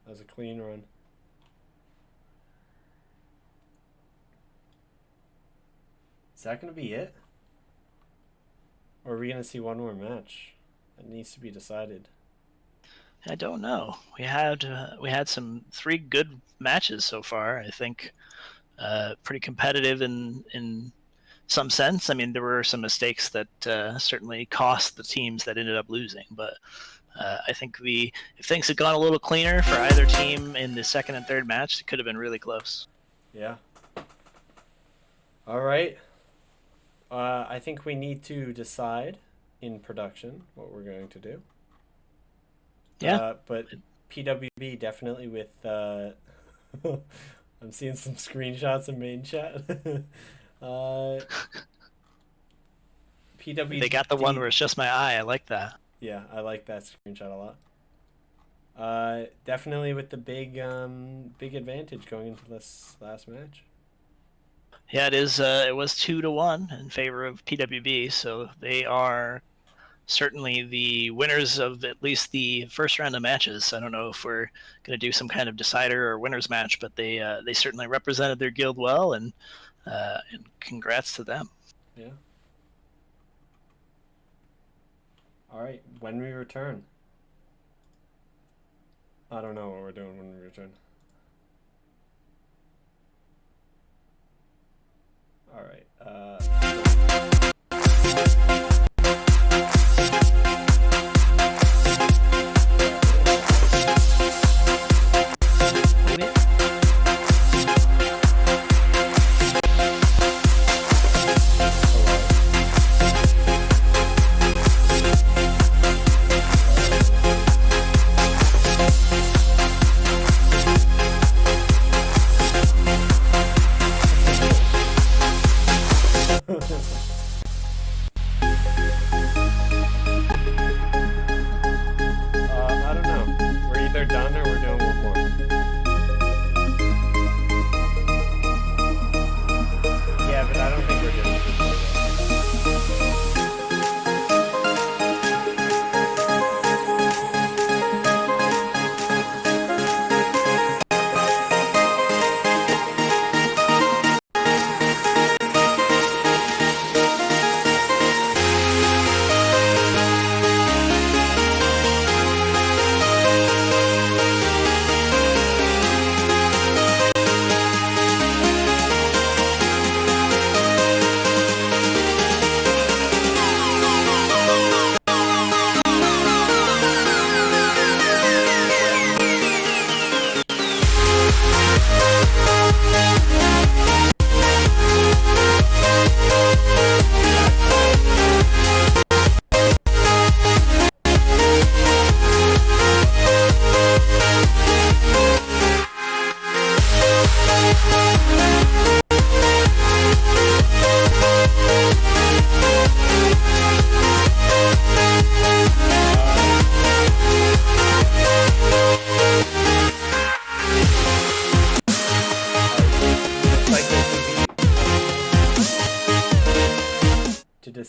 That was a clean run. Is that going to be it? Or are we going to see one more match? That needs to be decided. I don't know. We had some 3 good matches so far. I think pretty competitive in some sense. I mean, there were some mistakes that certainly cost the teams that ended up losing, but I think if things had gone a little cleaner for either team in the 2nd and 3rd match, it could have been really close. Yeah. All right. I think we need to decide in production what we're going to do. Yeah. But PWB definitely with... I'm seeing some screenshots in main chat. PWB... They got the one where it's just my eye. I like that. Yeah, I like that screenshot a lot. Definitely with the big advantage going into this last match. Yeah, it is. It was 2-1 in favor of PWB, so they are certainly the winners of at least the first round of matches. I don't know if we're going to do some kind of decider or winners match, but they certainly represented their guild well, and congrats to them. Yeah. All right, when we return. I don't know what we're doing when we return. All right.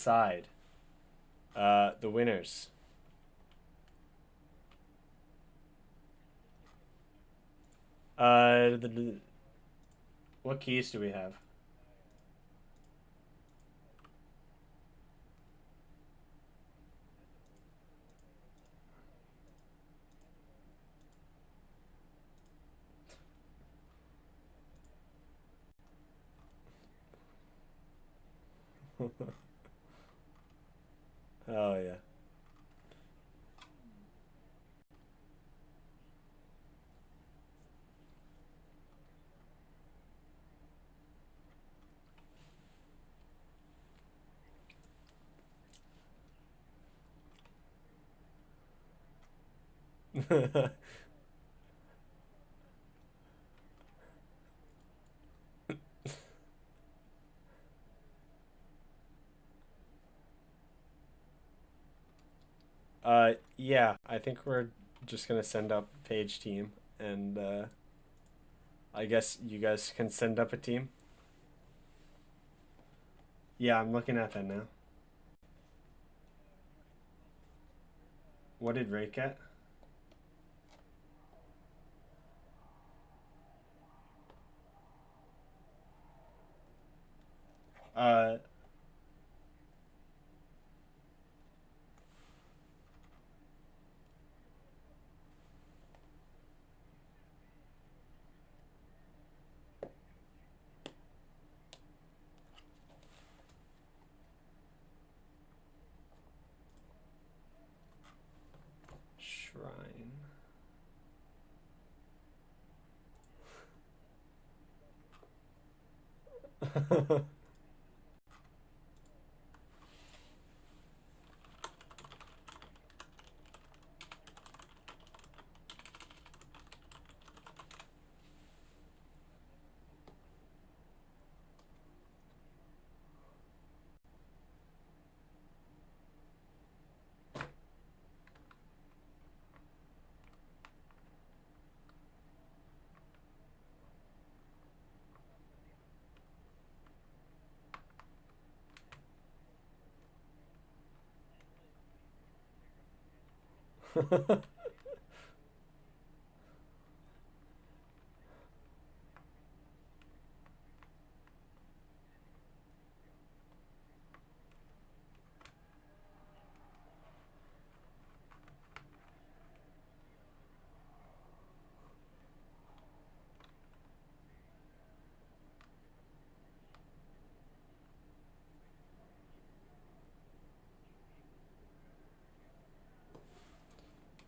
decide the winners. What keys do we have? Oh yeah. Yeah, I think we're just gonna send up Page team, and I guess you guys can send up a team. Yeah, I'm looking at that now. What did Ray get? Shrine.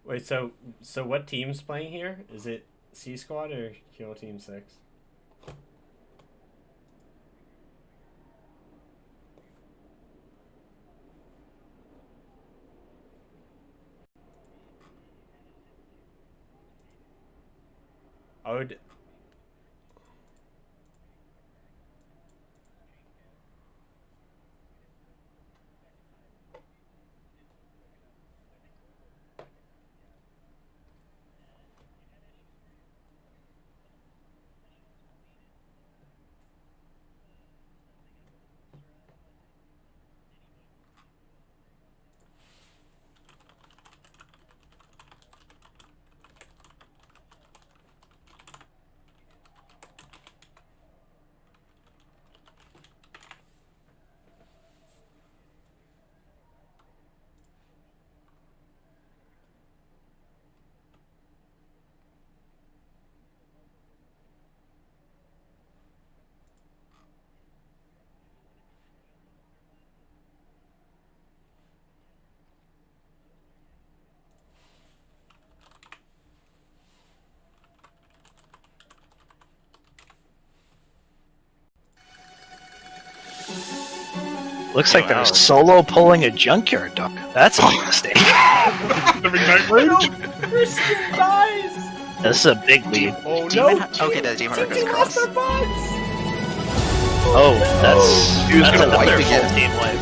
Wait, so what team's playing here? Is it C Squad or Kill Team 6? I would. Looks like they're solo pulling a junkyard duck. That's a big mistake. Christian dies! This is a big lead. Oh no! Okay, the demon goes across. Oh, that's gonna another wipe full again. team wipe.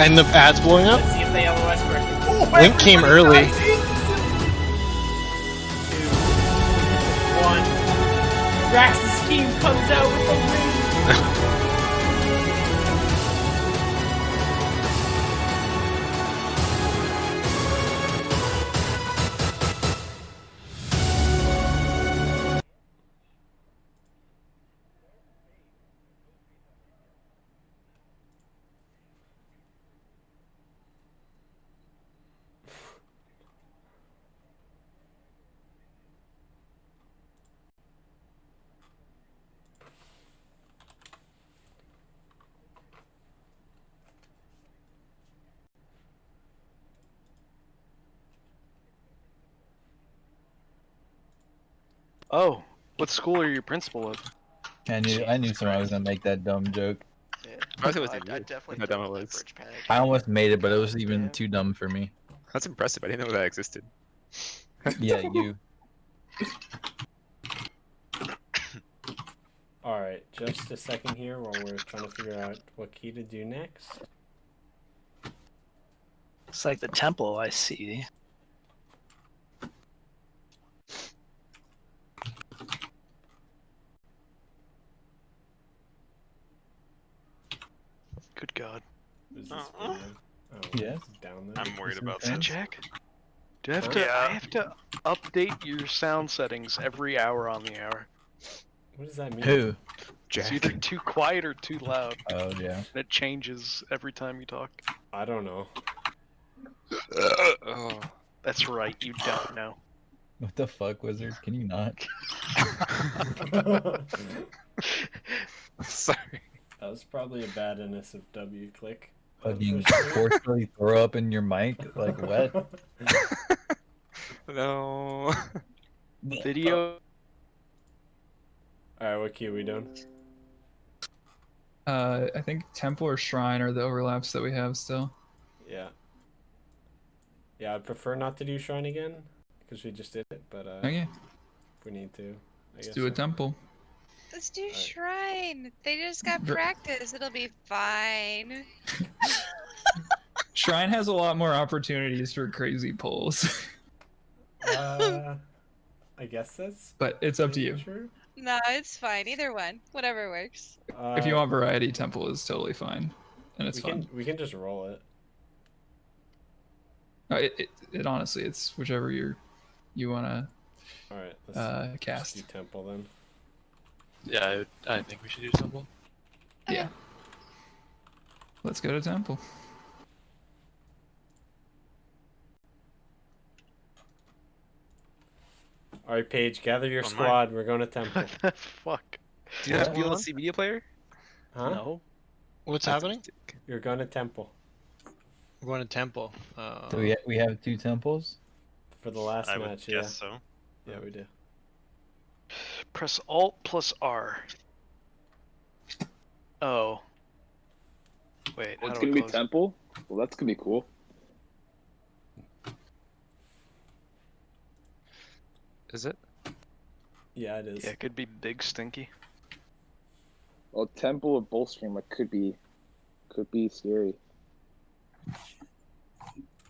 And the ad's blowing up? Let's see if they have a Westbrook. Link came early. 2, 1. Rax's team comes out with the win. Oh, what school are you principal of? I knew someone was gonna make that dumb joke. Yeah. I think it was I you. definitely How dumb it don't was. leverage panic. I almost made it, but it was God even damn. too dumb for me. That's impressive. I didn't know that existed. Yeah, you. Alright, just a second here while we're trying to figure out what key to do next. It's like the temple I see. Good God. Is this video? Oh, Yes. it's down there. I'm worried about Is it this. Jack? Do I have to? I have to update your sound settings every hour on the hour. What does that mean? Who? It's either too quiet or too loud. Oh yeah. And it changes every time you talk. I don't know. Oh. That's right, you don't know. What the fuck, Wizard? Can you not? Sorry. That was probably a bad NSFW click. Fucking forcefully throw up in your mic? Like what? No. Video. Alright, what key are we doing? I think temple or shrine are the overlaps that we have still. Yeah. Yeah, I'd prefer not to do shrine again, because we just did it, but Okay, if we need to, I guess let's do a so. temple. Let's do shrine. They just got practice. It'll be fine. Shrine has a lot more opportunities for crazy pulls. I guess that's But it's up to you. true. No, it's fine. Either one. Whatever works. If you want variety, temple is totally fine. And it's fun. We can just roll it. It honestly, it's whichever you want to Alright, let's cast. do temple then. Yeah, I think we should do temple. Yeah. Let's go to temple. Alright, Paige, gather your squad. We're going to temple. Fuck. Do you have VLC media player? Huh? No. What's happening? You're going to temple. We're going to temple. So we have two temples? For the last I would match, guess so. Yeah, we do. Press Alt plus R. Oh. Wait. Well, how it's do I gonna be close it? temple. Well, that's gonna be cool. Is it? Yeah, it is. Yeah, it could be big stinky. Well, temple of Bullstream could be scary.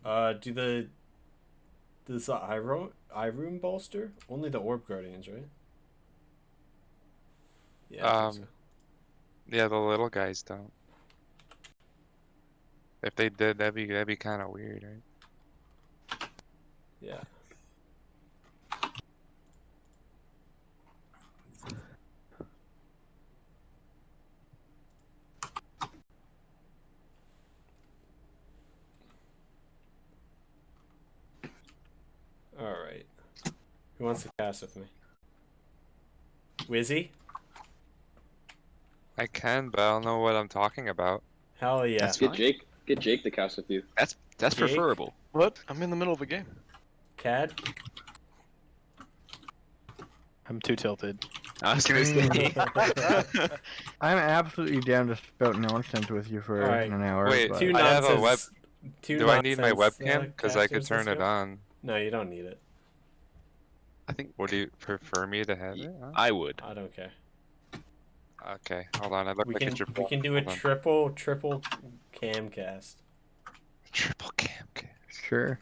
Does the Iroom bolster? Only the Orb Guardians, right? Yeah. I think so. Yeah, the little guys don't. If they did, that'd be kind of weird, right? Yeah. Alright. Who wants to cast with me? Wizzy? I can, but I don't know what I'm talking about. Hell yeah. Get Jake to cast with you. That's Jake? preferable. What? I'm in the middle of a game. Cad? I'm too tilted. I was gonna say. I'm absolutely down to spout nonsense with you for Alright. an hour. Wait, but... Two I have a nonsense. Do I need my nonsense, webcam? Because I could casters turn this it go? on. No, you don't need it. I think. Would you prefer me to have it? Huh? I would. I don't care. Okay, hold on. I look We like can a triple. we can do a Hold on. triple cam cast. Triple cam. Sure.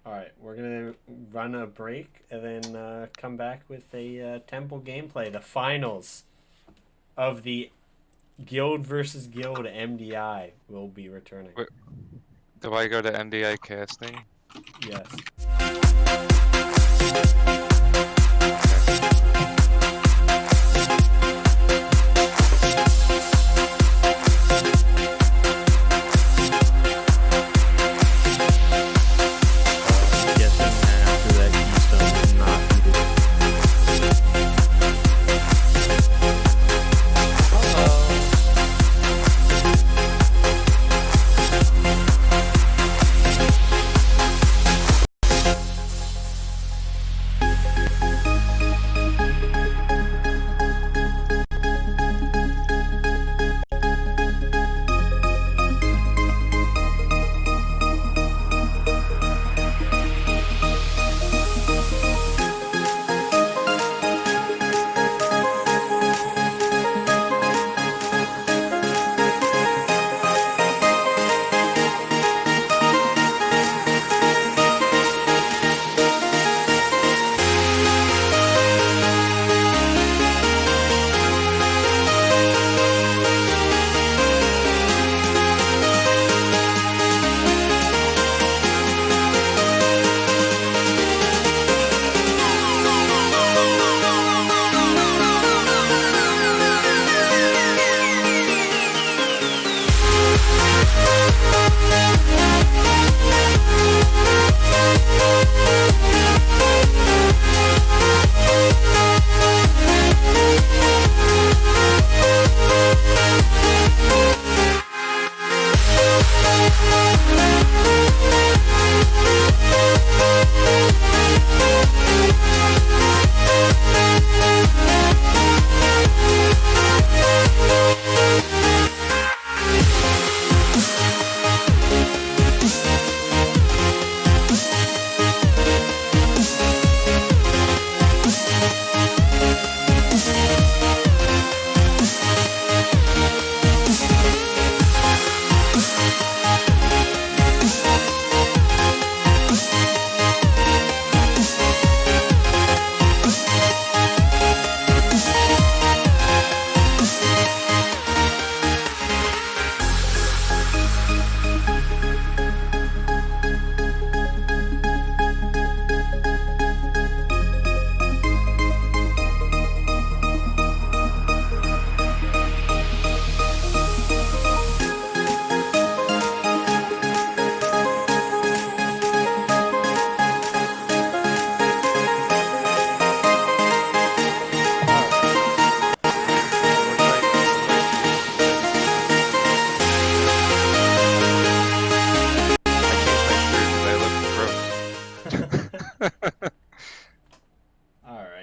Alright, we're gonna run a break and then come back with a temple gameplay, the finals. of the Guild versus Guild MDI will be returning. Wait, do I go to MDI casting? Yes.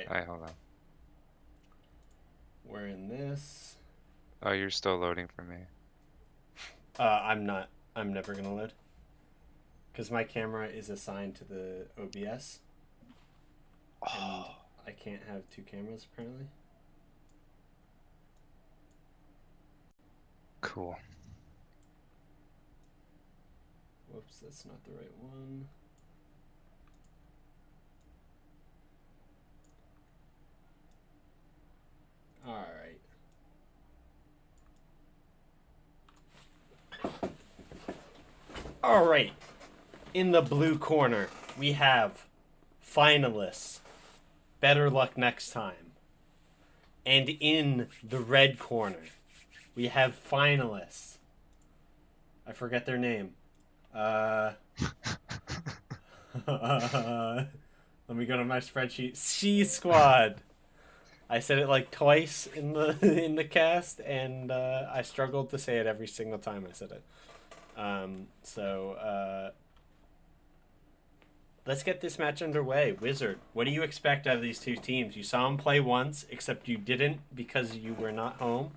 Alright, hold on. We're in this. Oh, you're still loading for me. I'm not. I'm never gonna load. Because my camera is assigned to the OBS. And I can't have two cameras, apparently. Cool. Whoops, that's not the right one. Alright. Alright. In the blue corner, we have finalists. Better luck next time. And in the red corner, we have finalists. I forget their name. Let me go to my spreadsheet. C Squad. I said it like twice in the in the cast, and I struggled to say it every single time I said it. Let's get this match underway. Wizard, what do you expect out of these two teams? You saw them play once, except you didn't because you were not home.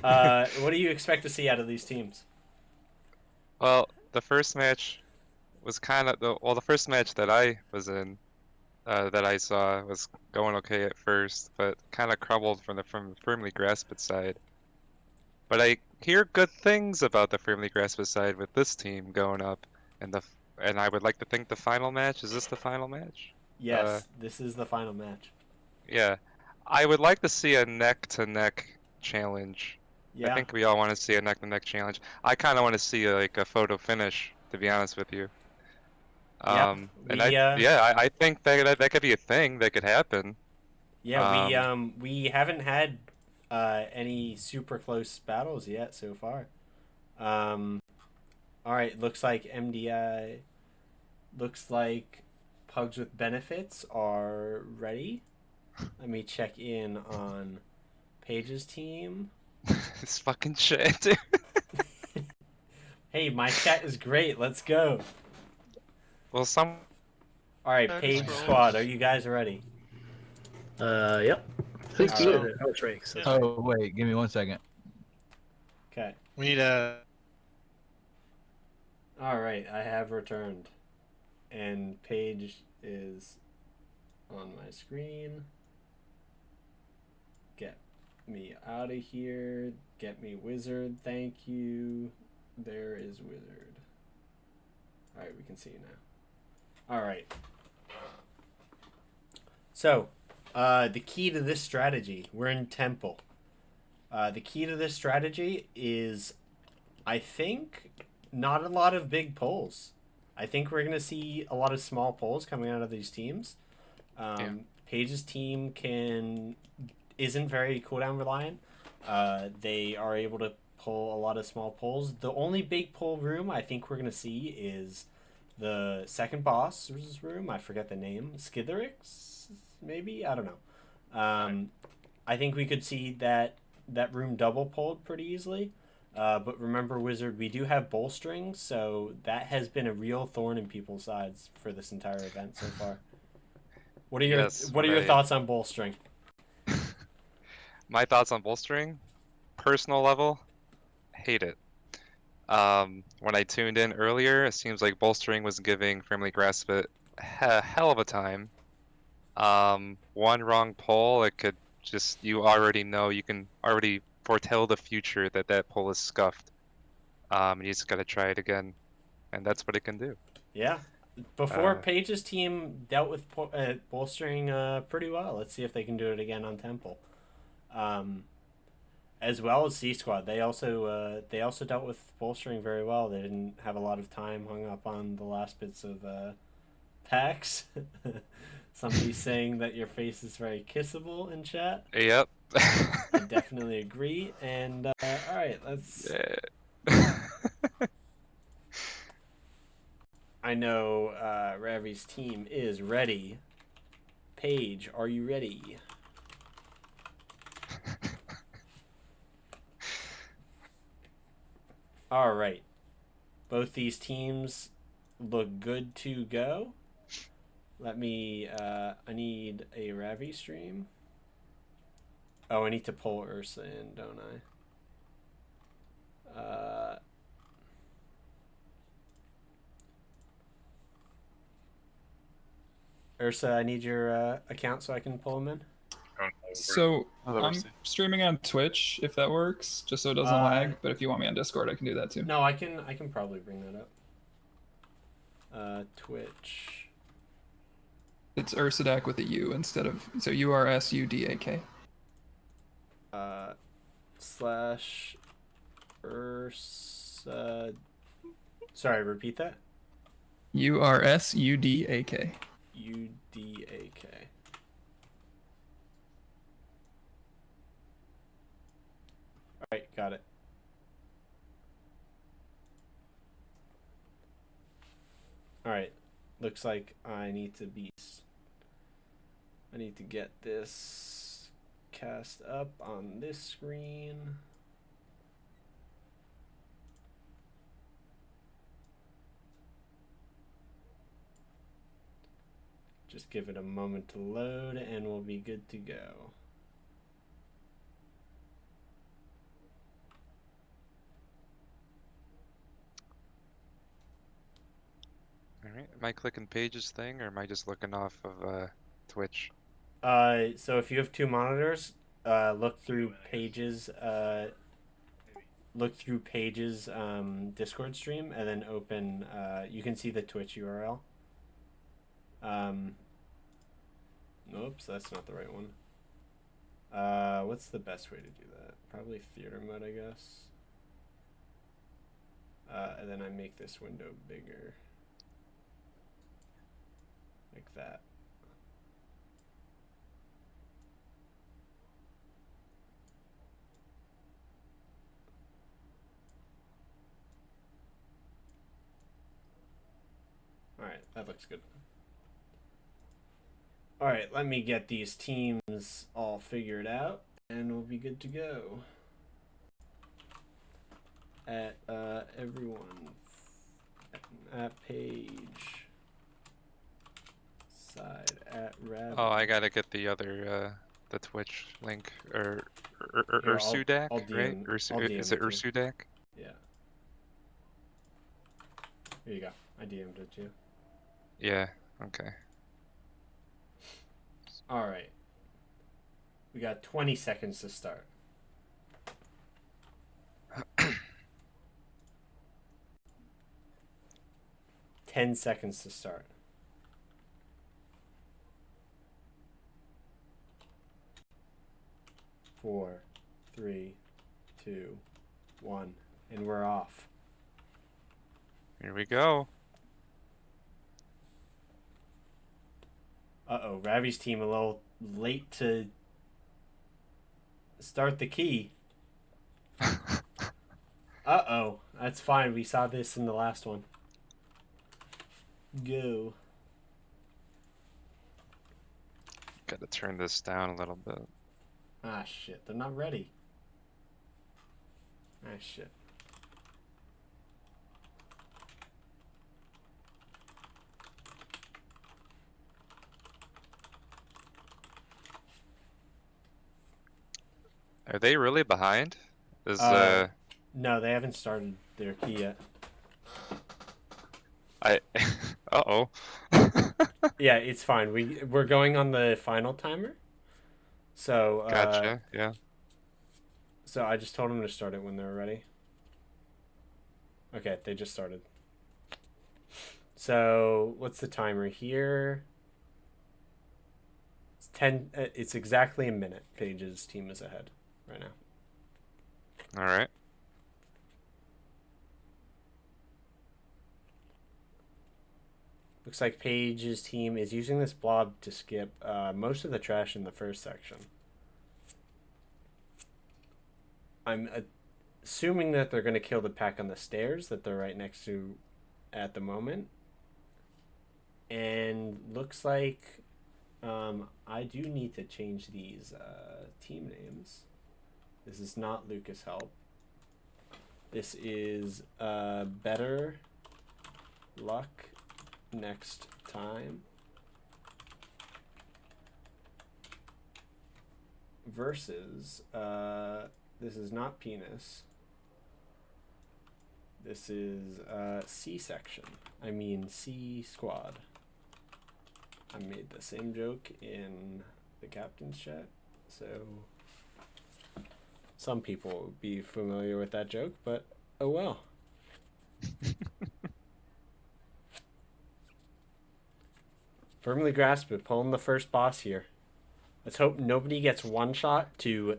What do you expect to see out of these teams? Well, the first match was kind of the first match that I was in, that I saw was going okay at first, but kind of crumbled from the firmly grasped side. But I hear good things about the firmly grasped side with this team going up, and I would like to think the final match. Is this the final match? Yes, this is the final match. Yeah, I would like to see a neck-to-neck challenge. Yeah. I think we all want to see a neck-to-neck challenge. I kind of want to see like a photo finish, to be honest with you. Yep. And I think that could be a thing that could happen. Yeah, we haven't had any super close battles yet so far. All right, looks like MDI. Looks like Pugs with Benefits are ready. Let me check in on Paige's team. This fucking shit, dude. Hey, my chat is great. Let's go. Well, some. All right, Paige squad, are you guys ready? Yep. Please be it. Oh, it's Rakes. That's right. Oh wait, give me 1 second. Okay. We need a. All right, I have returned, and Paige is on my screen. Get me out of here. Get me Wizard. Thank you. There is Wizard. All right, we can see now. All right. So, the key to this strategy, we're in Temple. The key to this strategy is, I think, not a lot of big pulls. I think we're going to see a lot of small pulls coming out of these teams. Paige's team isn't very cooldown reliant. They are able to pull a lot of small pulls. The only big pull room I think we're going to see is the second boss room. I forget the name. Skitherix, maybe? I don't know. I think we could see that room double pulled pretty easily. But remember, Wizard, we do have bolstering, so that has been a real thorn in people's sides for this entire event so far. What are your thoughts on bolstering? My thoughts on bolstering, personal level, hate it. When I tuned in earlier, it seems like bolstering was giving Family Grasp it a hell of a time. One wrong pull, it could just, you already know, you can already foretell the future that pull is scuffed. You just gotta try it again, and that's what it can do. Yeah. Before, Paige's team dealt with bolstering pretty well. Let's see if they can do it again on Temple. As well as C Squad, they also dealt with bolstering very well. They didn't have a lot of time hung up on the last bits of packs. Somebody's saying that your face is very kissable in chat. Yep. I definitely agree. And all right, let's. I know Ravi's team is ready. Paige, are you ready? All right. Both these teams look good to go. Let me, I need a Ravi stream. Oh, I need to pull Ursa in, don't I? Ursa, I need your account so I can pull him in. So I'm streaming on Twitch if that works, just so it doesn't lag. But if you want me on Discord, I can do that too. No, I can probably bring that up. Twitch. It's Ursadak with a U instead of so URSUDAK. Slash Ursa. Sorry, repeat that. URSUDAK. UDAK. Alright, got it. Alright, looks like I need to get this cast up on this screen. Just give it a moment to load and we'll be good to go. Alright, am I clicking Paige's thing, or am I just looking off of Twitch? So if you have two monitors, look through Paige's Discord stream, and then open. You can see the Twitch URL. Oops, that's not the right one. What's the best way to do that? Probably theater mode, I guess. And then I make this window bigger. Like that. Alright, that looks good. Alright, let me get these teams all figured out, and we'll be good to go. At everyone at page side at Rav. Oh, I gotta get the other the Twitch link or Here, Ursudak, I'll right? DM I'll DM Is it to you. Ursudak? Yeah. Here you go. I DM'd it to you. Yeah. Okay. All right. We got 20 seconds to start. Ten seconds to start. 4, 3, 2, 1, and we're off. Here we go. Uh-oh, Ravi's team a little late to start the key. Uh-oh, that's fine. We saw this in the last one. Go. Gotta turn this down a little bit. Ah, shit. They're not ready. Ah, shit. Are they really behind? No, they haven't started their key yet. Uh-oh. Yeah, it's fine. We're going on the final timer. So Gotcha, yeah. So I just told them to start it when they're ready. Okay, they just started. So what's the timer here? It's 10. It's exactly a minute. Paige's team is ahead right now. All right. Looks like Paige's team is using this blob to skip most of the trash in the first section. I'm assuming that they're going to kill the pack on the stairs that they're right next to at the moment. And looks like I do need to change these team names. This is not Lucas Help. This is Better Luck Next Time versus this is not Penis. This is C-section. I mean C Squad. I made the same joke in the captain's chat, so some people will be familiar with that joke, but oh well. Firmly grasp it, pulling the first boss here. Let's hope nobody gets one shot to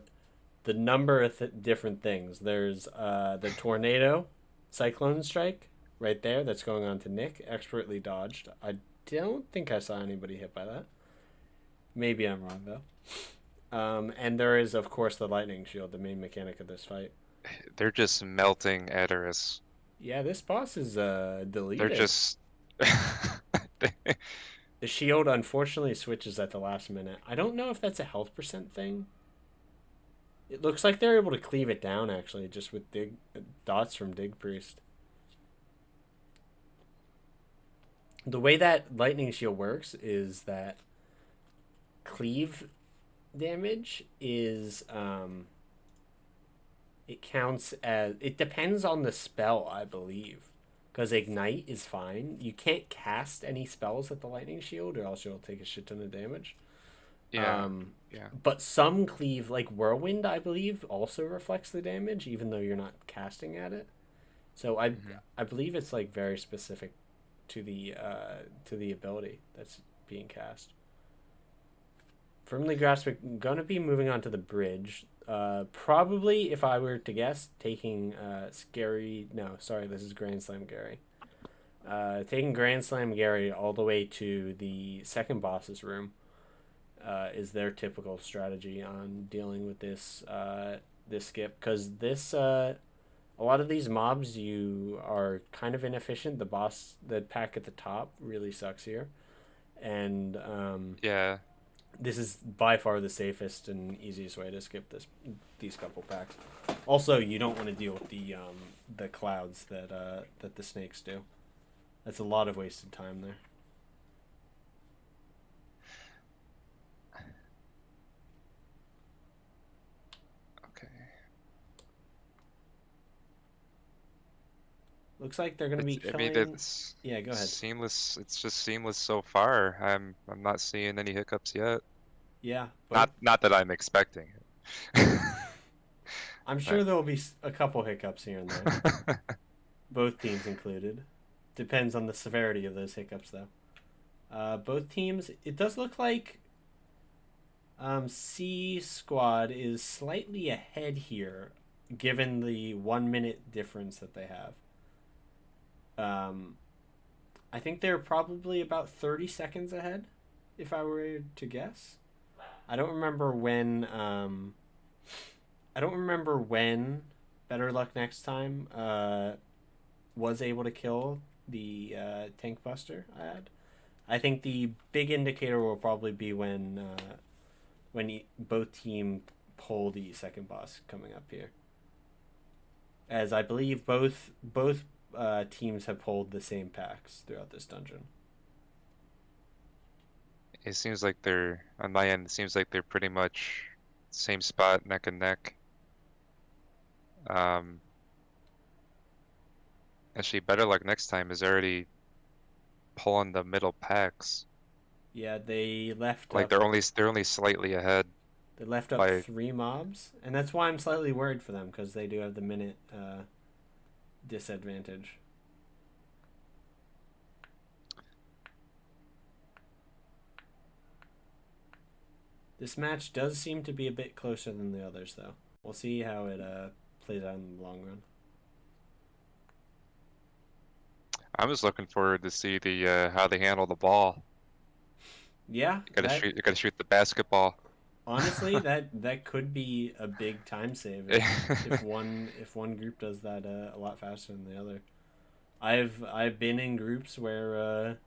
the number of different things. There's the tornado, cyclone strike right there that's going on to Nick, expertly dodged. I don't think I saw anybody hit by that. Maybe I'm wrong though. And there is of course the lightning shield, the main mechanic of this fight. They're just melting Edoras. Yeah, this boss is deleted. They're just The shield unfortunately switches at the last minute. I don't know if that's a health percent thing. It looks like they're able to cleave it down actually, just with dots from Dig Priest. The way that lightning shield works is that cleave damage is it counts as, it depends on the spell, I believe. Because Ignite is fine. You can't cast any spells with the Lightning Shield or else you'll take a shit ton of damage. Yeah. Yeah. But some cleave, like Whirlwind, I believe, also reflects the damage, even though you're not casting at it. So I believe it's like very specific to the ability that's being cast. Firmly grasping. Gonna be moving on to the bridge. Probably, if I were to guess, taking Scary. No, sorry, this is Grand Slam Gary. Taking Grand Slam Gary all the way to the second boss's room is their typical strategy on dealing with this this skip, because this a lot of these mobs you are kind of inefficient. The pack at the top really sucks here, and Yeah. this is by far the safest and easiest way to skip these couple packs. Also, you don't want to deal with the clouds that the snakes do. That's a lot of wasted time there. Okay. Looks like they're gonna be I mean, killing. it's Yeah, go ahead. seamless. It's just seamless so far. I'm not seeing any hiccups yet. Yeah. Not that I'm expecting it. I'm sure there'll be a couple hiccups here and there. Both teams included. Depends on the severity of those hiccups, though. Both teams, it does look like C Squad is slightly ahead here, given the 1 minute difference that they have. I think they're probably about 30 seconds ahead, if I were to guess. I don't remember when. I don't remember when Better Luck Next Time was able to kill the tank buster I had. I think the big indicator will probably be when both team pull the second boss coming up here, as I believe both teams have pulled the same packs throughout this dungeon. It seems like they're on my end. It seems like they're pretty much same spot, neck and neck. Actually, Better Luck Next Time is already pulling the middle packs. Yeah, they left. Like they're only slightly ahead. They left up 3 mobs, and that's why I'm slightly worried for them, because they do have the minute disadvantage. This match does seem to be a bit closer than the others, though. We'll see how it plays out in the long run. I'm just looking forward to see the how they handle the ball. Yeah, You gotta shoot the basketball. Honestly, that could be a big time save if one group does that a lot faster than the other. I've been in groups where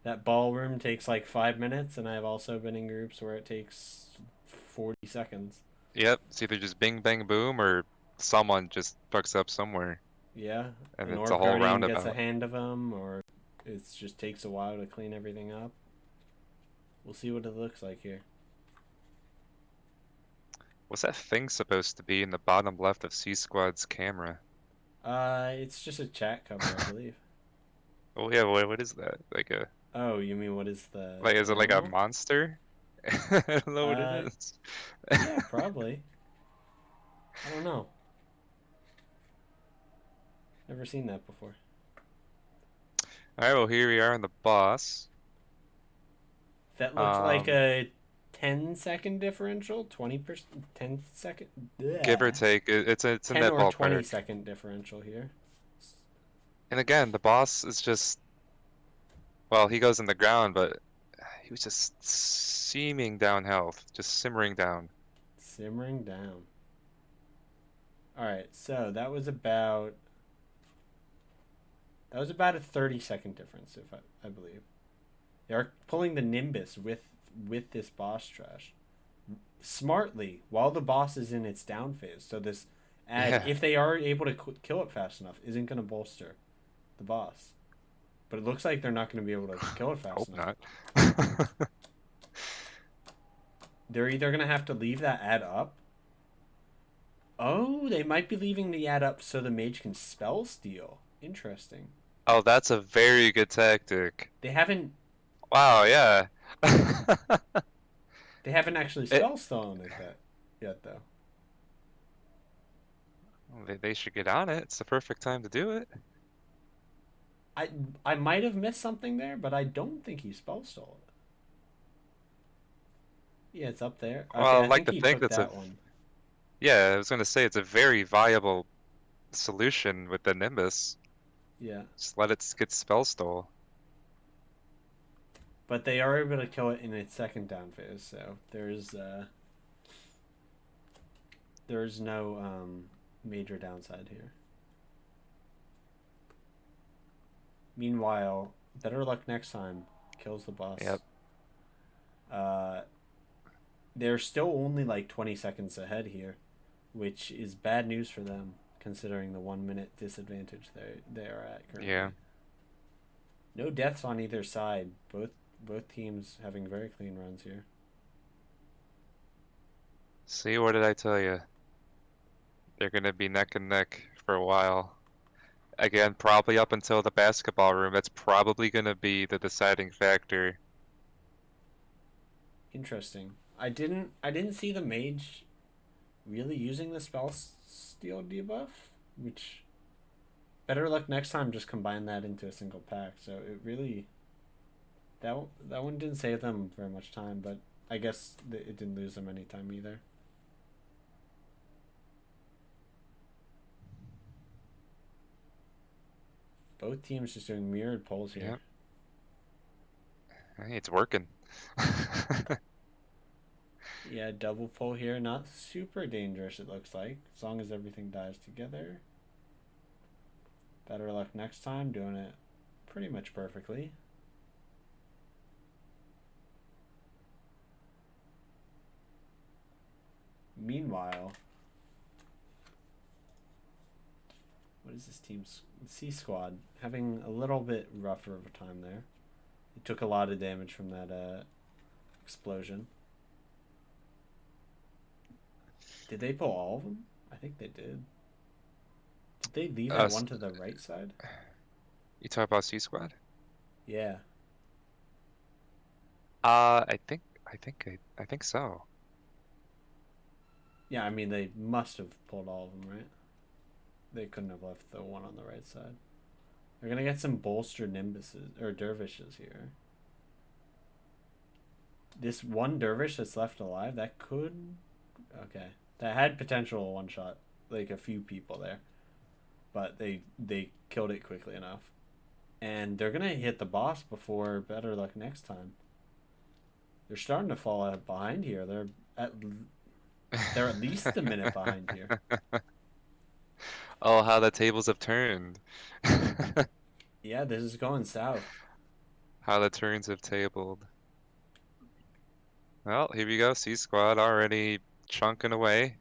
that ballroom takes like 5 minutes, and I've also been in groups where it takes 40 seconds. Yep, it's either just bing bang boom or someone just fucks up somewhere. Yeah, and an it's a orc whole guardian roundabout. gets a hand of them, or it just takes a while to clean everything up. We'll see what it looks like here. What's that thing supposed to be in the bottom left of C Squad's camera? It's just a chat cover, I believe. Oh yeah, what is that? Like a? Oh, you mean what is the? Like, is it like a animal? monster? I don't know what it is. Yeah, probably. I don't know. Never seen that before. Alright, well here we are in the boss. That looks like a 10-second differential, 20%, 10-second. Give or take, it's in 10 that or ballpark. 20-second differential here. And again, the boss is just, well, he goes in the ground, but he was just seeming down health, just simmering down. Simmering down. Alright, so that was about a 30-second difference, if I believe. They are pulling the Nimbus with this boss trash smartly while the boss is in its down phase. So this ad, if they are able to kill it fast enough, isn't going to bolster the boss. But it looks like they're not going to be able to kill it fast enough. Hope not. They're either going to have to leave that ad up. Oh, they might be leaving the ad up so the mage can spell steal. Interesting. Oh, that's a very good tactic. They haven't. Wow, yeah. They haven't actually spell stolen it yet, though. They should get on it. It's the perfect time to do it. I might have missed something there, but I don't think he spell stole it. Yeah, it's up there. Okay, Well, I I'd like think to he think took that's that one. yeah, I was gonna say it's a very viable solution with the Nimbus. Yeah. Just let it get spell stole. But they are able to kill it in its second down phase, so there's no major downside here. Meanwhile, better luck next time kills the boss. Yep. They're still only like 20 seconds ahead here, which is bad news for them considering the 1 minute disadvantage they are at currently. Yeah. No deaths on either side. Both teams having very clean runs here. See, what did I tell you? They're gonna be neck and neck for a while. Again, probably up until the basketball room. That's probably gonna be the deciding factor. Interesting. I didn't see the mage really using the spell steal debuff, which better luck next time. Just combine that into a single pack. So it really that one didn't save them very much time, but I guess it didn't lose them any time either. Both teams just doing mirrored pulls here. Hey, it's working. Yeah, double pull here. Not super dangerous, it looks like, as long as everything dies together. Better luck next time. Doing it pretty much perfectly. Meanwhile, what is this team's C squad having a little bit rougher of a time there? It took a lot of damage from that explosion. Did they pull all of them? I think they did. Did they leave that one to the right side? You talk about C squad? Yeah. I think so. Yeah, I mean they must have pulled all of them, right? They couldn't have left the one on the right side. They're gonna get some bolstered nimbuses or dervishes here. This one dervish that's left alive, that could that had potential one shot like a few people there, but they killed it quickly enough, and they're gonna hit the boss before better luck next time. They're starting to fall out behind here. They're at least a minute behind here. Oh, how the tables have turned. Yeah, this is going south. How the turns have tabled. Well, here we go. C squad already chunking away.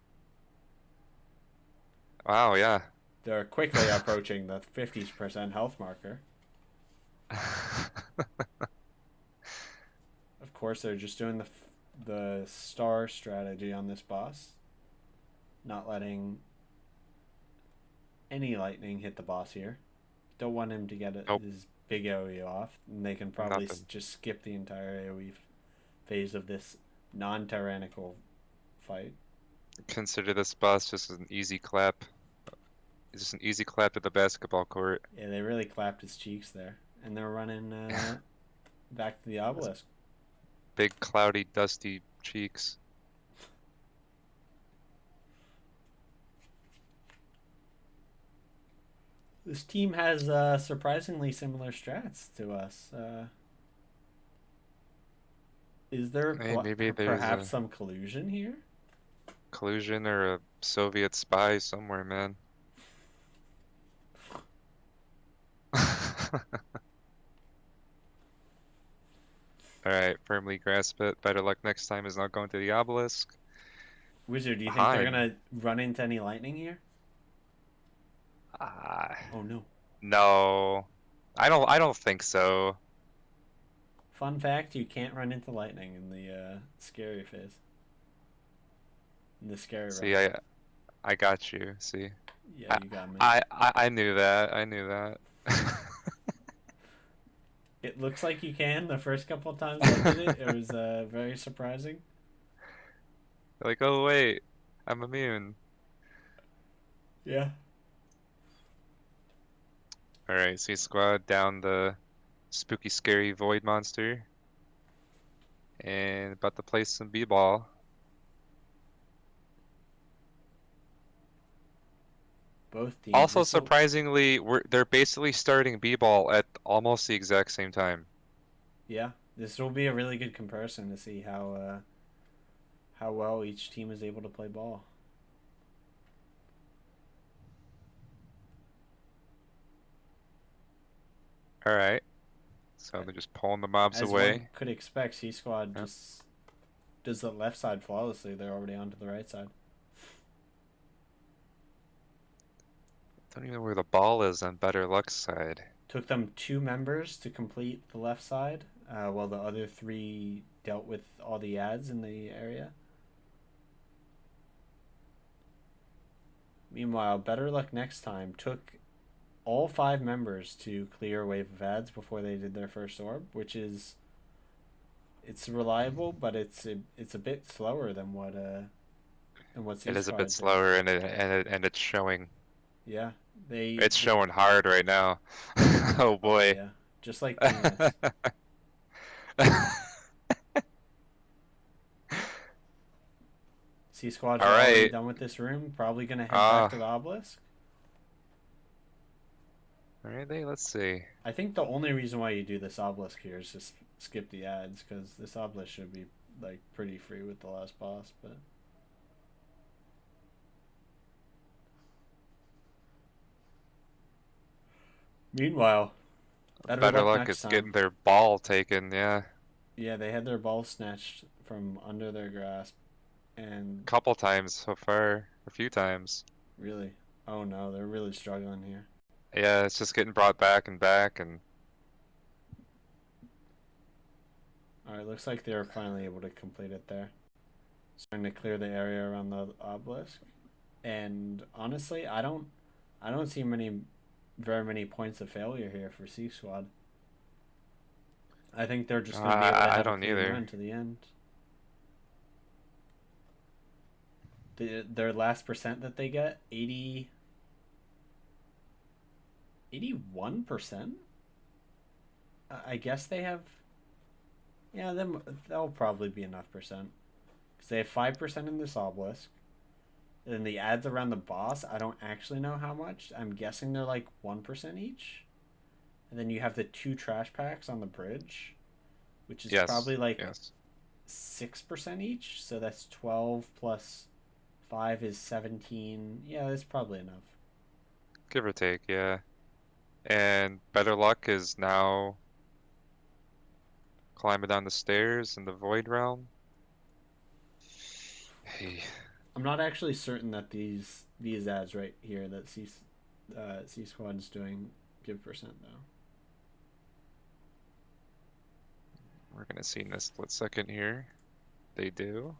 Wow, yeah. They're quickly approaching the 50% health marker. Of course, they're just doing the star strategy on this boss. Not letting any lightning hit the boss here. Don't want him to get his big AoE off. And they can probably just skip the entire AoE phase of this non-tyrannical fight. Consider this boss just an easy clap. It's just an easy clap at the basketball court. Yeah, they really clapped his cheeks there. And they're running back to the obelisk. Big, cloudy, dusty cheeks. This team has surprisingly similar strats to us. Is there maybe perhaps some collusion here? Collusion or a Soviet spy somewhere, man. Alright, firmly grasp it. Better luck next time is not going to the obelisk. Wizard, do you think they're gonna run into any lightning here? Oh no. No. I don't think so. Fun fact, you can't run into lightning in the scary phase. In the scary See, round. I got you. See. Yeah, you got me. I knew that. I knew that. It looks like you can. The first couple of times I did it, it was very surprising. Like, oh wait, I'm immune. Yeah. Alright, C squad down the spooky, scary void monster. And about to play some b-ball. Both teams. Also, This'll- surprisingly, they're basically starting b-ball at almost the exact same time. Yeah, this will be a really good comparison to see how well each team is able to play ball. All right. So they're just pulling the mobs As away. one could expect, C Squad just does the left side flawlessly. They're already onto the right side. Don't even know where the ball is on Better Luck's side. Took them 2 members to complete the left side, while the other 3 dealt with all the ads in the area. Meanwhile, Better Luck Next Time took all 5 members to clear a wave of ads before they did their first orb, which is it's reliable, but it's a bit slower than what It is a bit slower, and it's showing. Yeah, it's showing hard right now. Oh boy. Yeah, just like Venus. C Squad's already done with this room. Probably gonna head back to the obelisk. Alright, let's see. I think the only reason why you do this obelisk here is just skip the ads, because this obelisk should be like pretty free with the last boss, but. Meanwhile, Better Luck is getting their ball taken, yeah. Yeah, they had their ball snatched from under their grasp, and couple times so far, a few times. Really? Oh no, they're really struggling here. Yeah, it's just getting brought back and back, and alright, looks like they're finally able to complete it there. Starting to clear the area around the obelisk. And honestly, I don't see very many points of failure here for C Squad. I think they're just going to be able to have a clean run to the end. Their last percent that they get, 81%? I guess they have... Yeah, that'll probably be enough percent. Because they have 5% in this obelisk. And then the ads around the boss, I don't actually know how much. I'm guessing they're like 1% each. And then you have the 2 trash packs on the bridge, which is probably like 6% each. So that's 12 plus 5 is 17. Yeah, that's probably enough. give or take, yeah. And Better Luck is now climbing down the stairs in the Void Realm. Hey. I'm not actually certain that these ads right here that C Squad is doing give percent though. We're gonna see in a split second here. They do.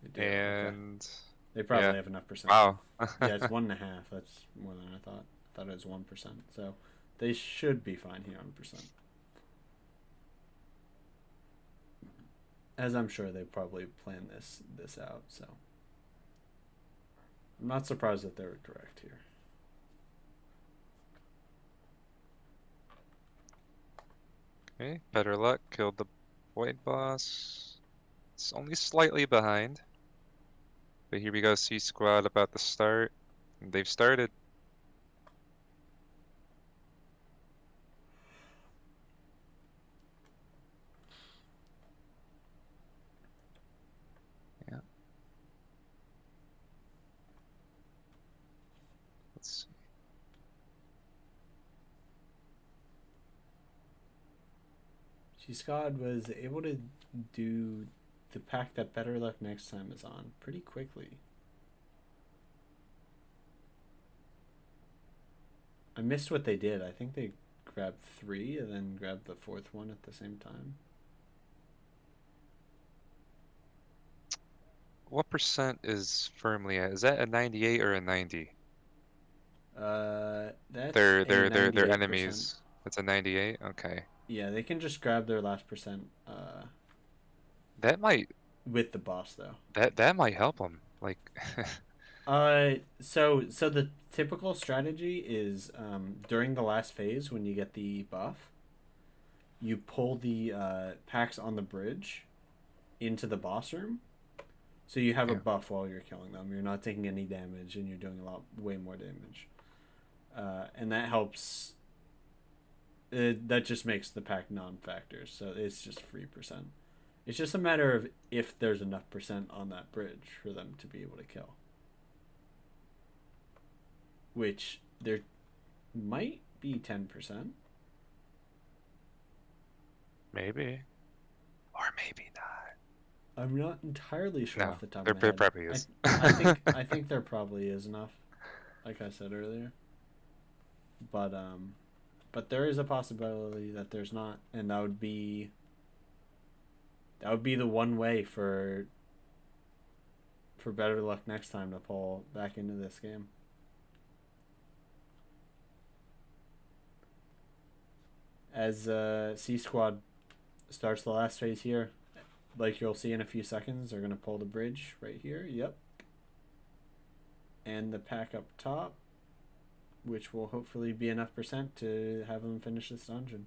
They do. And okay. They probably have enough percent. Wow. Yeah, it's 1.5. That's more than I thought. I thought it was 1%. So they should be fine here on percent. As I'm sure they probably planned this out, so I'm not surprised that they were correct here. Okay, Better Luck killed the Void Boss. It's only slightly behind. But here we go, C Squad about to start. They've started. Yeah. Let's see. C Squad was able to do the pack that Better Luck Next Time is on pretty quickly. I missed what they did. I think they grabbed 3 and then grabbed the 4th one at the same time. What percent is firmly at? Is that a 98 or a 90? That's they're enemies. It's a 98. Okay. Yeah, they can just grab their last percent. That might with the boss though. That might help them. Like. So the typical strategy is during the last phase when you get the buff, you pull the packs on the bridge into the boss room. So you have a buff while you're killing them. You're not taking any damage, and you're doing way more damage. And that helps. That just makes the pack non-factors, so it's just free percent. It's just a matter of if there's enough percent on that bridge for them to be able to kill. Which there might be 10%. Maybe. Or maybe not. I'm not entirely sure off the top there of my head. probably is. I think there probably is enough, like I said earlier. But there is a possibility that there's not, and that would be the one way for better luck next time to pull back into this game. As C Squad starts the last phase here, like you'll see in a few seconds, they're going to pull the bridge right here. Yep. And the pack up top, which will hopefully be enough percent to have them finish this dungeon.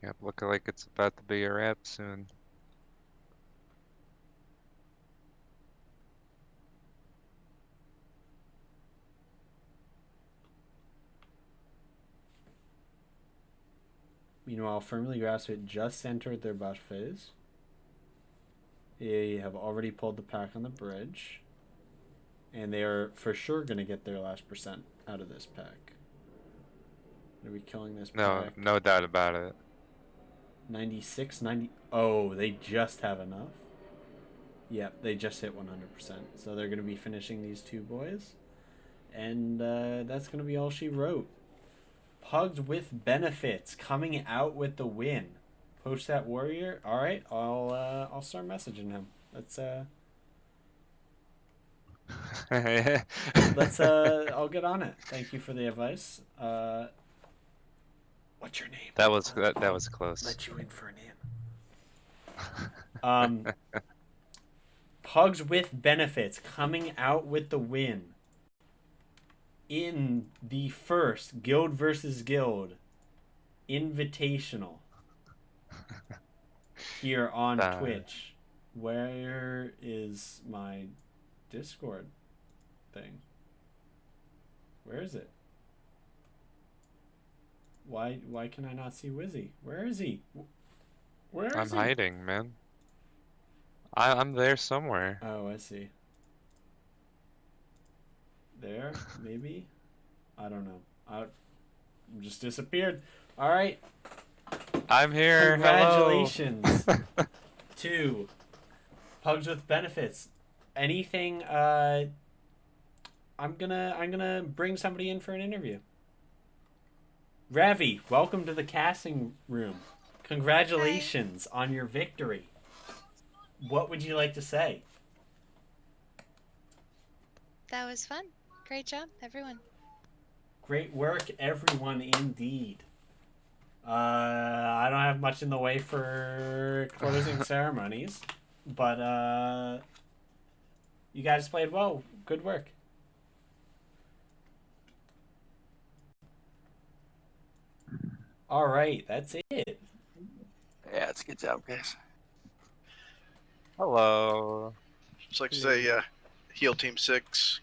Yep, looking like it's about to be a wrap soon. Meanwhile, Firmly Grasped just entered their buff phase. They have already pulled the pack on the bridge. And they are for sure going to get their last percent out of this pack. Are we killing this pack? No doubt about it. 96, 90... Oh, they just have enough? Yep, they just hit 100%. So they're going to be finishing these two boys. And that's going to be all she wrote. Pugs with benefits coming out with the win. Post that warrior. All right, I'll start messaging him. Let's I'll get on it. Thank you for the advice. What's your name? That was close. Let you in for an in. Pugs with benefits coming out with the win in the first Guild versus Guild Invitational here on Twitch. Where is my Discord thing? Where is it? Why can I not see Wizzy? Where is he? Where is he? I'm hiding, man. I'm there somewhere. Oh, I see. There, maybe? I don't know. I just disappeared. All right. I'm here. Congratulations to Pugs with Benefits. Anything? I'm gonna bring somebody in for an interview. Ravi, welcome to the casting room. Congratulations on your victory. What would you like to say? That was fun. Great job, everyone. Great work, everyone, indeed. I don't have much in the way for closing ceremonies, but you guys played well. Good work. All right, that's it. Yeah, it's a good job, guys. Hello. Just like to say, Heal Team 6,